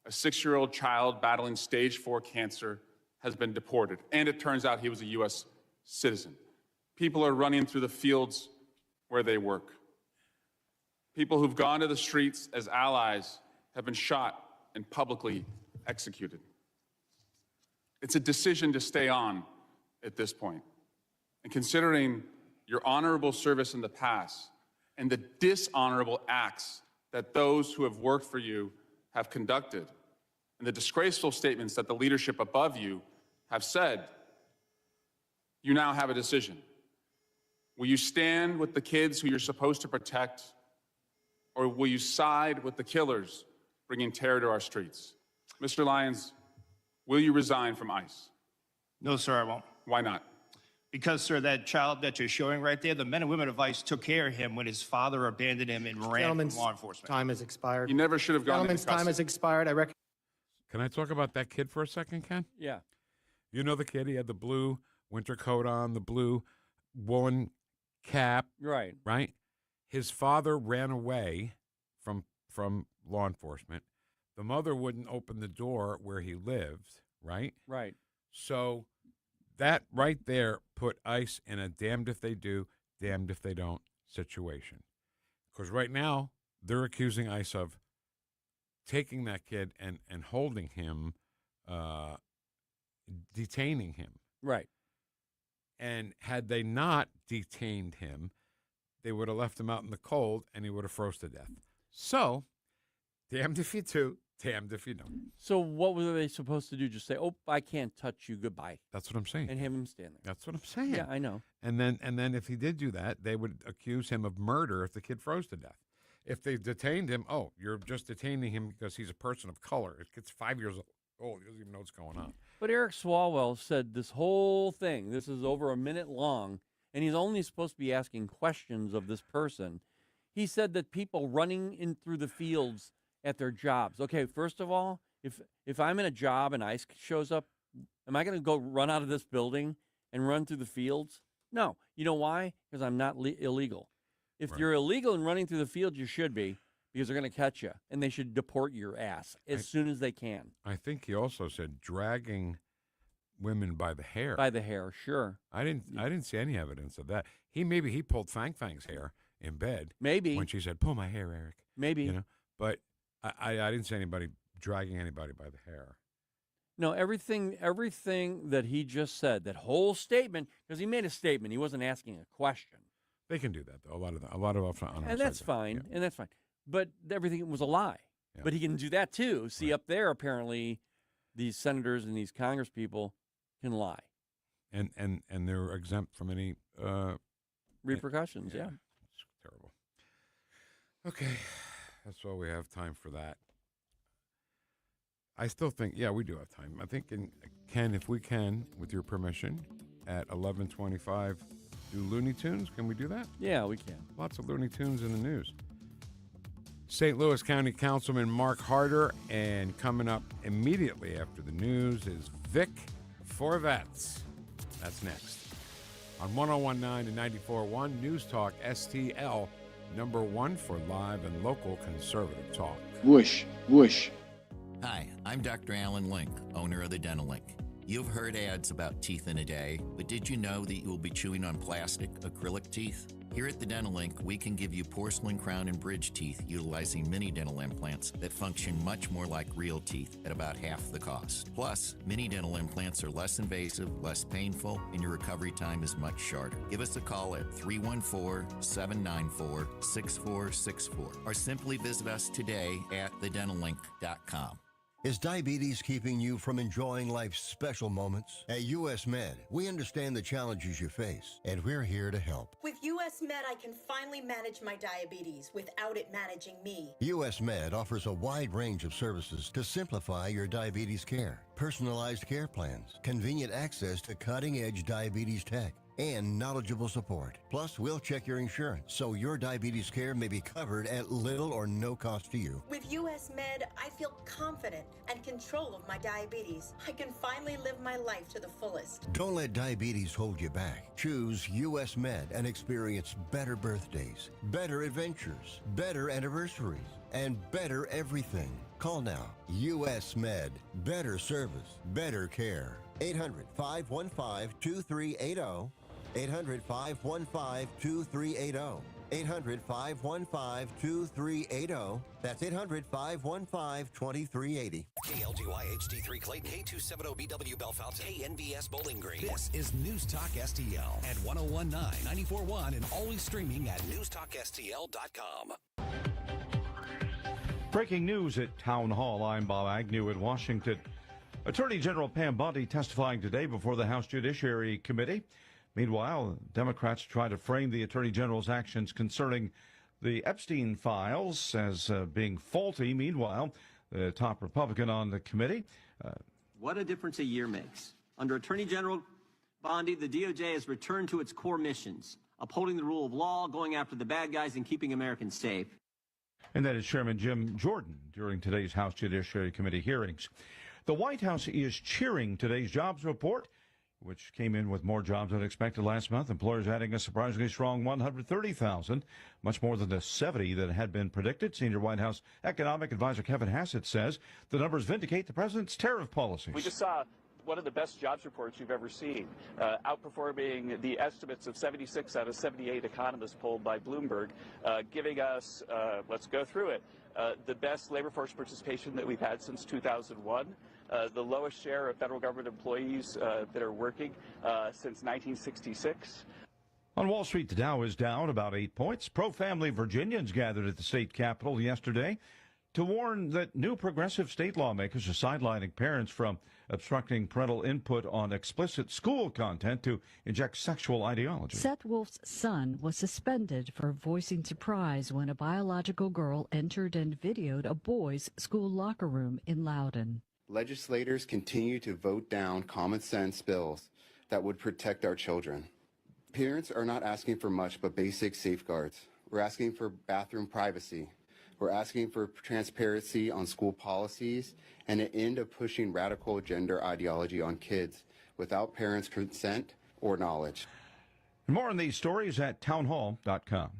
A 6-year-old child battling stage 4 cancer has been deported, and it turns out he was a U.S. citizen. People are running through the fields where they work. People who've gone to the streets as allies have been shot and publicly executed. It's a decision to stay on at this point. And considering your honorable service in the past and the dishonorable acts that those who have worked for you have conducted, and the disgraceful statements that the leadership above you have said, you now have a decision. Will you stand with the kids who you're supposed to protect, or will you side with the killers bringing terror to our streets? Mr. Lyons, will you resign from ICE? No, sir, I won't. Why not? Because, sir, that child that you're showing right there, the men and women of ICE took care of him when his father abandoned him and ran from law enforcement. Time has expired. You never should have gone Gentleman's time has expired. I reckon. Can I talk about that kid for a second, Ken? Yeah. You know the kid? He had the blue winter coat on, the blue woolen cap. Right. Right? His father ran away from law enforcement. The mother wouldn't open the door where he lived, right? Right. So that right there put ICE in a damned if they do, damned if they don't situation. Because right now, they're accusing ICE of taking that kid and holding him, detaining him. Right. And had they not detained him, they would have left him out in the cold and he would have froze to death. So, damned if you do, damned if you don't. So what were they supposed to do? Just say, "Oh, I can't touch you. Goodbye." That's what I'm saying. And have him stand there. That's what I'm saying. Yeah, I know. And then if he did do that, they would accuse him of murder if the kid froze to death. If they detained him, oh, you're just detaining him because he's a person of color. It gets 5 years old. He doesn't even know what's going on. But Eric Swalwell said this whole thing, this is over a minute long, and he's only supposed to be asking questions of this person. He said that people running in through the fields at their jobs. Okay, first of all, if I'm in a job and ICE shows up, am I going to go run out of this building and run through the fields? No. You know why? Because I'm not illegal. If you're illegal and running through the fields, you should be, because they're going to catch you, and they should deport your ass as soon as they can. I think he also said dragging women by the hair. By the hair, sure. I didn't see any evidence of that. He pulled Fang Fang's hair in bed. Maybe. When she said, "Pull my hair, Eric." Maybe. You know, but I didn't see anybody dragging anybody by the hair. No, everything that he just said, that whole statement, because he made a statement, he wasn't asking a question. They can do that though. A lot of and that's fine. Yeah. And that's fine. But everything was a lie. Yeah. But he can do that too. See, up there, apparently, these senators and these Congress people can lie. And they're exempt from any repercussions. Yeah. It's terrible. Okay, that's all we have time for that. I still think, we do have time. I think, Ken, if we can, with your permission, at 11:25, do Looney Tunes. Can we do that? Yeah, we can. Lots of Looney Tunes in the news. St. Louis County Councilman Mark Harder, and coming up immediately after the news is Vic Porcelli. That's next. On 101.9 and 94.1, News Talk STL, #1 for live and local conservative talk. Woosh, woosh. Hi, I'm Dr. Alan Link, owner of the Dental Link. You've heard ads about teeth in a day, but did you know that you will be chewing on plastic, acrylic teeth? Here at the Dental Link, we can give you porcelain crown and bridge teeth utilizing mini dental implants that function much more like real teeth at about half the cost. Plus, mini dental implants are less invasive, less painful, and your recovery time is much shorter. Give us a call at 314-794-6464 or simply visit us today at thedentallink.com. Is diabetes keeping you from enjoying life's special moments? At US Med, we understand the challenges you face, and we're here to help. With US Med, I can finally manage my diabetes without it managing me. US Med offers a wide range of services to simplify your diabetes care. Personalized care plans, convenient access to cutting-edge diabetes tech, and knowledgeable support. Plus, we'll check your insurance so your diabetes care may be covered at little or no cost to you. With US Med, I feel confident and control of my diabetes. I can finally live my life to the fullest. Don't let diabetes hold you back. Choose US Med and experience better birthdays, better adventures, better anniversaries, and better everything. Call now. US Med. Better service, better care. 800-515-2380. 800-515-2380. 800-515-2380. That's 800-515-2380. KLDY HD3 Clayton, K270BW Bellefonte, KNBS Bowling Green. This is News Talk STL at 1019, 94.1, and always streaming at NewstalkSTL.com. Breaking news at Town Hall. I'm Bob Agnew in Washington. Attorney General Pam Bondi testifying today before the House Judiciary Committee. Meanwhile, Democrats try to frame the Attorney General's actions concerning the Epstein files as being faulty. Meanwhile, the top Republican on the committee. What a difference a year makes. Under Attorney General Bondi, the DOJ has returned to its core missions, upholding the rule of law, going after the bad guys, and keeping Americans safe. And that is Chairman Jim Jordan during today's House Judiciary Committee hearings. The White House is cheering today's jobs report, which came in with more jobs than expected last month. Employers adding a surprisingly strong 130,000, much more than the 70 that had been predicted. Senior White House economic advisor Kevin Hassett says the numbers vindicate the president's tariff policies. We just saw one of the best jobs reports you've ever seen, outperforming the estimates of 76 out of 78 economists polled by Bloomberg, giving us, let's go through it, the best labor force participation that we've had since 2001. The lowest share of federal government employees that are working since 1966. On Wall Street, the Dow is down about 8 points. Pro-family Virginians gathered at the state capitol yesterday to warn that new progressive state lawmakers are sidelining parents from obstructing parental input on explicit school content to inject sexual ideology. Seth Wolf's son was suspended for voicing surprise when a biological girl entered and videoed a boys' school locker room in Loudoun. Legislators continue to vote down common sense bills that would protect our children. Parents are not asking for much but basic safeguards. We're asking for bathroom privacy. We're asking for transparency on school policies and an end of pushing radical gender ideology on kids without parents' consent or knowledge. More on these stories at townhall.com.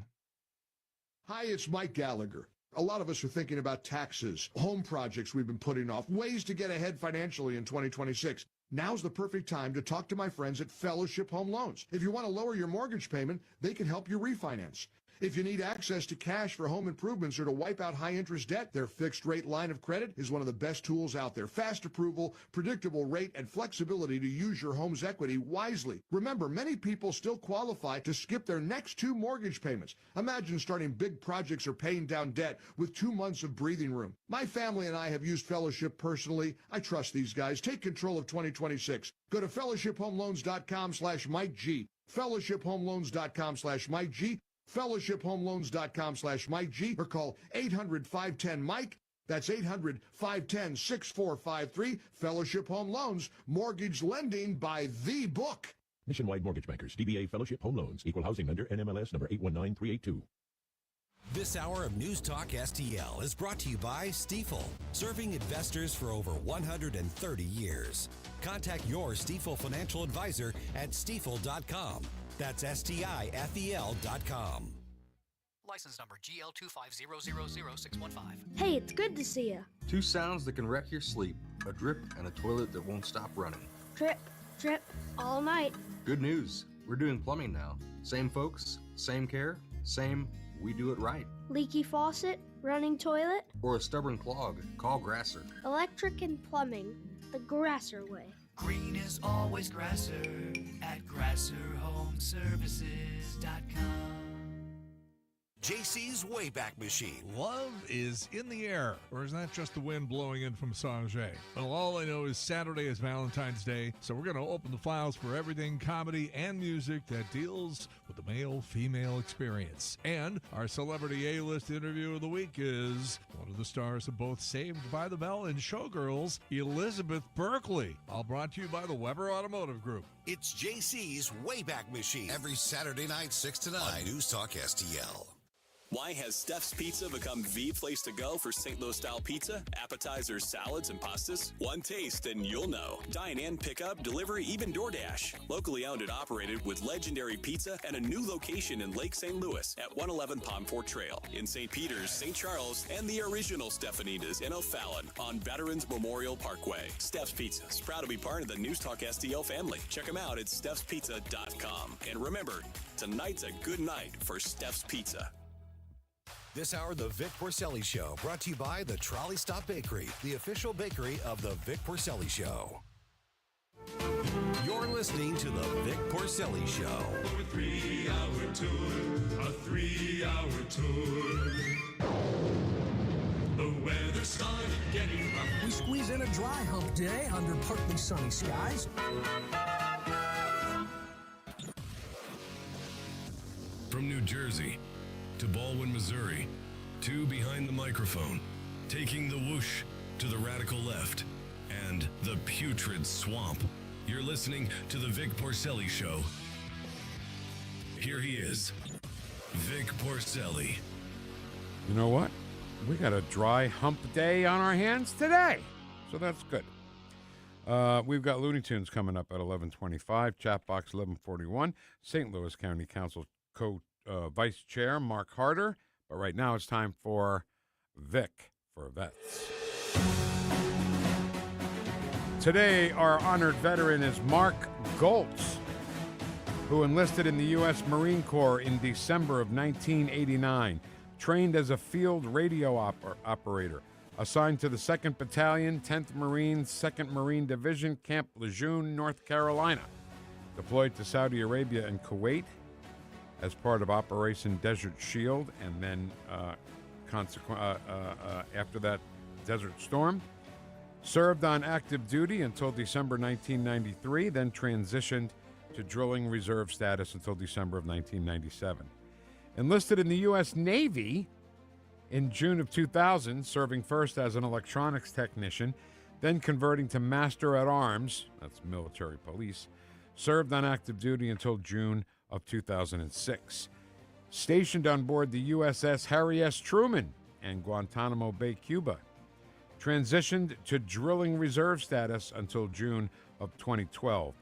Hi, it's Mike Gallagher. A lot of us are thinking about taxes, home projects we've been putting off, ways to get ahead financially in 2026. Now's the perfect time to talk to my friends at Fellowship Home Loans. If you want to lower your mortgage payment, they can help you refinance. If you need access to cash for home improvements or to wipe out high-interest debt, their fixed-rate line of credit is one of the best tools out there. Fast approval, predictable rate, and flexibility to use your home's equity wisely. Remember, many people still qualify to skip their next 2 mortgage payments. Imagine starting big projects or paying down debt with 2 months of breathing room. My family and I have used Fellowship personally. I trust these guys. Take control of 2026. Go to fellowshiphomeloans.com/Mike G. fellowshiphomeloans.com/Mike G. fellowshiphomeloans.com/Mike G, or call 800-510-MIKE. That's 800-510-6453. Fellowship Home Loans, mortgage lending by the book. Nationwide Mortgage Bankers, DBA Fellowship Home Loans, Equal Housing Lender, NMLS number 819382. This hour of News Talk STL is brought to you by Stifel, serving investors for over 130 years. Contact your Stifel financial advisor at stifel.com. That's STIFEL.com. License number GL250000615. Hey, it's good to see you. 2 sounds that can wreck your sleep. A drip and a toilet that won't stop running. Drip, drip, all night. Good news. We're doing plumbing now. Same folks, same care, same we do it right. Leaky faucet, running toilet. Or a stubborn clog, call Grasser. Electric and plumbing, the Grasser way. Green is always Grasser at GrasserHomeServices.com. JC's Wayback Machine. Love is in the air, or is that just the wind blowing in from Sanjay? Well, all I know is Saturday is Valentine's Day, so we're going to open the files for everything comedy and music that deals with the male-female experience. And our celebrity A-list interview of the week is one of the stars of both Saved by the Bell and Showgirls, Elizabeth Berkley. All brought to you by the Weber Automotive Group. It's JC's Wayback Machine. Every Saturday night, 6 to 9 on NewstalkSTL. Why has Steph's Pizza become the place to go for St. Louis-style pizza, appetizers, salads, and pastas? One taste and you'll know. Dine-in, pickup, delivery, even DoorDash. Locally owned and operated with legendary pizza and a new location in Lake St. Louis at 111 Palm Fort Trail, in St. Peters, St. Charles, and the original Stephanitas in O'Fallon on Veterans Memorial Parkway. Steph's Pizza is proud to be part of the NewstalkSTL family. Check them out at stephspizza.com. And remember, tonight's a good night for Steph's Pizza. This hour, the Vic Porcelli Show, brought to you by the Trolley Stop Bakery, the official bakery of the Vic Porcelli Show. You're listening to the Vic Porcelli Show. A 3-hour tour, a 3-hour tour. The weather started getting rough. We squeeze in a dry hump day under partly sunny skies. From New Jersey to Baldwin, Missouri, to behind the microphone, taking the whoosh to the radical left and the putrid swamp. You're listening to the Vic Porcelli Show. Here he is, Vic Porcelli. You know what? We got a dry hump day on our hands today, so that's good. We've got Looney Tunes coming up at 11:25, Chat Box 11:41, St. Louis County Council Vice Chair Mark Harder, but right now it's time for Vic for Vets. Today, our honored veteran is Mark Goltz, who enlisted in the U.S. Marine Corps in December of 1989, trained as a field radio operator, assigned to the 2nd Battalion, 10th Marines, 2nd Marine Division, Camp Lejeune, North Carolina, deployed to Saudi Arabia and Kuwait as part of Operation Desert Shield, and then after that, Desert Storm. Served on active duty until December 1993, then transitioned to drilling reserve status until December of 1997. Enlisted in the U.S. Navy in June of 2000, serving first as an electronics technician, then converting to Master at Arms, that's military police. Served on active duty until June of 2006. Stationed on board the USS Harry S. Truman in Guantanamo Bay, Cuba. Transitioned to drilling reserve status until June of 2012.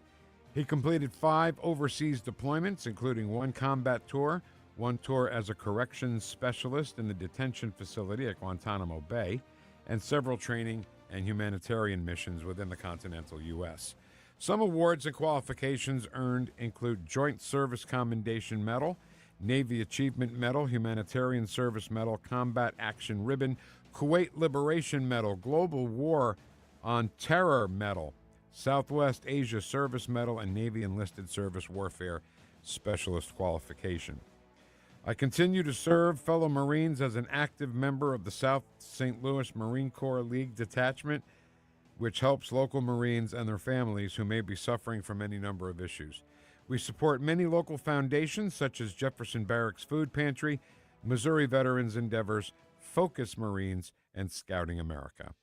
He completed 5 overseas deployments, including 1 combat tour, 1 tour as a corrections specialist in the detention facility at Guantanamo Bay, and several training and humanitarian missions within the continental U.S. Some awards and qualifications earned include Joint Service Commendation Medal, Navy Achievement Medal, Humanitarian Service Medal, Combat Action Ribbon, Kuwait Liberation Medal, Global War on Terror Medal, Southwest Asia Service Medal, and Navy Enlisted Service Warfare Specialist qualification. I continue to serve fellow Marines as an active member of the South St. Louis Marine Corps League Detachment, which helps local Marines and their families who may be suffering from any number of issues. We support many local foundations such as Jefferson Barracks Food Pantry, Missouri Veterans Endeavors, Focus Marines, and Scouting America.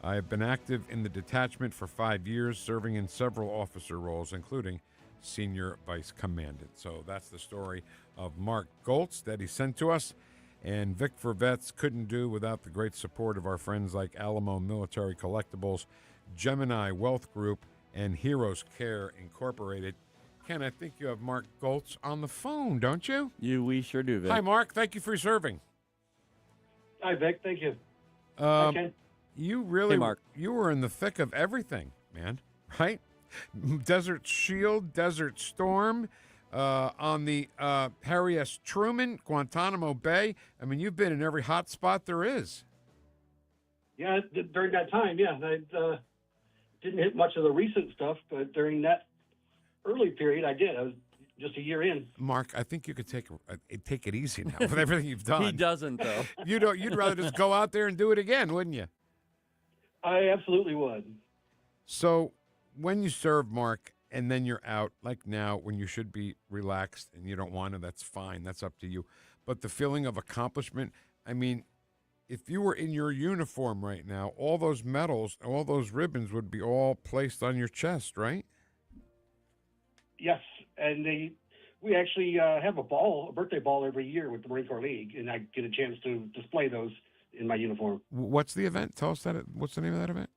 I have been active in the detachment for 5 years, serving in several officer roles, including Senior Vice Commandant. So that's the story of Mark Goltz that he sent to us. And Vic for Vets couldn't do without the great support of our friends like Alamo Military Collectibles, Gemini Wealth Group, and Heroes Care Incorporated. Ken, I think you have Mark Goltz on the phone, don't you? We sure do, Vic. Hi, Mark. Thank you for serving. Hi, Vic. Thank you. Hi, Ken. You really, Hey, Mark. You were in the thick of everything, man, right? Desert Shield, Desert Storm, on the Harry S. Truman, Guantanamo Bay. I mean, you've been in every hot spot there is. Yeah, during that time, yeah. I didn't hit much of the recent stuff, but during that early period, I did. I was just a year in. Mark, I think you could take it easy now with everything you've done. He doesn't, though. You'd rather just go out there and do it again, wouldn't you? I absolutely would. So when you serve, Mark, and then you're out, like now, when you should be relaxed and you don't want to, that's fine. That's up to you. But the feeling of accomplishment, I mean, if you were in your uniform right now, all those medals, all those ribbons would be all placed on your chest, right? Yes, and we actually have a birthday ball every year with the Marine Corps League, and I get a chance to display those in my uniform. What's the event? Tell us what's the name of that event?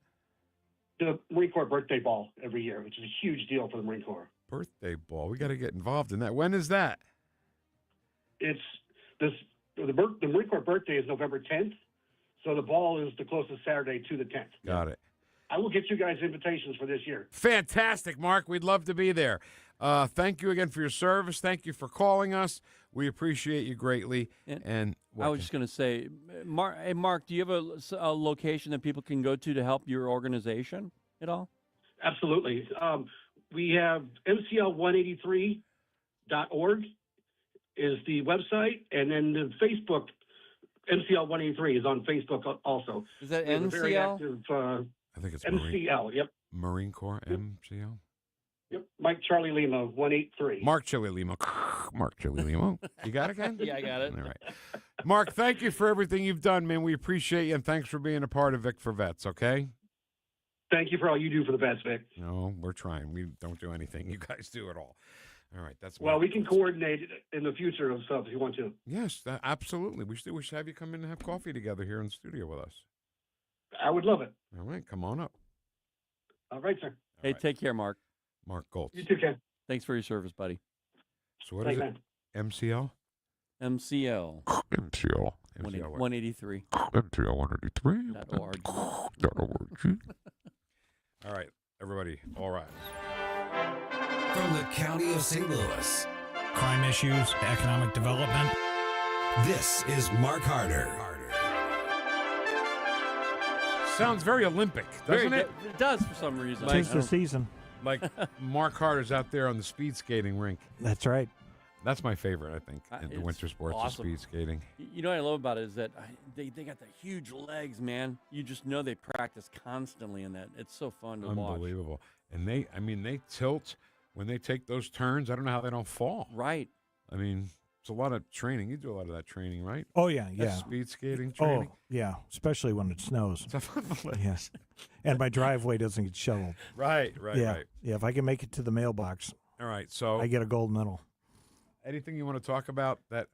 The Marine Corps Birthday Ball every year, which is a huge deal for the Marine Corps. Birthday ball. We got to get involved in that. When is that? It's the Marine Corps birthday is November 10th, so the ball is the closest Saturday to the 10th. Got it. I will get you guys invitations for this year. Fantastic, Mark. We'd love to be there. Thank you again for your service. Thank you for calling us. We appreciate you greatly. And I was just going to say, Mark, do you have a location that people can go to help your organization at all? Absolutely. We have MCL183.org is the website, and then the Facebook, MCL183 is on Facebook also. Is that MCL? Very active, I think it's MCL, yep. Marine Corps, MCL. Yep, Mike Charlie Lima, 183. Mark Chili Lima. Mark Chili Lima. You got it, Ken? Yeah, I got it. All right. Mark, thank you for everything you've done, man. We appreciate you, and thanks for being a part of Vic for Vets, okay? Thank you for all you do for the vets, Vic. No, we're trying. We don't do anything. You guys do it all. All right. That's well, we can coordinate in the future of stuff if you want to. Yes, absolutely. We should have you come in and have coffee together here in the studio with us. I would love it. All right. Come on up. All right, sir. Hey, take care, Mark. Mark Goltz. You too, Ken. Thanks for your service, buddy. So what is it? MCL? MCL. MCL. 183. MCL 183. .org. .org. All right, everybody. All right. From the county of St. Louis. Crime issues, economic development. This is Mark Harder. Sounds very Olympic, doesn't it? It does for some reason. Tis the season. Like Mark Harder's out there on the speed skating rink. That's right. That's my favorite, I think, in the winter sports awesome. of speed skating. You know what I love about it is that they got the huge legs, man. You just know they practice constantly in that. It's so fun to watch. Unbelievable. And they tilt when they take those turns. I don't know how they don't fall. Right. I mean, it's a lot of training. You do a lot of that training, right? Oh, yeah, That's yeah. speed skating training. Oh, yeah, especially when it snows. Yes. And my driveway doesn't get shoveled. Right. Yeah, if I can make it to the mailbox, all right, so I get a gold medal. Anything you want to talk about that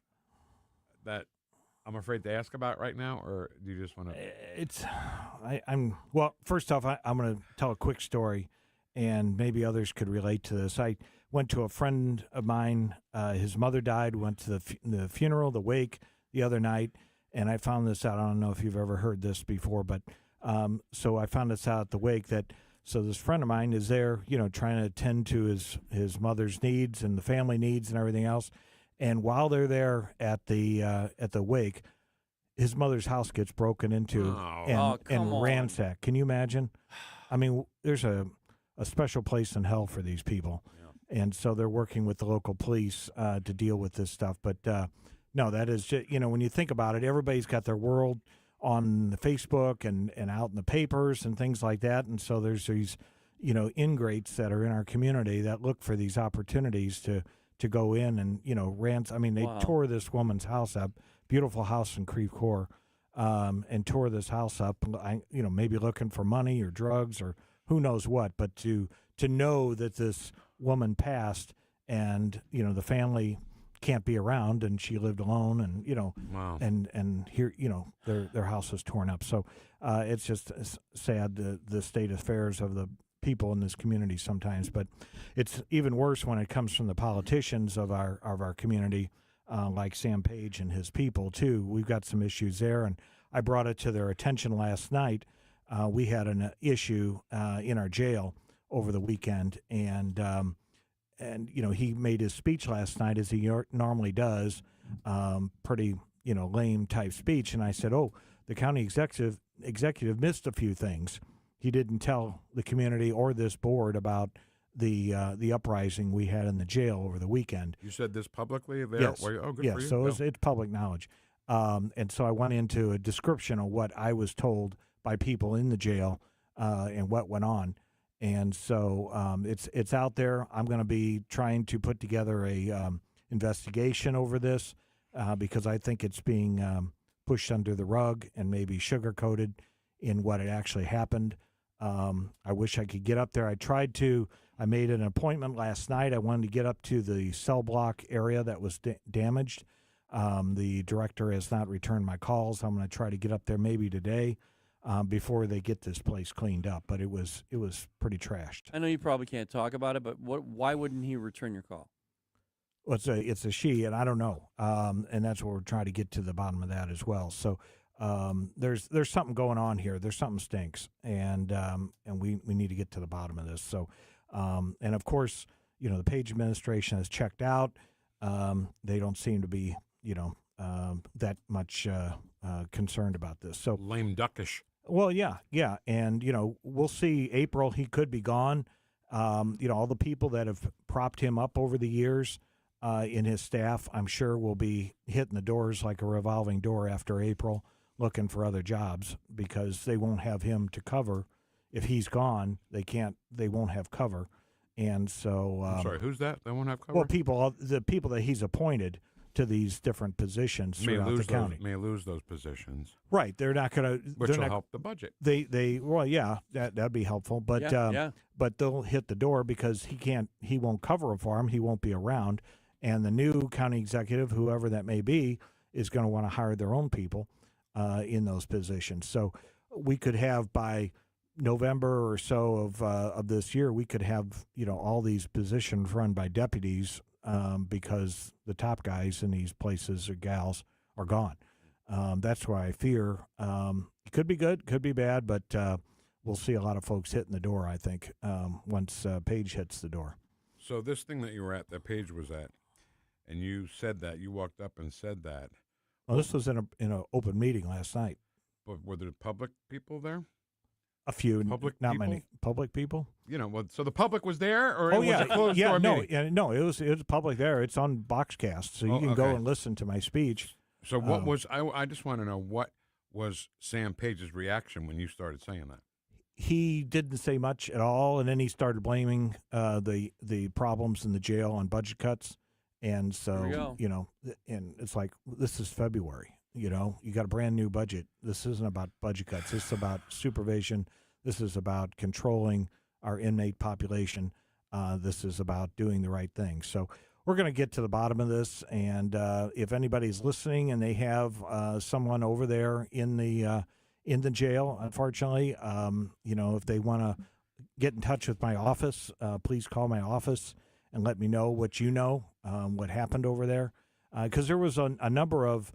I'm afraid to ask about right now, or do you just want to? I'm well. First off, I'm going to tell a quick story, and maybe others could relate to this. I went to a friend of mine. His mother died. Went to the funeral, the wake, the other night, and I found this out. I don't know if you've ever heard this before, but so I found this out at the wake that. So this friend of mine is there, trying to attend to his mother's needs and the family needs and everything else. And while they're there at the wake, his mother's house gets broken into and ransacked. Can you imagine? I mean, there's a special place in hell for these people. Yeah. And so they're working with the local police to deal with this stuff. But no, that is just, when you think about it, everybody's got their world on the Facebook and out in the papers and things like that. And so there's these, ingrates that are in our community that look for these opportunities to go in and, I mean, they tore this woman's house up, beautiful house in Creve Coeur, and tore this house up, maybe looking for money or drugs or who knows what, but to know that this woman passed and, the family can't be around and she lived alone and and here their house was torn up, so it's just sad the state affairs of the people in this community sometimes, but it's even worse when it comes from the politicians of our community, like Sam Page and his people too. We've got some issues there, and I brought it to their attention last night. We had an issue in our jail over the weekend, and he made his speech last night as he normally does, pretty lame type speech, and I said, oh, the county executive missed a few things. He didn't tell the community or this board about the uprising we had in the jail over the weekend. You said this publicly there? Yes. Oh, good for you. So it's public knowledge. And so I went into a description of what I was told by people in the jail and what went on. And so it's out there. I'm going to be trying to put together a investigation over this because I think it's being pushed under the rug and maybe sugar-coated in what had actually happened. I wish I could get up there. I made an appointment last night. I wanted to get up to the cell block area that was damaged. The director has not returned my calls. I'm going to try to get up there maybe today before they get this place cleaned up. But it was pretty trashed. I know you probably can't talk about it, but why wouldn't he return your call? Well, it's a she, and I don't know. And that's what we're trying to get to the bottom of that as well. So there's something going on here. There's something stinks, and we need to get to the bottom of this. So, and of course, the Page administration has checked out. They don't seem to be, that much concerned about this. So lame duckish. Well, yeah, and we'll see. April, he could be gone. All the people that have propped him up over the years in his staff, I'm sure will be hitting the doors like a revolving door after April, looking for other jobs because they won't have him to cover. If he's gone, they won't have cover. And so I'm sorry, who's that? They won't have cover? Well, the people that he's appointed to these different positions throughout the county may lose those positions. Right, they're not going to, which will help the budget. That'd be helpful, but but they'll hit the door because he won't cover a farm, he won't be around, and the new county executive, whoever that may be, is going to want to hire their own people in those positions. So we could have by November or so of this year, we could have all these positions run by deputies because the top guys in these places or gals are gone. That's why I fear it could be good, could be bad, but we'll see a lot of folks hitting the door, I think, once Page hits the door. So this thing that you were at, that Page was at, and you said that, you walked up and said that. Well, this was in an open meeting last night. But were there public people there? A few, public not people? Many public people. So the public was there, or was a closed door meeting? No, it was public there. It's on Boxcast, so you can go and listen to my speech. So what was I just want to know what was Sam Page's reaction when you started saying that? He didn't say much at all, and then he started blaming the problems in the jail on budget cuts, and so and it's like this is February. You got a brand new budget. This isn't about budget cuts. This is about supervision. This is about controlling our inmate population. This is about doing the right thing. So we're going to get to the bottom of this. And if anybody's listening and they have someone over there in the jail, unfortunately, if they want to get in touch with my office, please call my office and let me know what what happened over there. Because there was a number of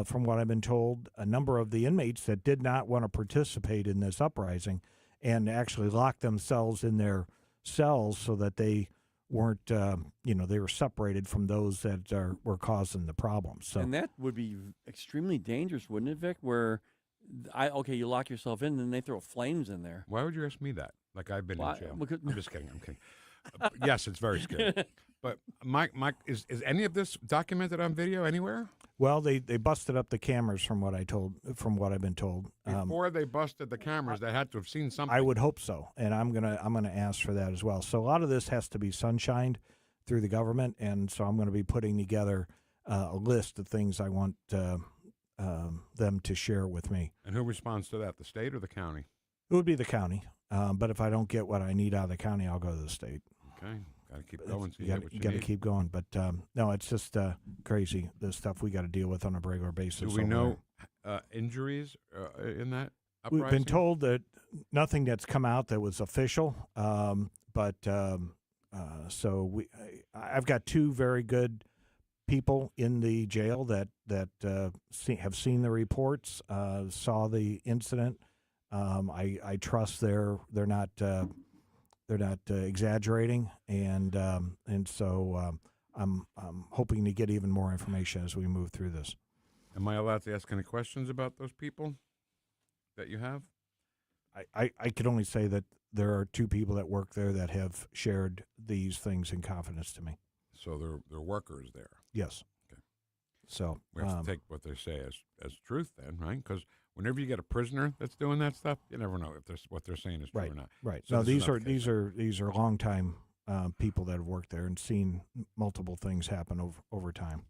from what I've been told, a number of the inmates that did not want to participate in this uprising and actually locked themselves in their cells so that they weren't, they were separated from those that were causing the problems. So, and that would be extremely dangerous, wouldn't it, Vic? Where, you lock yourself in, and then they throw flames in there. Why would you ask me that? Like I've been in jail. I'm just kidding. I'm kidding. Yes, it's very scary. But Mike, is any of this documented on video anywhere? Well, they busted up the cameras from what I've been told. Before they busted the cameras, they had to have seen something. I would hope so, and I'm gonna ask for that as well. So a lot of this has to be sunshined through the government, and so I'm going to be putting together a list of things I want them to share with me. And who responds to that, the state or the county? It would be the county, but if I don't get what I need out of the county, I'll go to the state. Okay. Got to keep going. You got to keep going, but no, it's just crazy. The stuff we got to deal with on a regular basis. Do we know injuries in that uprising? We've been told that nothing that's come out that was official, but so I've got two very good people in the jail that have seen the reports, saw the incident. I trust they're not. exaggerating, and so I'm hoping to get even more information as we move through this. Am I allowed to ask any questions about those people that you have? I could only say that there are 2 people that work there that have shared these things in confidence to me. So they're workers there. Yes. Okay. So we have to take what they say as truth, then, right? Because whenever you get a prisoner that's doing that stuff, you never know if what they're saying is true or not. Right. So No, this is these are longtime people that have worked there and seen multiple things happen over time.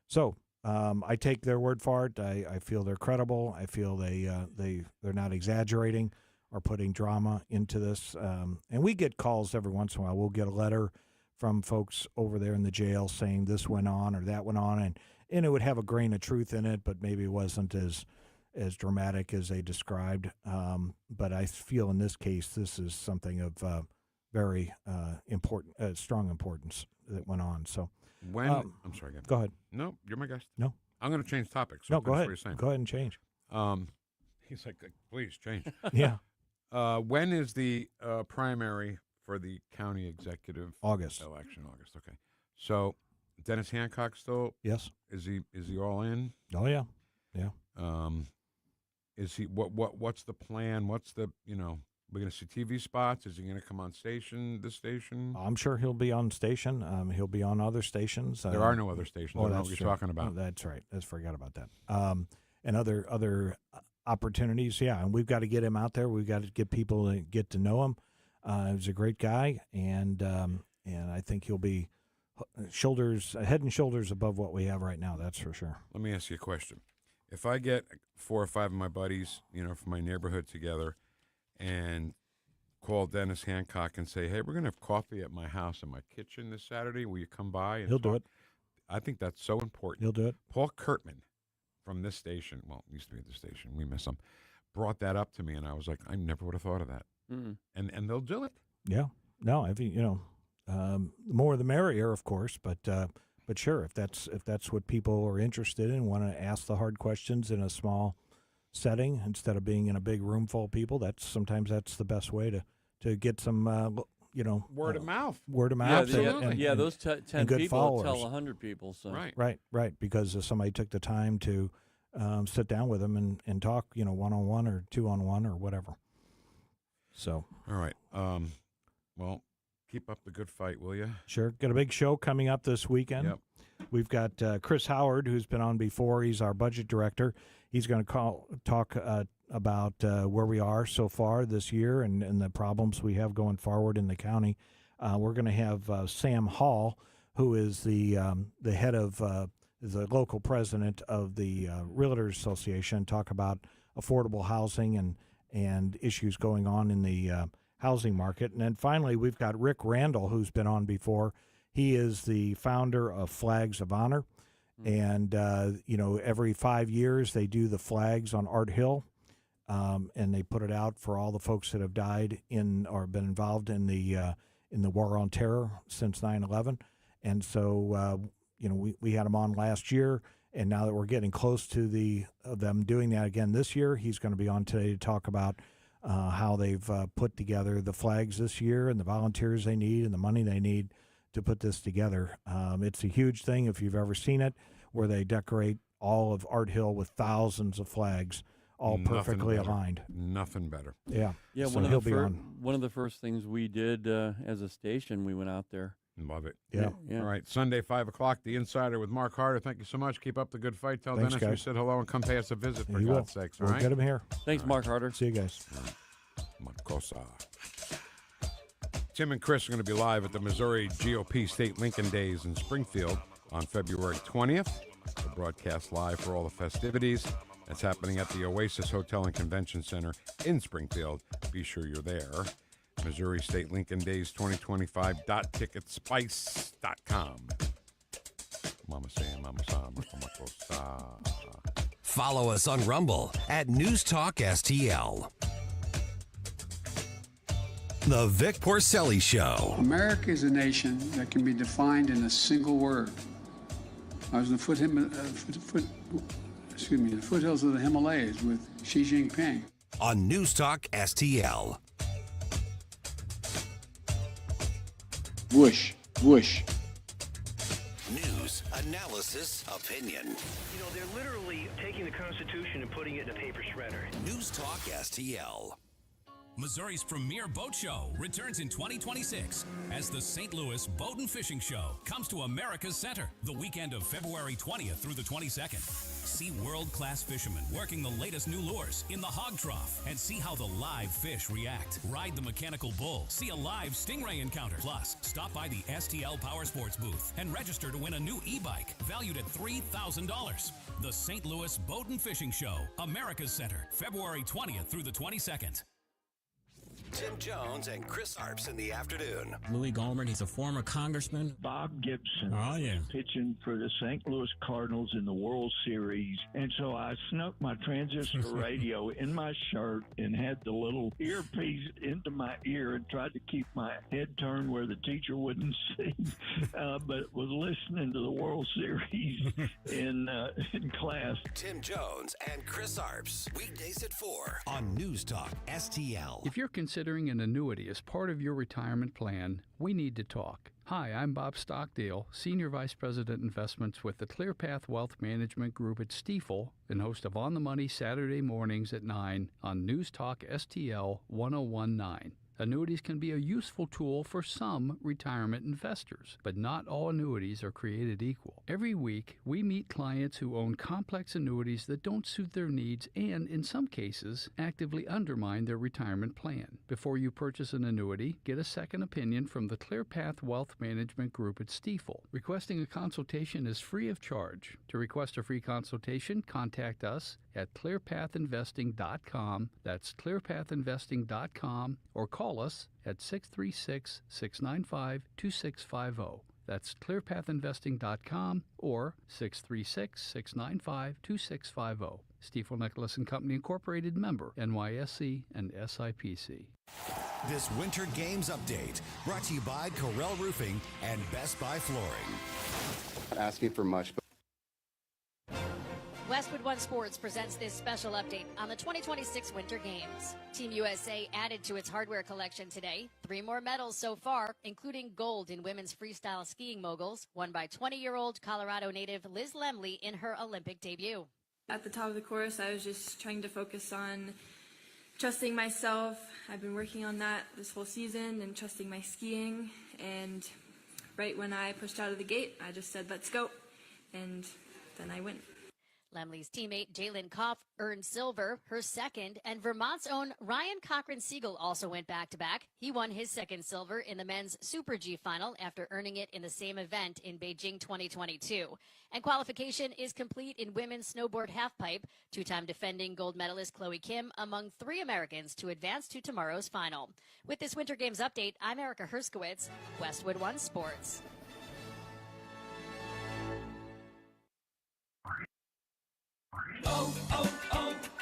So I take their word for it. I feel they're credible. I feel they're not exaggerating or putting drama into this. And we get calls every once in a while. We'll get a letter from folks over there in the jail saying this went on or that went on, and it would have a grain of truth in it, but maybe it wasn't as dramatic as they described. But I feel in this case, this is something of very important, strong importance that went on. So when I'm sorry, again. Go ahead. No, you're my guest. No, I'm going to change topics. So no, go ahead. What you're saying. Go ahead and change. He's like, please change. Yeah. When is the primary for the county executive August election? August. Okay. So Dennis Hancock still? Yes. Is he all in? Oh yeah. Yeah. Is he what's the plan? What's the we're going to see TV spots? Is he going to come on this station? I'm sure he'll be on station. He'll be on other stations. There are no other stations. I don't know what you're talking about. Oh, that's right. Let's forget about that. And other opportunities. Yeah, and we've got to get him out there. We've got to get people to get to know him. He's a great guy, and I think he'll be head and shoulders above what we have right now. That's for sure. Let me ask you a question. If I get 4 or 5 of my buddies, from my neighborhood together, and call Dennis Hancock and say, hey, we're going to have coffee at my house in my kitchen this Saturday. Will you come by? And He'll do it. I think that's so important. He'll do it. Paul Kurtman from this station, used to be at the station, we miss him, brought that up to me, and I was like, I never would have thought of that. Mm. And they'll do it. Yeah. No, I think, the more the merrier, of course, but sure, if that's what people are interested in, want to ask the hard questions in a small setting instead of being in a big room full of people, sometimes that's the best way to get some word of mouth. Word of mouth. Those 10 good people followers. tell 100 people. So Right. Because somebody took the time to sit down with them and talk, 1-on-1 or 2-on-1 or whatever. So. All right. Well, keep up the good fight, will you? Sure. Got a big show coming up this weekend. Yep. We've got Chris Howard, who's been on before. He's our budget director. He's going to talk about where we are so far this year and the problems we have going forward in the county. We're going to have Sam Hall, who is the head of the local president of the Realtors Association, talk about affordable housing and issues going on in the housing market. And then finally, we've got Rick Randall, who's been on before. He is the founder of Flags of Honor. And, every 5 years they do the flags on Art Hill, and they put it out for all the folks that have died or been involved in the War on Terror since 9/11. And so, we had him on last year, and now that we're getting close to them doing that again this year, he's going to be on today to talk about how they've put together the flags this year and the volunteers they need and the money they need to put this together. It's a huge thing if you've ever seen it, where they decorate all of Art Hill with thousands of flags, all perfectly aligned. Nothing better. Yeah. Yeah. So one of the first things we did as a station, we went out there. Love it. Yeah. All right. Sunday, 5 o'clock, The Insider with Mark Harder. Thank you so much. Keep up the good fight. Tell Thanks, Dennis we guys. said hello and come pay us a visit, for He God's will. sakes. All We'll right? get him here. Thanks, Mark Harder. See you guys. Marcosa. Tim and Chris are going to be live at the Missouri GOP State Lincoln Days in Springfield on February 20th. We'll broadcast live for all the festivities. That's happening at the Oasis Hotel and Convention Center in Springfield. Be sure you're there. Missouri State Lincoln Days 2025.ticketspice.com. Mama saying, Mama sa, Marcosa. Follow us on Rumble at NewstalkSTL. The Vic Porcelli Show. America is a nation that can be defined in a single word. I was in the foothills of the Himalayas with Xi Jinping. On NewstalkSTL. Woosh, woosh. News, analysis, opinion. You know, they're literally taking the Constitution and putting it in a paper shredder. News Talk STL. Missouri's premier boat show returns in 2026 as the St. Louis Boat and Fishing Show comes to America's Center the weekend of February 20th through the 22nd. See world-class fishermen working the latest new lures in the hog trough and see how the live fish react. Ride the mechanical bull, see a live stingray encounter. Plus, stop by the STL Power Sports booth and register to win a new e-bike valued at $3,000. The St. Louis Boat and Fishing Show, America's Center, February 20th through the 22nd. Tim Jones and Chris Arps in the afternoon. Louis Gohmert, he's a former congressman. Bob Gibson. Oh, yeah. Pitching for the St. Louis Cardinals in the World Series. And so I snuck my transistor radio in my shirt and had the little earpiece into my ear and tried to keep my head turned where the teacher wouldn't see. But was listening to the World Series in class. Tim Jones and Chris Arps. Weekdays at 4 on News Talk STL. If you're considering an annuity as part of your retirement plan, we need to talk. Hi, I'm Bob Stockdale, Senior Vice President Investments with the ClearPath Wealth Management Group at Stifel and host of On the Money Saturday mornings at 9 on News Talk STL 1019. Annuities can be a useful tool for some retirement investors, but not all annuities are created equal. Every week, we meet clients who own complex annuities that don't suit their needs and, in some cases, actively undermine their retirement plan. Before you purchase an annuity, get a second opinion from the ClearPath Wealth Management Group at Stifel. Requesting a consultation is free of charge. To request a free consultation, contact us at clearpathinvesting.com. That's clearpathinvesting.com, or call us at 636-695-2650. That's clearpathinvesting.com or 636-695-2650. Stifel Nicholas and Company Incorporated, member NYSE and SIPC. This Winter Games Update brought to you by Corel Roofing and Best Buy Flooring. Not asking for much, but Westwood One Sports presents this special update on the 2026 Winter Games. Team USA added to its hardware collection today 3 more medals so far, including gold in women's freestyle skiing moguls, won by 20-year-old Colorado native Liz Lemley in her Olympic debut. At the top of the course, I was just trying to focus on trusting myself. I've been working on that this whole season and trusting my skiing. And right when I pushed out of the gate, I just said, let's go. And then I went. Lemley's teammate Jalen Koff earned silver, her second, and Vermont's own Ryan Cochran-Siegel also went back-to-back. He won his second silver in the men's Super G final after earning it in the same event in Beijing 2022. And qualification is complete in women's snowboard halfpipe. 2-time defending gold medalist Chloe Kim among 3 Americans to advance to tomorrow's final. With this Winter Games update, I'm Erica Herskowitz, Westwood One Sports.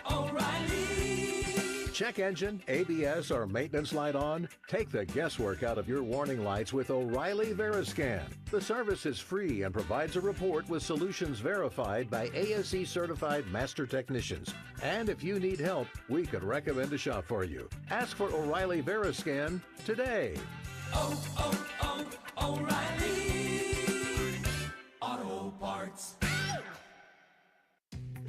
O'Reilly. Check engine, ABS, or maintenance light on? Take the guesswork out of your warning lights with O'Reilly Veriscan. The service is free and provides a report with solutions verified by ASE certified master technicians. And if you need help, we could recommend a shop for you. Ask for O'Reilly Veriscan today. O'Reilly Auto Parts.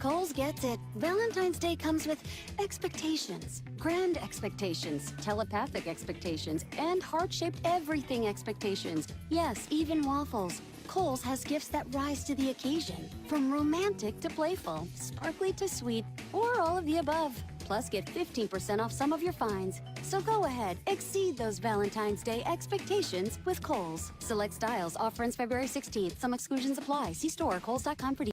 Kohl's gets it. Valentine's Day comes with expectations. Grand expectations, telepathic expectations, and heart-shaped everything expectations. Yes, even waffles. Kohl's has gifts that rise to the occasion. From romantic to playful, sparkly to sweet, or all of the above. Plus, get 15% off some of your finds. So go ahead, exceed those Valentine's Day expectations with Kohl's. Select styles, offer ends February 16th. Some exclusions apply. See store, kohls.com for details.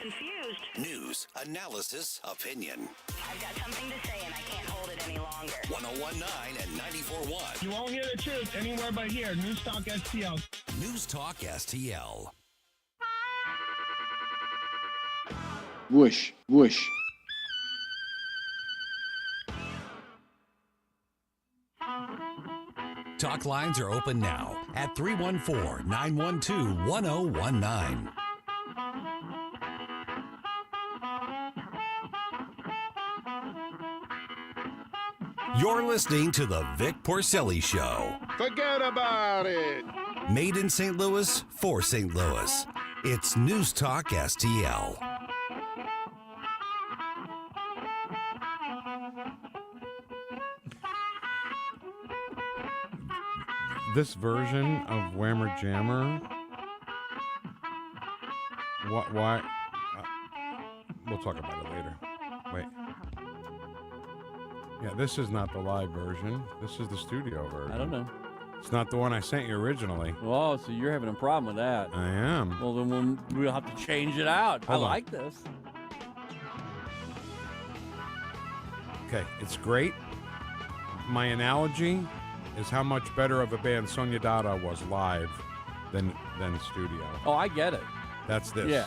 Confused. News, analysis, opinion. I've got something to say and I can't hold it any longer. 1019 and 94.1. You won't hear the truth anywhere but here. Newstalk STL. Newstalk STL. Woosh, woosh. Talk lines are open now at 314-912-1019. You're listening to the Vic Porcelli Show. Forget about it. Made in St. Louis for St. Louis. It's News Talk STL. This version of Whammer Jammer. Why? We'll talk about it later. Wait. Yeah, this is not the live version. This is the studio version. I don't know. It's not the one I sent you originally. Oh, so you're having a problem with that. I am. Well, then we'll have to change it out. Hold I on. like this. Okay, it's great. My analogy is how much better of a band Sonia Dada was live than studio. Oh, I get it. That's this. Yeah.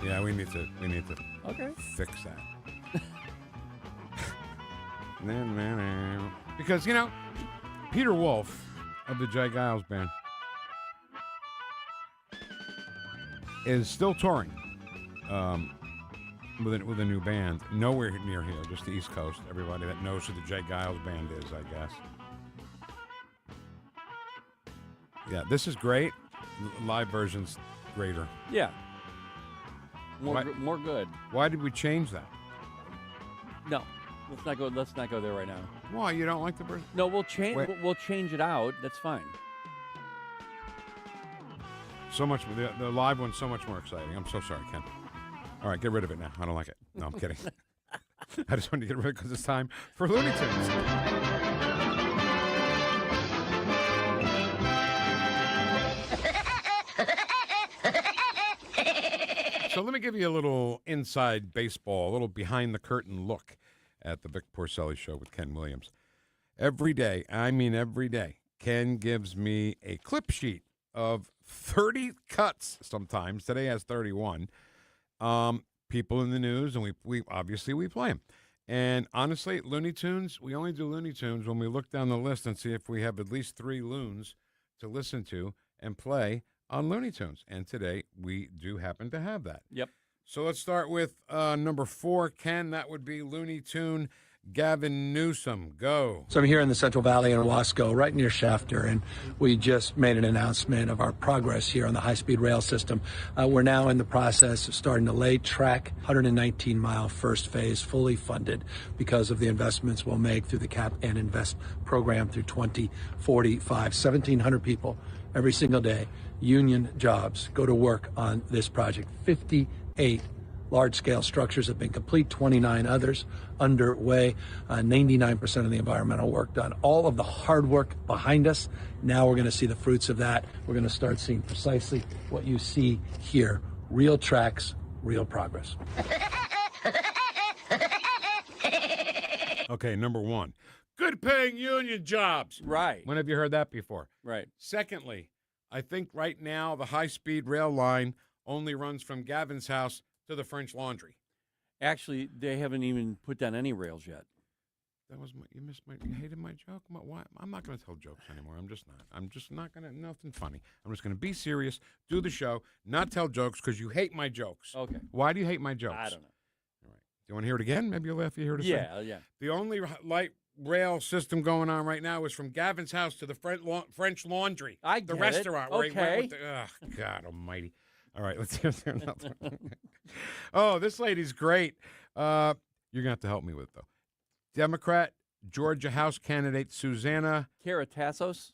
Yeah, we need to Okay. fix that. Because, Peter Wolf of the Jay Giles Band is still touring with a new band. Nowhere near here, just the East Coast. Everybody that knows who the Jay Giles Band is, I guess. Yeah, this is great. Live version's greater. Yeah. More good. Why did we change that? No, let's not go there right now. Why, you don't like the version? No, we'll change. We'll change it out. That's fine. So much the live one's so much more exciting. I'm so sorry, Ken. All right, get rid of it now. I don't like it. No, I'm kidding. I just wanted to get rid of it because it's time for Looney Tunes. So let me give you a little inside baseball, a little behind the curtain look at the Vic Porcelli Show with Ken Williams. Every day, Ken gives me a clip sheet of 30 cuts sometimes. Today has 31. People in the news, and we obviously we play them. And honestly, Looney Tunes, we only do Looney Tunes when we look down the list and see if we have at least 3 loons to listen to and play on Looney Tunes. And today, we do happen to have that. Yep. So let's start with number 4, Ken. That would be Looney Tune Gavin Newsom. Go. So I'm here in the Central Valley in Wasco, right near Shafter, and we just made an announcement of our progress here on the high-speed rail system. We're now in the process of starting to lay track, 119-mile first phase, fully funded because of the investments we'll make through the Cap and Invest program through 2045. 1,700 people every single day, union jobs, go to work on this project. 58 large-scale structures have been complete, 29 others underway, 99% of the environmental work done. All of the hard work behind us, now we're going to see the fruits of that. We're going to start seeing precisely what you see here, real tracks, real progress. Okay, number 1, good-paying union jobs. Right. When have you heard that before? Right. Secondly, I think right now the high-speed rail line only runs from Gavin's house to the French Laundry. Actually, they haven't even put down any rails yet. That was you hated my joke. Why? I'm not going to tell jokes anymore. I'm just not going to. Nothing funny. I'm just going to be serious, do the show, not tell jokes because you hate my jokes. Okay. Why do you hate my jokes? I don't know. All right. Do you want to hear it again? Maybe you'll laugh. You hear it. Yeah. The only light rail system going on right now is from Gavin's house to the French Laundry. I get the restaurant. it. Where he went with God Almighty. All right, let's hear another one. Oh, this lady's great. You're going to have to help me with it, though. Democrat, Georgia House candidate Susanna Karatassos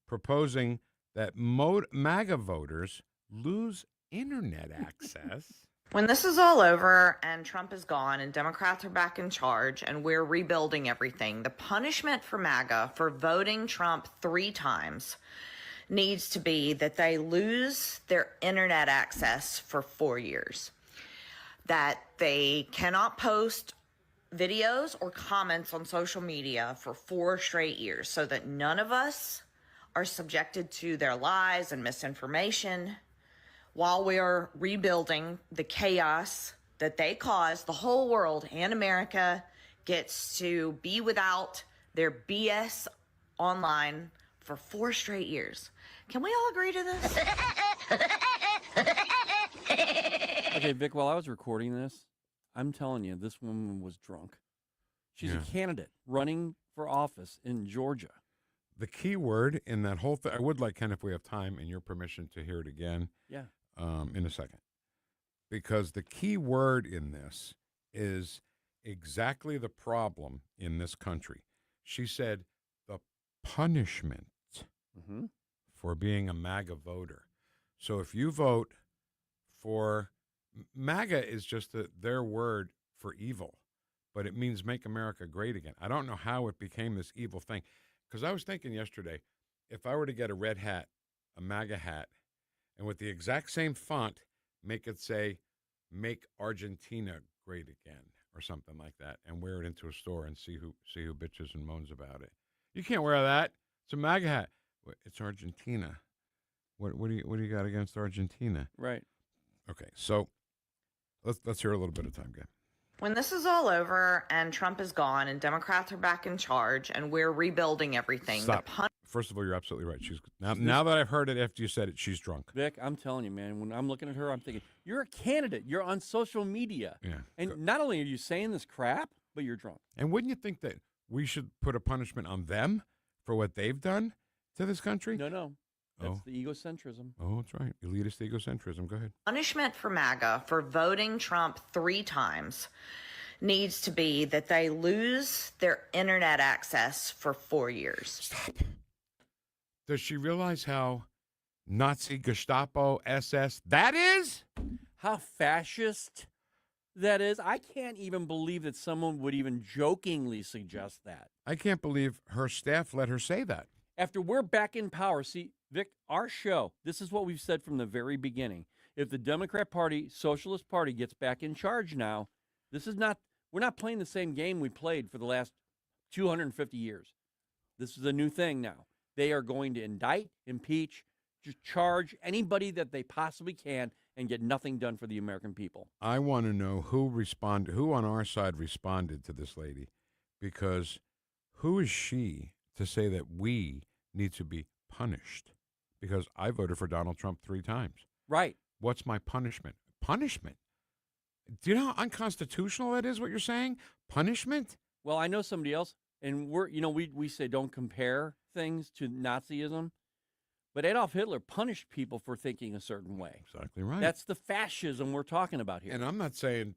proposing that MAGA voters lose internet access. When this is all over and Trump is gone and Democrats are back in charge and we're rebuilding everything, the punishment for MAGA for voting Trump 3 times needs to be that they lose their internet access for 4 years, that they cannot post videos or comments on social media for 4 straight years, so that none of us are subjected to their lies and misinformation while we are rebuilding the chaos that they caused. The whole world and America gets to be without their BS online for 4 straight years. Can we all agree to this? Okay, Vic, while I was recording this, I'm telling you, this woman was drunk. She's a candidate running for office in Georgia. The key word in that whole thing, I would like, Ken, if we have time and your permission to hear it again in a second. Because the key word in this is exactly the problem in this country. She said the punishment for being a MAGA voter. So if you vote for MAGA is just their word for evil, but it means make America great again. I don't know how it became this evil thing, because I was thinking yesterday, if I were to get a red hat, a MAGA hat, and with the exact same font, make it say, make Argentina great again, or something like that, and wear it into a store and see who bitches and moans about it. You can't wear that. It's a MAGA hat. It's Argentina. What do you got against Argentina? Right. Okay, so let's hear a little bit of time, Gabe. When this is all over and Trump is gone and Democrats are back in charge and we're rebuilding everything. Stop. First of all, you're absolutely right. She's now that I've heard it after you said it, she's drunk. Vic, I'm telling you, man, when I'm looking at her, I'm thinking, you're a candidate. You're on social media. Yeah. And not only are you saying this crap, but you're drunk. And wouldn't you think that we should put a punishment on them for what they've done to this country? No. That's the egocentrism. Oh, that's right. Elitist egocentrism. Go ahead. Punishment for MAGA for voting Trump 3 times needs to be that they lose their internet access for 4 years. Stop. Does she realize how Nazi, Gestapo, SS that is? How fascist that is? I can't even believe that someone would even jokingly suggest that. I can't believe her staff let her say that. After we're back in power, see, Vic, our show, this is what we've said from the very beginning. If the Democrat Party, Socialist Party gets back in charge now, we're not playing the same game we played for the last 250 years. This is a new thing now. They are going to indict, impeach, just charge anybody that they possibly can and get nothing done for the American people. I want to know who on our side responded to this lady, because who is she to say that we need to be punished? Because I voted for Donald Trump 3 times. Right. What's my punishment? Punishment? Do you know how unconstitutional that is, what you're saying? Punishment? Well, I know somebody else, and we say don't compare things to Nazism, but Adolf Hitler punished people for thinking a certain way. Exactly right. That's the fascism we're talking about here. And I'm not saying,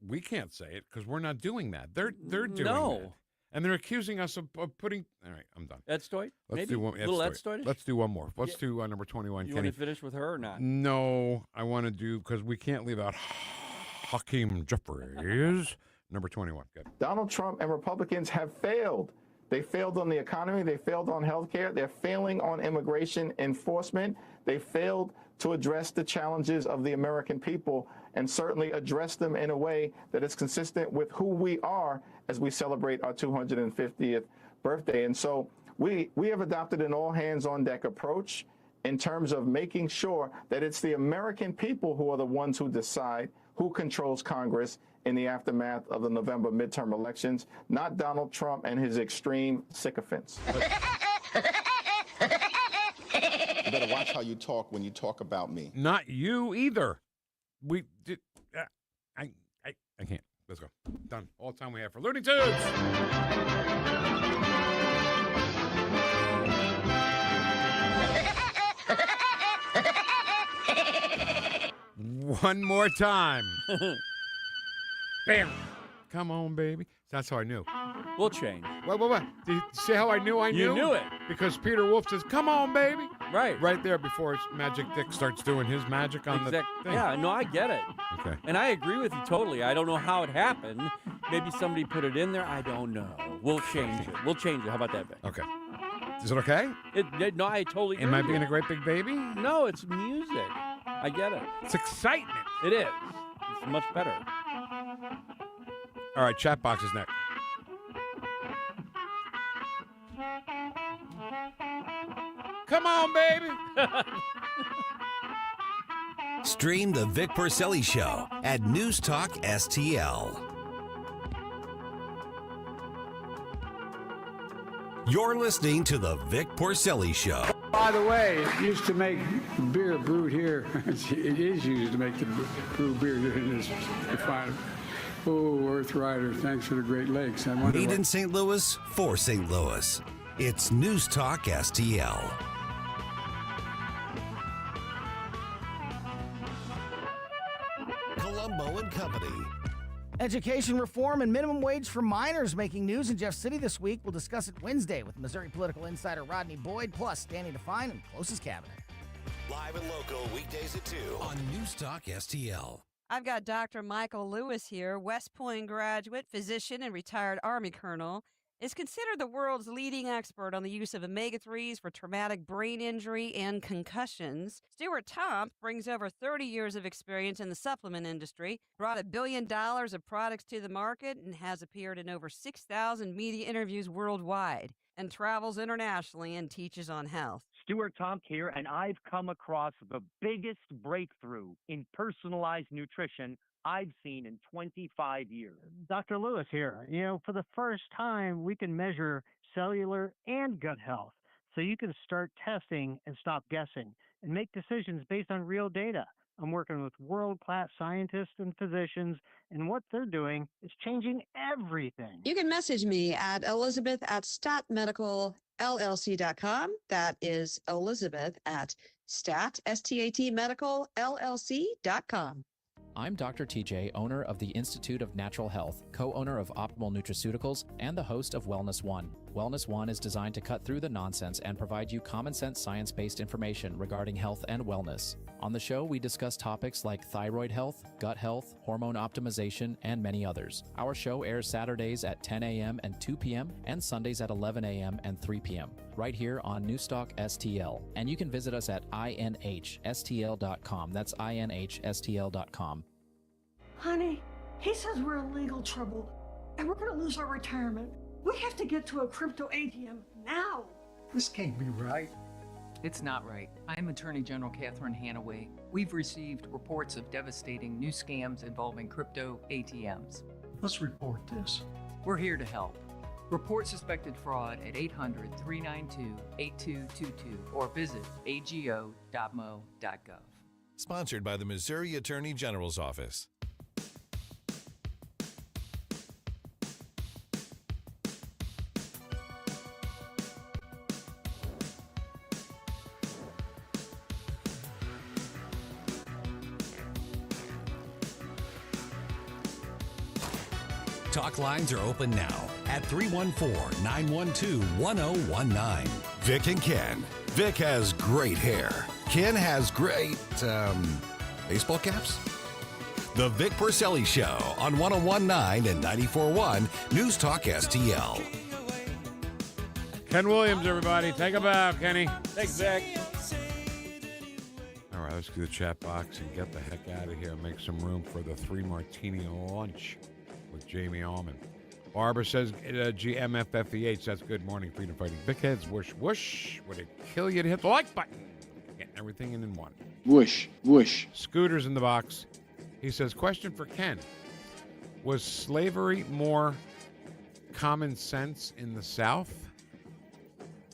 we can't say it because we're not doing that. They're doing that. And they're accusing us of putting. All right, I'm done. Ed Stoit? Let's do one. Let's do one more. Let's do number 21. You want to finish with her or not? No, I want to do, because we can't leave out Hakeem Jeffries. Number 21. Good. Donald Trump and Republicans have failed. They failed on the economy. They failed on health care. They're failing on immigration enforcement. They failed to address the challenges of the American people, and certainly address them in a way that is consistent with who we are as we celebrate our 250th birthday. And so we have adopted an all-hands-on-deck approach in terms of making sure that it's the American people who are the ones who decide who controls Congress in the aftermath of the November midterm elections, not Donald Trump and his extreme sycophants. You better watch how you talk when you talk about me. Not you either. We did. I can't. Let's go. Done. All the time we have for Looney Tunes. One more time. Bam. Come on, baby. That's how I knew. We'll change. What? Did you see how I knew I knew? You knew it. Because Peter Wolf says, come on, baby. Right. Right there before Magic Dick starts doing his magic on the thing. Yeah, no, I get it. Okay. And I agree with you totally. I don't know how it happened. Maybe somebody put it in there. I don't know. We'll change it. How about that, Vic? Okay. Is it okay? No, I totally agree. Am I being a great big baby? No, it's music. I get it. It's excitement. It is. It's much better. All right, chat box is next. Come on, baby. Stream the Vic Porcelli Show at NewstalkSTL. You're listening to the Vic Porcelli Show. By the way, it used to make beer brewed here. It is used to make the brew beer in this refinery. Oh, Earth Rider, thanks for the Great Lakes. Made in St. Louis for St. Louis. It's News Talk STL. Colombo and Company. Education reform and minimum wage for minors making news in Jeff City this week. We'll discuss it Wednesday with Missouri political insider Rodney Boyd, plus Danny Define and Closest Cabinet. Live and local, weekdays at 2 on News Talk STL. I've got Dr. Michael Lewis here, West Point graduate, physician, and retired Army colonel. Is considered the world's leading expert on the use of omega-3s for traumatic brain injury and concussions. Stuart Tomp brings over 30 years of experience in the supplement industry, brought $1 billion of products to the market, and has appeared in over 6,000 media interviews worldwide, and travels internationally and teaches on health. Stuart Tomp here, and I've come across the biggest breakthrough in personalized nutrition I've seen in 25 years. Dr. Lewis here. You know, for the first time, we can measure cellular and gut health. So you can start testing and stop guessing and make decisions based on real data. I'm working with world-class scientists and physicians, and what they're doing is changing everything. You can message me at elizabeth@statmedicalllc.com. That is Elizabeth at statmedicalllc.com. I'm Dr. TJ, owner of the Institute of Natural Health, co-owner of Optimal Nutraceuticals, and the host of Wellness One. Wellness One is designed to cut through the nonsense and provide you common-sense science-based information regarding health and wellness. On the show, we discuss topics like thyroid health, gut health, hormone optimization, and many others. Our show airs Saturdays at 10 a.m. and 2 p.m. and Sundays at 11 a.m. and 3 p.m. right here on NewstalkSTL. And you can visit us at inhstl.com. That's inhstl.com. Honey, he says we're in legal trouble and we're going to lose our retirement. We have to get to a crypto ATM now. This can't be right. It's not right. I'm Attorney General Catherine Hanaway. We've received reports of devastating new scams involving crypto ATMs. Let's report this. We're here to help. Report suspected fraud at 800-392-8222 or visit ago.mo.gov. Sponsored by the Missouri Attorney General's Office. Talk lines are open now at 314-912-1019. Vic and Ken. Vic has great hair. Ken has great, baseball caps? The Vic Porcelli Show on 101.9 and 94.1 News Talk STL. Ken Williams, everybody. Take a bow, Kenny. Thanks, Zach. All right, let's do the chat box and get the heck out of here. Make some room for the 3-martini lunch with Jamie Allman. Barbara says, GMFFEH, that's good morning, freedom fighting. Big heads, whoosh, whoosh. Would it kill you to hit the like button? Getting everything in one. Whoosh, whoosh. Scooter's in the box. He says, question for Ken. Was slavery more common sense in the South?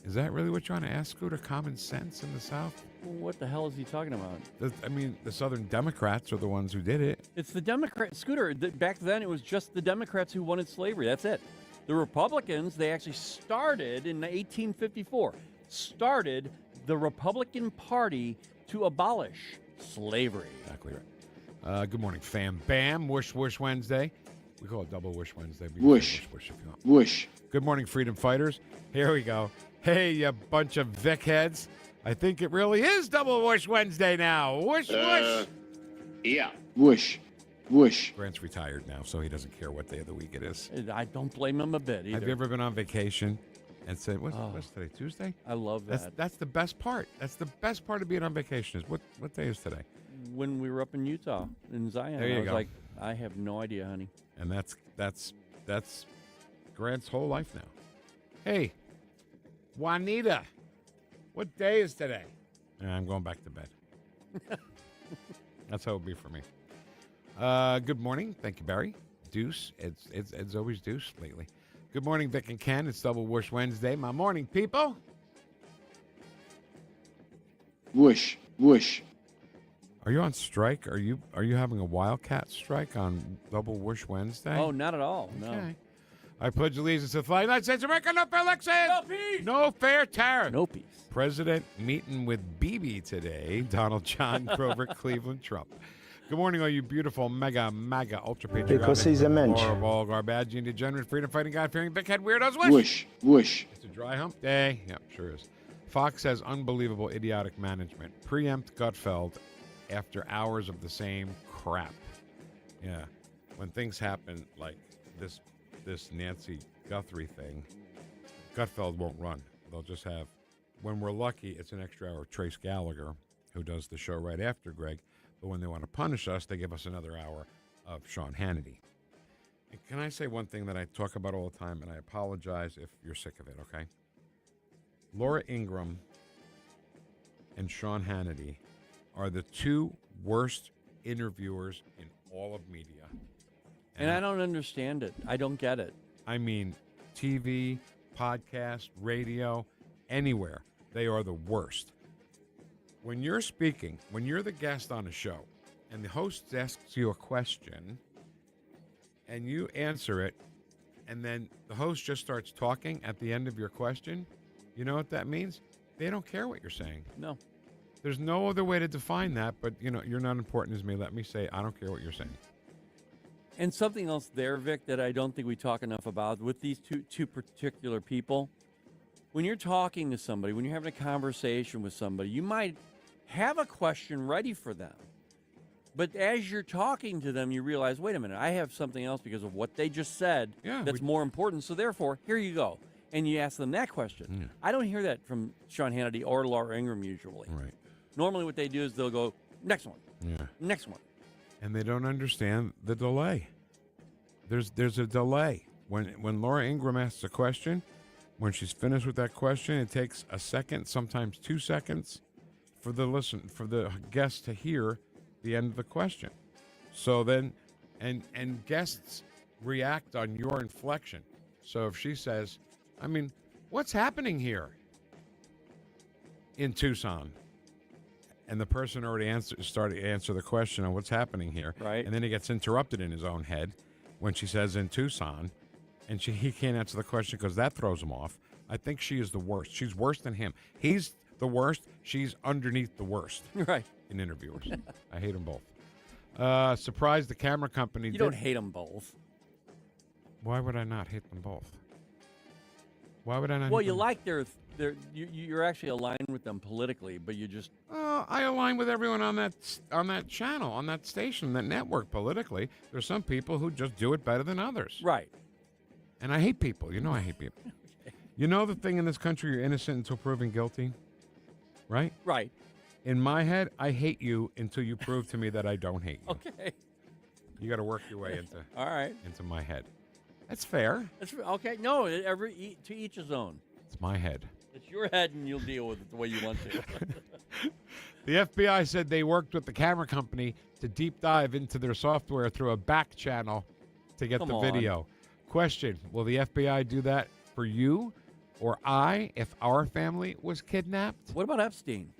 Is that really what you're trying to ask, Scooter? Common sense in the South? What the hell is he talking about? The Southern Democrats are the ones who did it. It's the Democrat. Scooter, back then it was just the Democrats who wanted slavery. That's it. The Republicans, they actually started in 1854, started the Republican Party to abolish slavery. Exactly right. Good morning, fam. Bam. Whoosh, whoosh Wednesday. We call it double whoosh Wednesday. Whoosh. Whoosh if you want. Whoosh. Good morning, freedom fighters. Here we go. Hey, you bunch of Vic heads. I think it really is double whoosh Wednesday now. Whoosh, whoosh. Yeah. Whoosh, whoosh. Grant's retired now, so he doesn't care what day of the week it is. I don't blame him a bit either. Have you ever been on vacation and said, what's today, Tuesday? I love that. That's the best part. That's the best part of being on vacation is what day is today? When we were up in Utah, in Zion. There you I was go. like, I have no idea, honey. And that's Grant's whole life now. Hey, Juanita, what day is today? I'm going back to bed. That's how it'll be for me. Good morning. Thank you, Barry. Deuce. It's always Deuce lately. Good morning, Vic and Ken. It's Double Whoosh Wednesday. My morning, people. whoosh, whoosh. Are you on strike? Are you having a wildcat strike on Double Whoosh Wednesday? Oh, not at all. No. Okay. I pledge allegiance to the flag of the United States of America. No fair elections. No peace. No fair tariff. No peace. President meeting with BB today. Donald John Grover Cleveland Trump. Good morning, all you beautiful mega ultra patriotic. Because he's a mensch. Horrible, garbage, degenerate, freedom fighting, God fearing, big head weirdos. Whoosh, whoosh. It's a dry hump day. Yep, sure is. Fox has unbelievable idiotic management. Preempt Gutfeld after hours of the same crap. Yeah. When things happen like this Nancy Guthrie thing, Gutfeld won't run. They'll just have, when we're lucky, it's an extra hour of Trace Gallagher, who does the show right after Greg. But when they want to punish us, they give us another hour of Sean Hannity. And can I say one thing that I talk about all the time, and I apologize if you're sick of it, okay? Laura Ingraham and Sean Hannity are the two worst interviewers in all of media. And I don't understand it. I don't get it. I mean, TV, podcast, radio, anywhere. They are the worst. When you're speaking, when you're the guest on a show, and the host asks you a question, and you answer it, and then the host just starts talking at the end of your question, you know what that means? They don't care what you're saying. No. There's no other way to define that, but, you're not important as me. Let me say, I don't care what you're saying. And something else there, Vic, that I don't think we talk enough about with these two particular people. When you're talking to somebody, when you're having a conversation with somebody, you might have a question ready for them. But as you're talking to them, you realize, wait a minute, I have something else because of what they just said that's more important. So therefore, here you go. And you ask them that question. Yeah. I don't hear that from Sean Hannity or Laura Ingraham usually. Right. Normally what they do is they'll go, next one. Yeah. Next one. And they don't understand the delay. There's a delay. When Laura Ingraham asks a question, when she's finished with that question, it takes a second, sometimes 2 seconds, for the guest to hear the end of the question. So then, and guests react on your inflection. So if she says, I mean, what's happening in Tucson? And the person already started to answer the question on what's happening here. Right. And then he gets interrupted in his own head when she says in Tucson, and he can't answer the question because that throws him off. I think she is the worst. She's worse than him. He's the worst. She's underneath the worst. Right. In interviewers. I hate them both. Surprised the camera company You don't hate them both. Why would I not hate them both? Why would I not? Well, hate you them? like you're actually aligned with them politically, but you just I align with everyone on that channel, on that station, that network politically. There's some people who just do it better than others. Right. And I hate people. I hate people. Okay. You know the thing in this country, you're innocent until proven guilty? Right? Right. In my head, I hate you until you prove to me that I don't hate you. Okay. You got to work your way into All right. into my head. That's fair. That's okay. No, to each his own. It's my head. It's your head, and you'll deal with it the way you want to. The FBI said they worked with the camera company to deep dive into their software through a back channel to get the video. Question, will the FBI do that for you or I if our family was kidnapped? What about Epstein?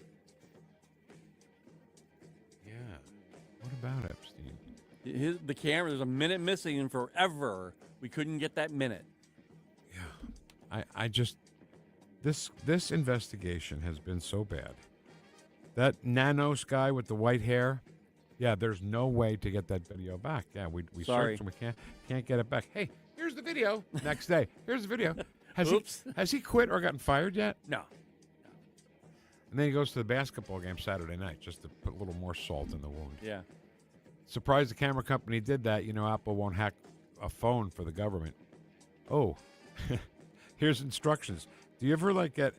Yeah. What about Epstein? The camera, there's a minute missing, and forever we couldn't get that minute. Yeah. I just... This investigation has been so bad. That Nanos guy with the white hair, yeah, there's no way to get that video back. Yeah, we searched and we can't get it back. Hey, here's the video. Next day, here's the video. Has he quit or gotten fired yet? No. And then he goes to the basketball game Saturday night just to put a little more salt in the wound. Yeah. Surprised the camera company did that. Apple won't hack a phone for the government. Oh, here's instructions. Do you ever get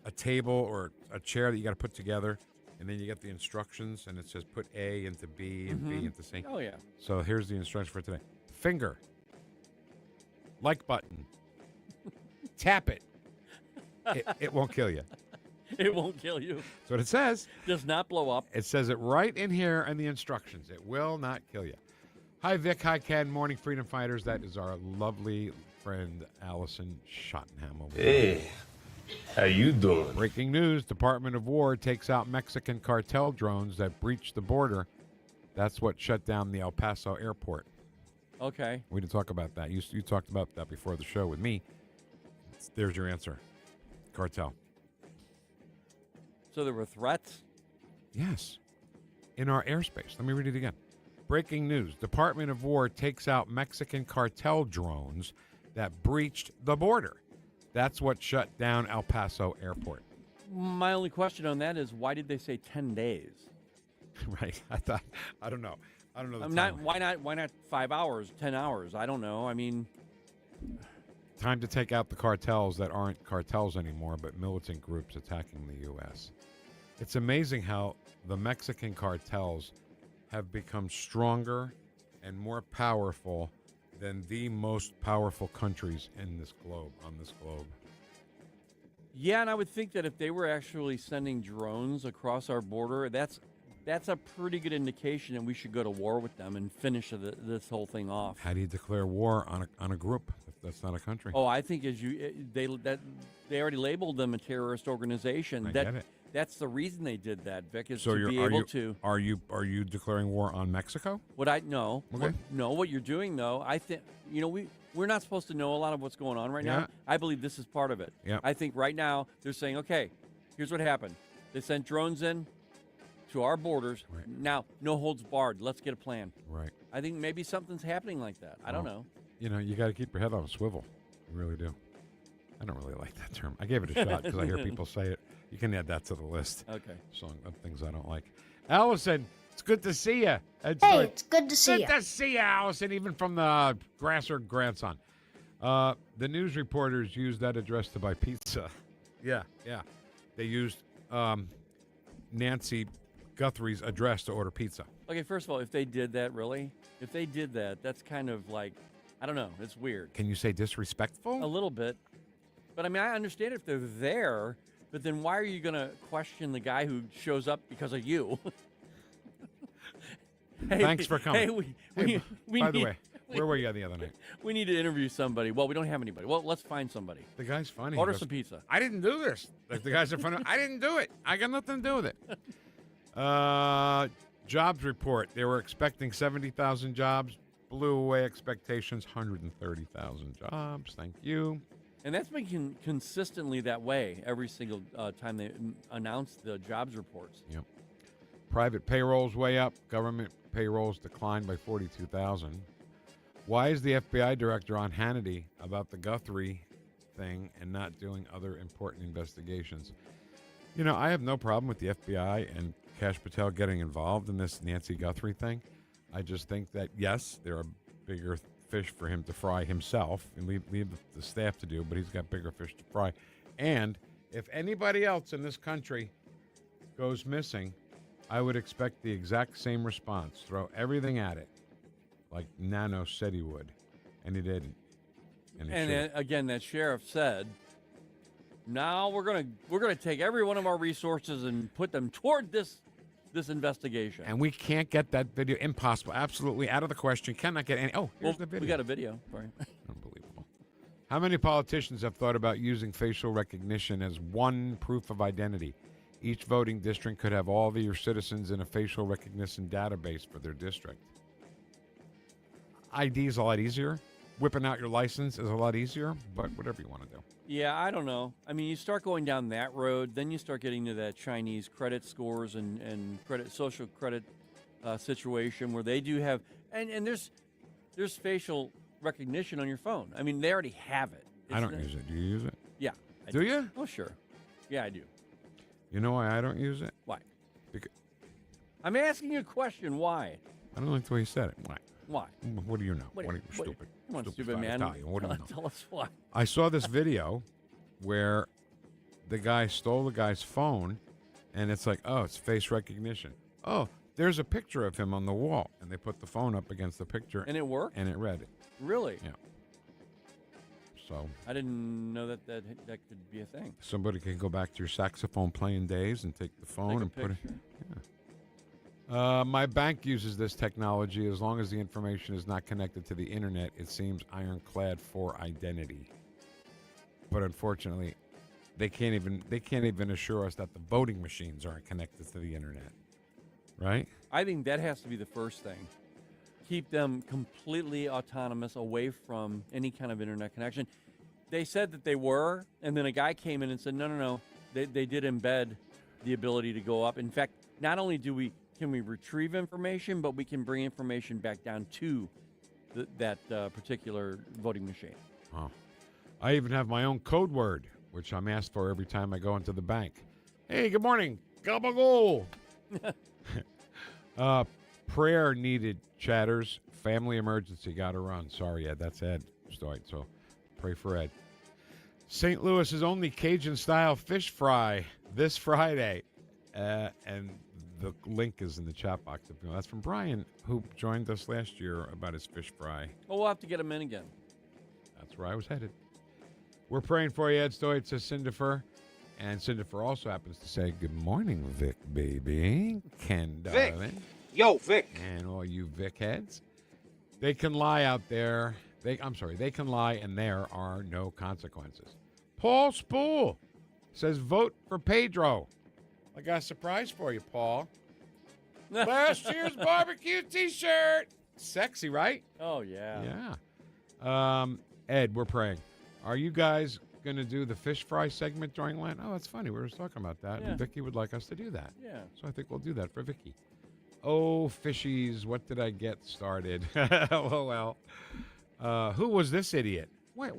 a table or a chair that you got to put together, and then you get the instructions, and it says put A into B and B into C? Oh, yeah. So here's the instructions for today. Finger. Like button. Tap it. It won't kill you. It won't kill you. That's what it says. Does not blow up. It says it right in here in the instructions. It will not kill you. Hi, Vic. Hi, Ken. Morning, Freedom Fighters. That is our lovely friend, Allison Schottenham. Hey, How you doing? Breaking news, Department of War takes out Mexican cartel drones that breached the border. That's what shut down the El Paso airport. Okay. We didn't talk about that. You talked about that before the show with me. There's your answer. Cartel. So there were threats? Yes. In our airspace. Let me read it again. Breaking news. Department of War takes out Mexican cartel drones that breached the border. That's what shut down El Paso airport. My only question on that is, why did they say 10 days? Right. I don't know. I don't know the Why not 5 hours, 10 hours? I don't know. I mean, time to take out the cartels that aren't cartels anymore, but militant groups attacking the U.S. It's amazing how the Mexican cartels have become stronger and more powerful than the most powerful countries in this globe, on this globe. yeah, and I would think that if they were actually sending drones across our border, that's a pretty good indication that we should go to war with them and finish this whole thing off. How do you declare war on a group? That's not a country. Oh, I think they already labeled them a terrorist organization. I get it. That's the reason they did that, Vic, is So to be able to. Are you declaring war on Mexico? No. Okay. What you're doing though, I think we're not supposed to know a lot of what's going on right Yeah. now. I believe this is part of it. Yeah. I think right now they're saying, okay, here's what happened. They sent drones in to our borders. Right. Now, no holds barred. Let's get a plan. Right. I think maybe something's happening like that. I don't know. You got to keep your head on a swivel. You really do. I don't really like that term. I gave it a shot because I hear people say it. You can add that to the list. Okay. Song of things I don't like. Allison, it's good to see you. It's good to see you. Good to see you, Allison, even from the Grasser grandson. The news reporters used that address to buy pizza. Yeah. They used Nancy Guthrie's address to order pizza. Okay, first of all, if they did that, really? If they did that, that's kind of like, I don't know. It's weird. Can you say disrespectful? A little bit. But, I mean, I understand if they're there, but then why are you going to question the guy who shows up because of you? Thanks for coming. Hey, by the way, where were you the other night? We need to interview somebody. Well, we don't have anybody. Well, let's find somebody. The guy's funny. Order some pizza. I didn't do this. Like the guys in front of me, I didn't do it. I got nothing to do with it. Jobs report. They were expecting 70,000 jobs. Blew away expectations, 130,000 jobs. Thank you. And that's been consistently that way every single time they announce the jobs reports. Yep. Private payrolls way up. Government payrolls declined by 42,000. Why is the FBI director on Hannity about the Guthrie thing and not doing other important investigations? I have no problem with the FBI and Kash Patel getting involved in this Nancy Guthrie thing. I just think that, yes, there are bigger fish for him to fry himself and leave the staff to do, but he's got bigger fish to fry. And if anybody else in this country goes missing, I would expect the exact same response. Throw everything at it, like Nano said he would, and he didn't. And then, again, that sheriff said, now we're gonna take every one of our resources and put them toward this investigation. And we can't get that video. Impossible. Absolutely out of the question. Cannot get any. Oh, here's the video. We got a video for you. Unbelievable. How many politicians have thought about using facial recognition as one proof of identity? Each voting district could have all of your citizens in a facial recognition database for their district. ID is a lot easier. Whipping out your license is a lot easier, but whatever you want to do. Yeah, I don't know. I mean, you start going down that road, then you start getting to that Chinese credit scores and social credit situation where they do have, and there's facial recognition on your phone. I mean, they already have it. I don't use it. Do you use it? Yeah. Do you? Oh, sure. Yeah, I do. You know why I don't use it? Why? Because I'm asking you a question. Why? I don't like the way you said it. Why? Why? What do you know? What are you stupid? Come on, stupid man. Italian. What do you know? Tell us why. I saw this video where the guy stole the guy's phone, and it's like, oh, it's face recognition. Oh, there's a picture of him on the wall, and they put the phone up against the picture. And it worked? And it read it. Really? Yeah. So I didn't know that could be a thing. Somebody can go back to your saxophone playing days and take the phone and put it. Yeah. My bank uses this technology. As long as the information is not connected to the internet, it seems ironclad for identity. But unfortunately, they can't even assure us that the voting machines aren't connected to the internet, right? I think that has to be the first thing. Keep them completely autonomous, away from any kind of internet connection. They said that they were, and then a guy came in and said, no. They did embed the ability to go up. In fact, not only can we retrieve information, but we can bring information back down to that particular voting machine. Wow. I even have my own code word, which I'm asked for every time I go into the bank. Hey, good morning. Gabagool. Prayer needed, chatters. Family emergency. Got to run. Sorry, Ed. That's Ed. So pray for Ed. St. Louis's only Cajun-style fish fry this Friday. And the link is in the chat box. That's from Brian, who joined us last year about his fish fry. Well, we'll have to get him in again. That's where I was headed. We're praying for you, Ed Stoit, says Cinderfer. And Cinderfer also happens to say, good morning, Vic, baby. Ken, darling. Vic. Yo, Vic. And all you Vic heads. They can lie out there. They can lie, and there are no consequences. Paul Spool says, vote for Pedro. I got a surprise for you, Paul. Last year's barbecue T-shirt. Sexy, right? Oh, yeah. Yeah. Ed, we're praying. Are you guys going to do the fish fry segment during Lent? Oh, that's funny. We were just talking about that. Yeah. And Vicky would like us to do that. Yeah. So I think we'll do that for Vicky. Oh, fishies, what did I get started? LOL. Who was this idiot? Wait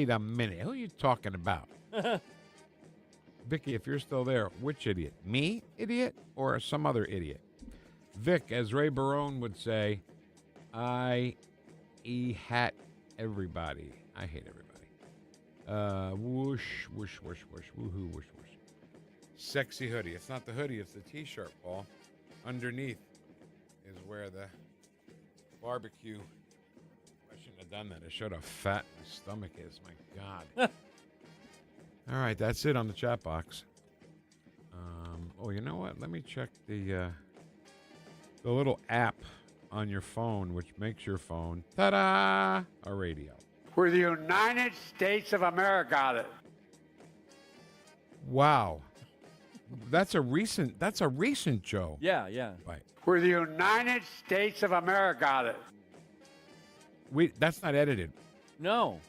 a minute. Who are you talking about? Vicky, if you're still there, which idiot? Me, idiot, or some other idiot? Vic, as Ray Barone would say, I hat everybody. I hate everybody. Whoosh, whoosh, whoosh, whoosh, woohoo, whoosh, whoosh. Sexy hoodie. It's not the hoodie, it's the T-shirt, Paul. Underneath is where the barbecue. I shouldn't have done that. I showed how fat my stomach is. My God. All right, that's it on the chat box. You know what? Let me check the little app on your phone, which makes your phone, ta-da, a radio. Where the United States of America. Wow. That's a recent Joe. Yeah. Right. Where the United States of America. That's not edited. No.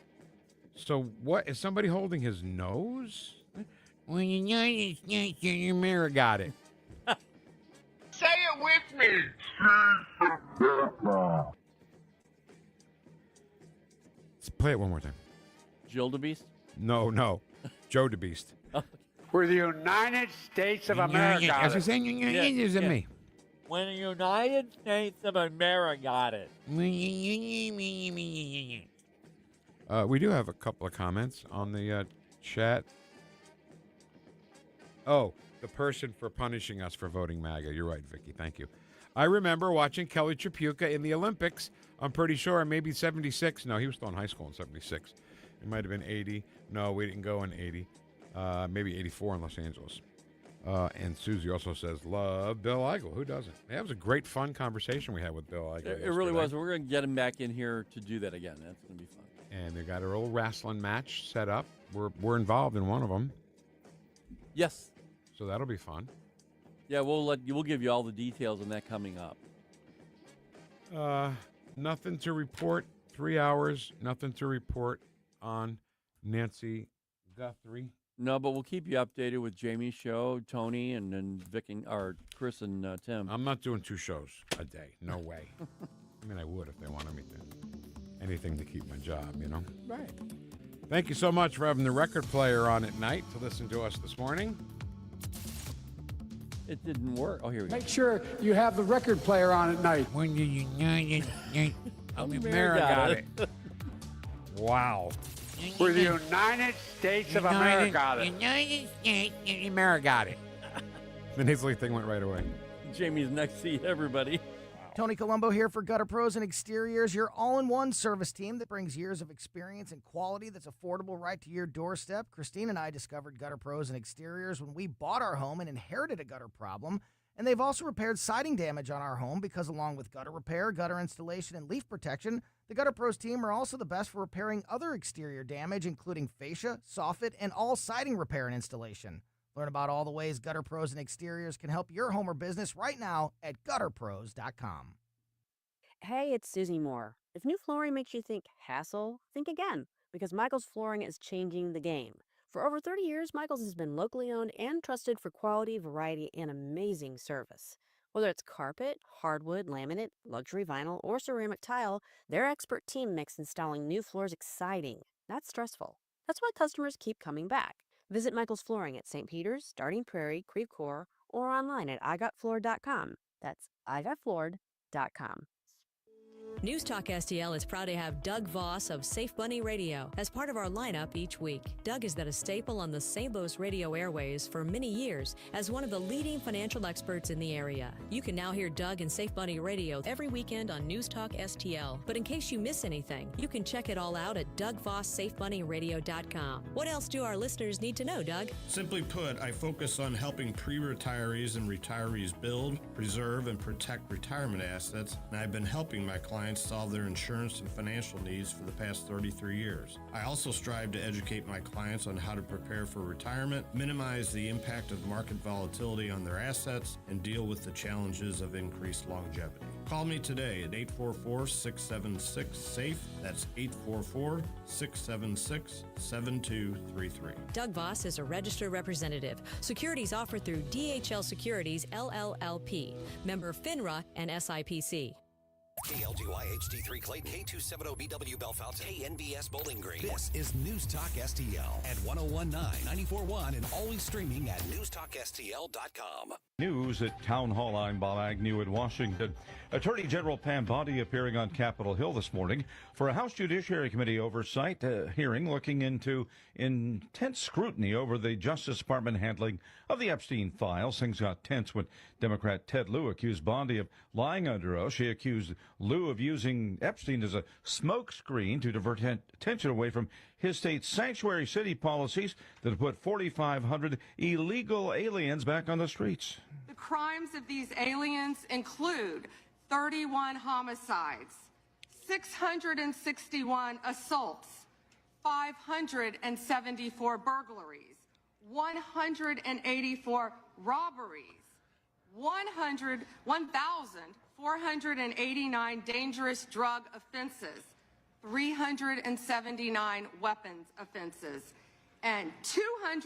So what is somebody holding his nose? Well, United States of America got it. Say it with me. Let's play it one more time. Jill DeBeast? No. Joe DeBeast. Where the United States of America. As you're saying, United of me. When the United States of America got it. We do have a couple of comments on the chat. Oh, the person for punishing us for voting MAGA. You're right, Vicky. Thank you. I remember watching Kelly Tripucka in the Olympics. I'm pretty sure maybe 76. No, he was still in high school in 76. It might have been 80. No, we didn't go in 80. Maybe 84 in Los Angeles. And Susie also says, love Bill Eigel. Who doesn't? That was a great, fun conversation we had with Bill Eigel. It really was. We're going to get him back in here to do that again. That's going to be fun. And they got a little wrestling match set up. We're involved in one of them. Yes. So that'll be fun. Yeah, we'll give you all the details on that coming up. Nothing to report. 3 hours. Nothing to report on Nancy Guthrie. No, but we'll keep you updated with Jamie's show, Tony, and then Vic or Chris and Tim. I'm not doing 2 shows a day. No way. I mean, I would if they wanted me to. Anything to keep my job, you know? Right. Thank you so much for having the record player on at night to listen to us this morning. It didn't work. Oh, here we go. Make sure you have the record player on at night. When the United States of America got it. Wow. Where the United States of America. United States of America got it. The nasally thing went right away. Jamie's next to everybody. Tony Colombo here for Gutter Pros and Exteriors, your all-in-one service team that brings years of experience and quality that's affordable right to your doorstep. Christine and I discovered Gutter Pros and Exteriors when we bought our home and inherited a gutter problem. And they've also repaired siding damage on our home because along with gutter repair, gutter installation, and leaf protection, the Gutter Pros team are also the best for repairing other exterior damage, including fascia, soffit, and all siding repair and installation. Learn about all the ways Gutter Pros and Exteriors can help your home or business right now at gutterpros.com. Hey, it's Susie Moore. If new flooring makes you think hassle, think again, because Michael's Flooring is changing the game. For over 30 years, Michael's has been locally owned and trusted for quality, variety, and amazing service. Whether it's carpet, hardwood, laminate, luxury vinyl, or ceramic tile, their expert team makes installing new floors exciting, not stressful. That's why customers keep coming back. Visit Michael's Flooring at St. Peter's, Starting Prairie, Creve Coeur, or online at igotfloored.com. That's igotfloored.com. NewstalkSTL is proud to have Doug Voss of Safe Bunny Radio as part of our lineup each week. Doug has been a staple on the St. Louis radio airways for many years as one of the leading financial experts in the area. You can now hear Doug and Safe Bunny Radio every weekend on NewstalkSTL. But in case you miss anything, you can check it all out at DougVossSafeBunnyRadio.com. What else do our listeners need to know, Doug? Simply put, I focus on helping pre-retirees and retirees build, preserve, and protect retirement assets, and I've been helping my clients solve their insurance and financial needs for the past 33 years. I also strive to educate my clients on how to prepare for retirement, minimize the impact of market volatility on their assets, and deal with the challenges of increased longevity. Call me today at 844-676-SAFE. That's 844-676-7233. Doug Voss is a registered representative. Securities offered through DHL Securities, LLLP. Member FINRA and SIPC. KLGY HD3 Clayton, K270BW Bellefonte, KNBS Bowling Green. This is News Talk STL at 1019, 94.1, and always streaming at NewstalkSTL.com. News at Town Hall. I'm Bob Agnew in Washington. Attorney General Pam Bondi appearing on Capitol Hill this morning for a House Judiciary Committee oversight hearing looking into intense scrutiny over the Justice Department handling of the Epstein files. Things got tense when Democrat Ted Lieu accused Bondi of lying under oath. She accused Lieu of using Epstein as a smokescreen to divert attention away from his state's sanctuary city policies that have put 4,500 illegal aliens back on the streets. The crimes of these aliens include 31 homicides, 661 assaults, 574 burglaries, 184 robberies, 1,489 dangerous drug offenses, 379 weapons offenses, and 200